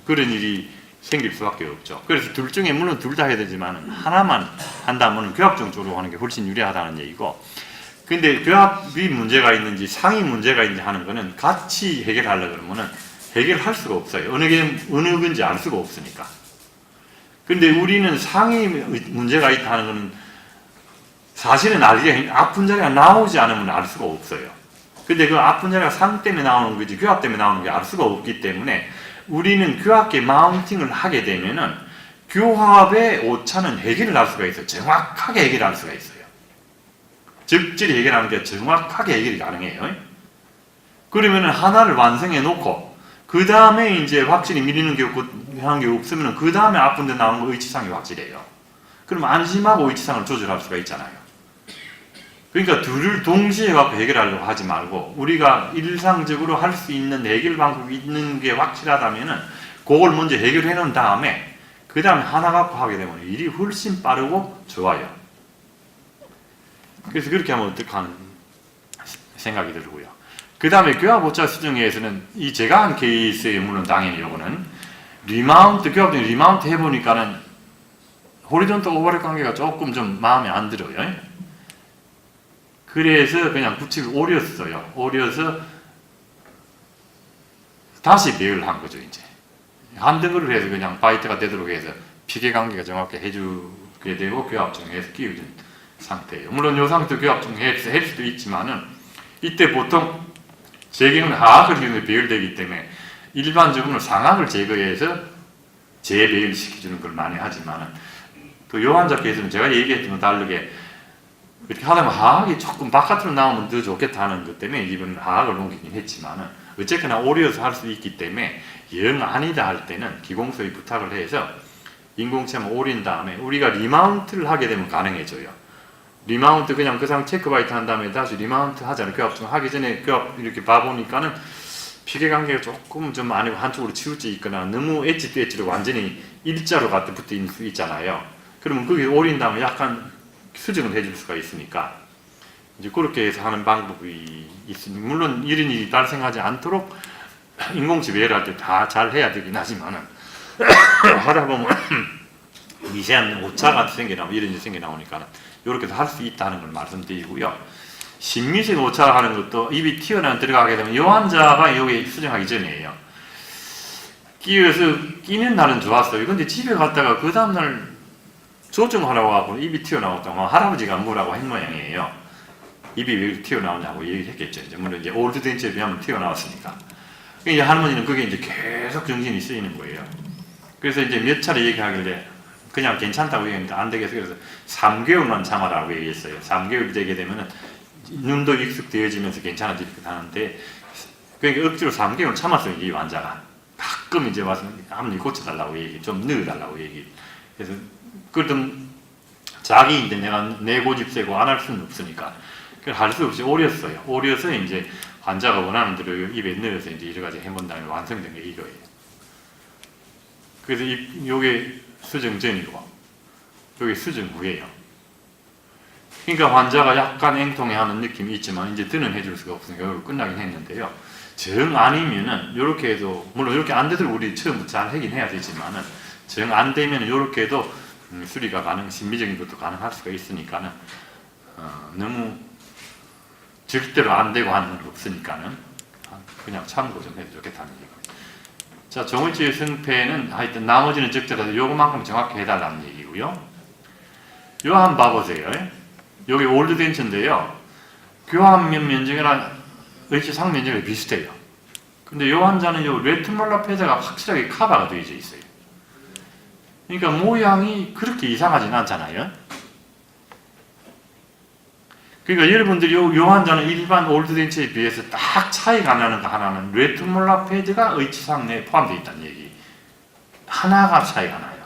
그런 일이 생길 수밖에 없죠. 그래서 둘 중에 물론 둘 다 해야 되지만 하나만 한다면 교합적 쪽으로 하는 게 훨씬 유리하다는 얘기고, 근데 교합이 문제가 있는지 상이 문제가 있는지 하는 거는 같이 해결하려고 그러면은 해결할 수가 없어요. 어느 건지 알 수가 없으니까. 근데 우리는 상이 문제가 있다 하는 거는 사실은 아픈 자리가 나오지 않으면 알 수가 없어요. 근데 그 아픈 자리가 상 때문에 나오는 거지 교합 때문에 나오는 게 알 수가 없기 때문에 우리는 교합계 마운팅을 하게 되면은 교합의 오차는 해결을 할 수가 있어요. 정확하게 해결할 수가 있어요. 적절히 해결하는 게 정확하게 해결이 가능해요. 그러면은 하나를 완성해 놓고 그 다음에 이제 확실히 밀리는 게 없고 하는 게 없으면 그 다음에 아픈 데 나오는 거 의치상이 확실해요. 그럼 안심하고 의치상을 조절할 수가 있잖아요. 그러니까 둘을 동시에 갖고 해결하려고 하지 말고 우리가 일상적으로 할 수 있는 해결 방법이 있는 게 확실하다면은 그걸 먼저 해결해 놓은 다음에 그 다음에 하나 갖고 하게 되면 일이 훨씬 빠르고 좋아요. 그래서 그렇게 하면 어떡하는 생각이 들고요. 그 다음에 교합오차 수정에서는 이 제가 한 케이스에 물론 당연히 요거는 리마운트, 교합적인 리마운트 해보니까는 호리존털 오버랩 관계가 조금 좀 마음에 안 들어요. 그래서 그냥 구칙을 오렸어요. 오려서 다시 배열한 거죠, 이제. 한 등급을 해서 그냥 바이트가 되도록 해서 피계 관계가 정확히 해주게 되고 교합정해서 끼워준 상태예요. 물론 이 상태 교합정해 할 수도 있지만은 이때 보통 제기는 하악을 기준으로 배열되기 때문에 일반적으로 상악을 제거해서 재배열시켜주는 걸 많이 하지만은 또 요 환자 케이스는 제가 얘기했던 것 다르게 이렇게 하다 보면 하악이 조금 바깥으로 나오면 더 좋겠다 하는 것 때문에 이번 하악을 넘기긴 했지만은 어쨌거나 오려서 할 수 있기 때문에 영 아니다 할 때는 기공소에 부탁을 해서 인공체만 오린 다음에 우리가 리마운트를 하게 되면 가능해져요. 리마운트 그냥 그 상태 체크 바이트 한 다음에 다시 리마운트 하잖아요. 교합 하기 전에 교합 이렇게 봐보니까는 피계 관계가 조금 좀 아니고 한쪽으로 치우쳐 있거나 너무 엣지 또 엣지로 완전히 일자로 갖다 붙어 있는 수 있잖아요. 그러면 거기 오린 다음에 약간 수정을 해줄 수가 있으니까 이제 그렇게 해서 하는 방법이 있으니 물론 이런 일이 발생하지 않도록 인공치 배열할 때 다 잘 해야 되긴 하지만은 하다 보면 미세한 오차가 생겨나고 이런 일이 생겨나오니까 이렇게 할 수 있다는 걸 말씀드리고요. 신미세 오차를 하는 것도 입이 튀어나와 들어가게 되면 이 환자가 여기 수정하기 전이에요. 끼어서 끼는 날은 좋았어요. 근데 집에 갔다가 그 다음날 조정하라고 하고 입이 튀어나왔다고 할아버지가 뭐라고 한 모양이에요. 입이 왜 이렇게 튀어나오냐고 얘기했겠죠. 이제 물론 이제 올드 덴치에 비하면 튀어나왔으니까. 이제 할머니는 그게 이제 계속 정신이 쓰이는 거예요. 그래서 이제 몇 차례 얘기하길래 그냥 괜찮다고 얘기했는데 안 되겠어. 그래서 3개월만 참아라고 얘기했어요. 3개월이 되게 되면은 눈도 익숙되어지면서 괜찮아지기도 하는데 그러니까 억지로 3개월 참았어요. 이 환자가. 가끔 이제 와서 할머니 고쳐달라고 얘기, 좀 넣어달라고 얘기. 그래서 그러던 자기 이제 내가 내 고집 세고 안 할 수는 없으니까 할 수 없이 오렸어요. 오려서 이제 환자가 원하는 대로 입에 넣어서 이제 여러 가지 해본 다음에 완성된 게 이거예요. 그래서 요게 수정 전이고 요게 수정 후예요. 그러니까 환자가 약간 앵통해하는 느낌이 있지만 이제 드는 해줄 수가 없으니까 이걸 끝나긴 했는데요. 정 아니면은 요렇게 해도 물론 이렇게 안 되도록 우리 처음부터 잘 하긴 해야 되지만은 정 안 되면 요렇게 해도 수리가 심미적인 것도 가능할 수가 있으니까는 너무 절대로 안 되고 하는 건 없으니까는 그냥 참고 좀 해도 좋겠다는 얘기예요. 자, 종의치의 승패는 하여튼 나머지는 적절해서 요거만큼 정확히 해달라는 얘기고요. 요 한번 봐보세요. 여기 올드 덴처인데요. 교환면 면적이나 의치상 면적이 비슷해요. 근데 요 환자는 요 레트몰라 패드가 확실하게 커버가 되어 있어요. 그러니까 모양이 그렇게 이상하진 않잖아요. 그러니까 여러분들이 요 환자는 일반 올드 덴처에 비해서 딱 차이가 나는 거 하나는 레트몰라 패드가 의치상 내에 포함되어 있다는 얘기. 하나가 차이가 나요.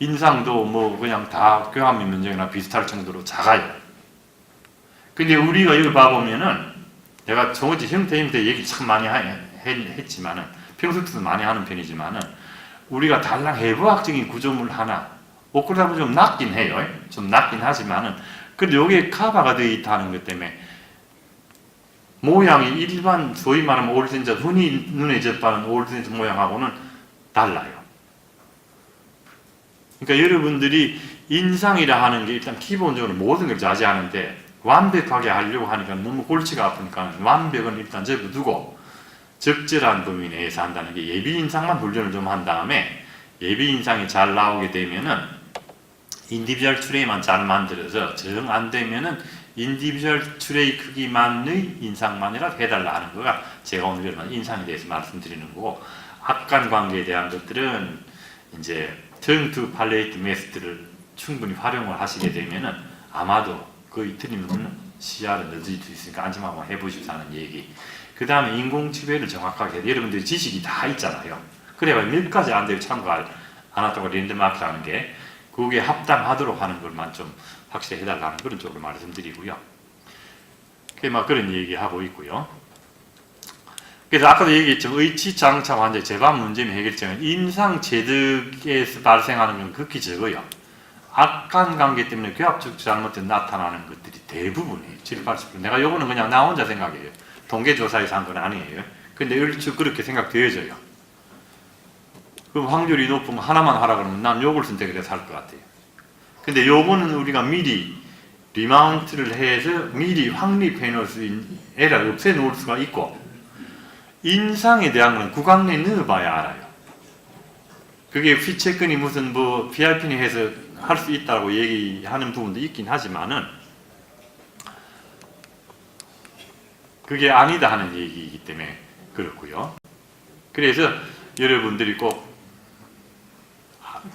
인상도 뭐 그냥 다 교환면 면적이나 비슷할 정도로 작아요. 근데 우리가 여기 봐보면은 내가 정어지 형태 얘기 참 많이 했지만은 평소에도 많이 하는 편이지만은 우리가 달랑 해부학적인 구조물 하나 그러다 보면 좀 낮긴 해요. 좀 낮긴 하지만은 근데 여기에 커버가 되어 있다는 것 때문에 모양이 일반 소위 말하면 올드덴처 흔히 눈에 접하는 올드덴처 모양하고는 달라요. 그러니까 여러분들이 인상이라 하는 게 일단 기본적으로 모든 걸 자제하는데 완벽하게 하려고 하니까 너무 골치가 아프니까 완벽은 일단 접어두고 적절한 범위 내에서 한다는 게 예비인상만 훈련을 좀 한 다음에 예비인상이 잘 나오게 되면은 인디비주얼 트레이만 잘 만들어서 정 안 되면은 인디비주얼 트레이 크기만의 인상만이라도 해달라 하는 거가 제가 오늘 인상에 대해서 말씀드리는 거고 악관 관계에 대한 것들은 이제 턴투 팔레이트 메스트를 충분히 활용을 하시게 되면은 아마도 거의 틀림없는 CR을 넣어줄 수 있으니까 안심하고 해보시자는 얘기. 그 다음에 인공지배를 정확하게 해야 여러분들이 지식이 다 있잖아요. 그래야 몇 가지 안 되고 참고할 아나토가 랜드마크라는 게 그게 합당하도록 하는 것만 좀 확실히 해달라는 그런 쪽으로 말씀드리고요. 그런 얘기하고 있고요. 그래서 아까도 얘기했지만 의치장차 환자 재반 문제의 해결점은 임상체득에서 발생하는 건 극히 적어요. 악관관계 때문에 교합적 잘못된 나타나는 것들이 대부분이에요. 7, 80%. 내가 요거는 그냥 나 혼자 생각해요. 통계조사에서 한 건 아니에요. 근데 얼추 그렇게 생각되어져요. 그럼 확률이 높으면 하나만 하라 그러면 난 요걸 선택을 해서 할 것 같아요. 근데 요거는 우리가 미리 리마운트를 해서 미리 확립해 놓을 수 있는 에러를 없애 놓을 수가 있고, 인상에 대한 건 구강 내에 넣어봐야 알아요. 그게 피체권이 무슨 뭐 PRP니 해서 할 수 있다고 얘기하는 부분도 있긴 하지만은 그게 아니다 하는 얘기이기 때문에 그렇고요. 그래서 여러분들이 꼭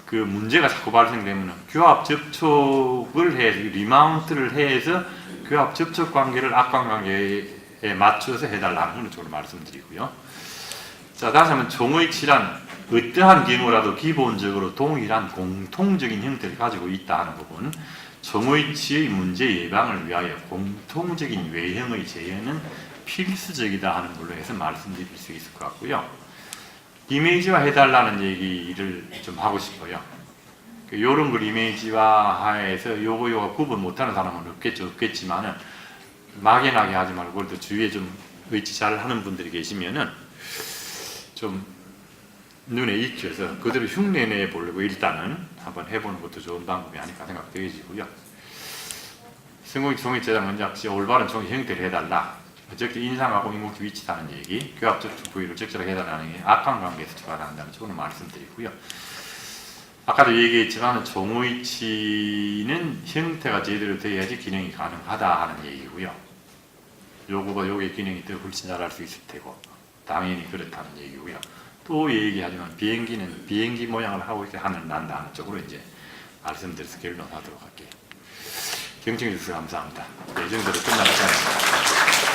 그 문제가 자꾸 발생되면 교합 접촉을 해서 리마운트를 해서 교합 접촉 관계를 악관관계에 맞춰서 해달라는 그런 쪽으로 말씀드리고요. 자, 다시 한번 종의 질환, 어떠한 경우라도 기본적으로 동일한 공통적인 형태를 가지고 있다 하는 부분, 종의치의 문제 예방을 위하여 공통적인 외형의 제어는 필수적이다 하는 걸로 해서 말씀드릴 수 있을 것 같고요. 이미지화 해달라는 얘기를 좀 하고 싶어요. 요런 걸 이미지화해서 요거 구분 못하는 사람은 없겠지만은 막연하게 하지 말고 그래도 주위에 좀 의지 잘 하는 분들이 계시면은 좀 눈에 익혀서 그대로 흉내내 보려고 일단은 한번 해보는 것도 좋은 방법이 아닐까 생각되어지고요. 성공의 종이제작 먼저 역시 올바른 종이 형태를 해달라. 적절히 인상하고 인공지 위치다는 얘기, 교합접촉 부위를 적절하게 해달라는 얘기, 악관관계에서 출발한다는 쪽으로 말씀드리고요. 아까도 얘기했지만 종의치는 형태가 제대로 되어야지 기능이 가능하다 하는 얘기고요. 요게 기능이 더 훨씬 잘할 수 있을 테고 당연히 그렇다는 얘기고요. 또 얘기하지만 비행기는 비행기 모양을 하고 있게 하는 난다 하는 쪽으로 이제 말씀드려서 결론하도록 할게요. 경청해 주셔서 감사합니다. 이 정도로 끝나겠습니다.